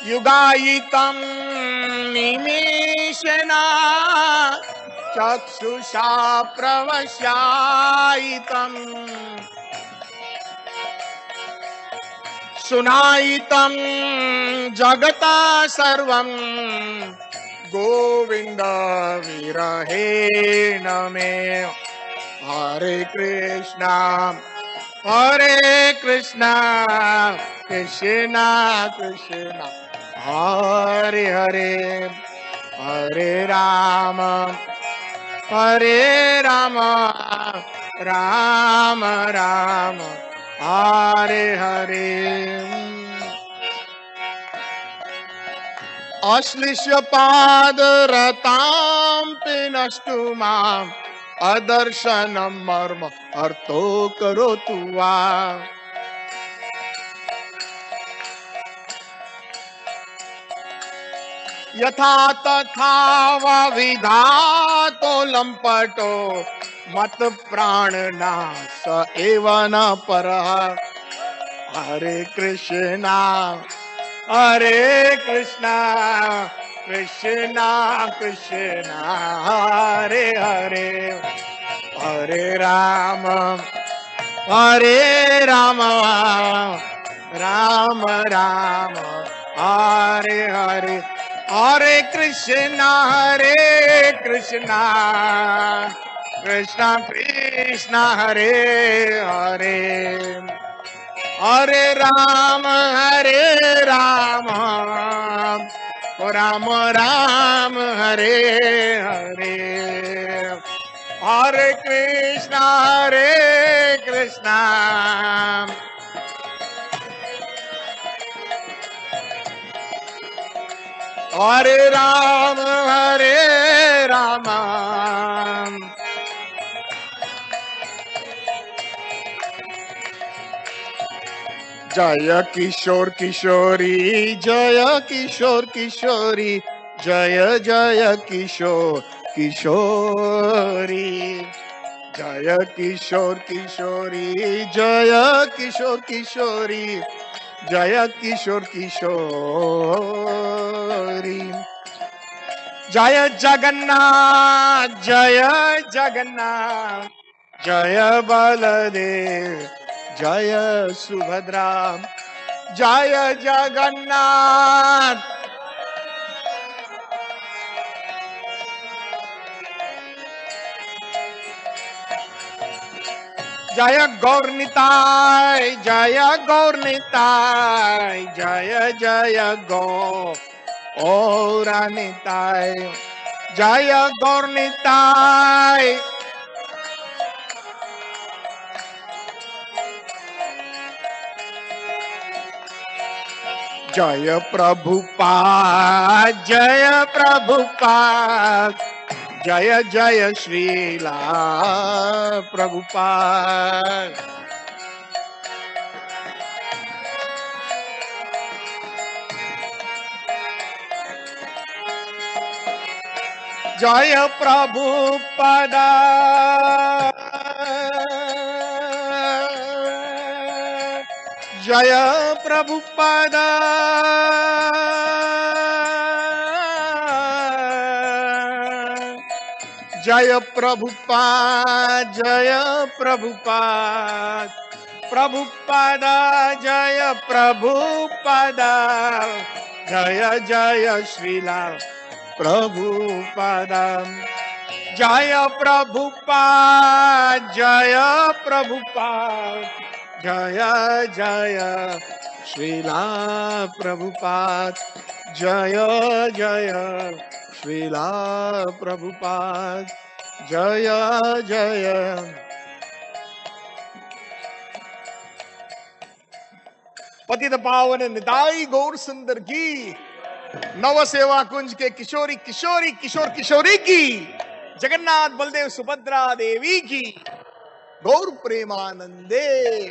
युगायितं निमेषेण चक्षुषा प्रवश्यायितम्, सुनायितं जगता सर्वं गोविंद विरहेण मे। हरे कृष्णा कृष्णा कृष्णा हरे हरे, हरे राम राम राम हरे हरे। अश्लिष्य पादरतां पिनष्टु माम् अदर्शनं मर्म अर्थो करोतु वा। यथा तथा वा विधातो लंपटो मत प्राणनाश एव न परः। हरे कृष्णा कृष्णा कृष्णा हरे हरे, हरे राम राम राम हरे हरे, हरे कृष्णा कृष्णा कृष्णा हरे हरे, हरे राम राम राम हरे हरे, हरे कृष्णा हरे राम जय किशोर किशोरी, जय किशोर किशोरी, जय जय किशोर किशोरी, जय किशोर किशोरी, जय किशोर किशोरी, जय किशोर किशोरी। जय जगन्नाथ जय बलदेव जय सुभद्रा, जय जगन्नाथ जय गौरनिताय जय जय गौरानिताय, जय गौर निताय। जय प्रभुपाद, जय प्रभुपाद, जय जय श्रीला प्रभुपाद। जय प्रभुपाद, जय प्रभुपाद, जय प्रभुपाद, जय प्रभुपाद, प्रभुपाद जय प्रभुपाद, जय जय श्रीला प्रभुपाद। जय प्रभुपाद, जय प्रभुपाद, जय जय श्रीला प्रभुपाद, जय जय श्रीला प्रभुपाद, जय जय। पतित पावन निताई गौर सुंदर की, नव सेवा कुंज के किशोरी किशोरी किशोर किशोरी की, जगन्नाथ बलदेव सुभद्रा देवी की, गौर प्रेमानंदे।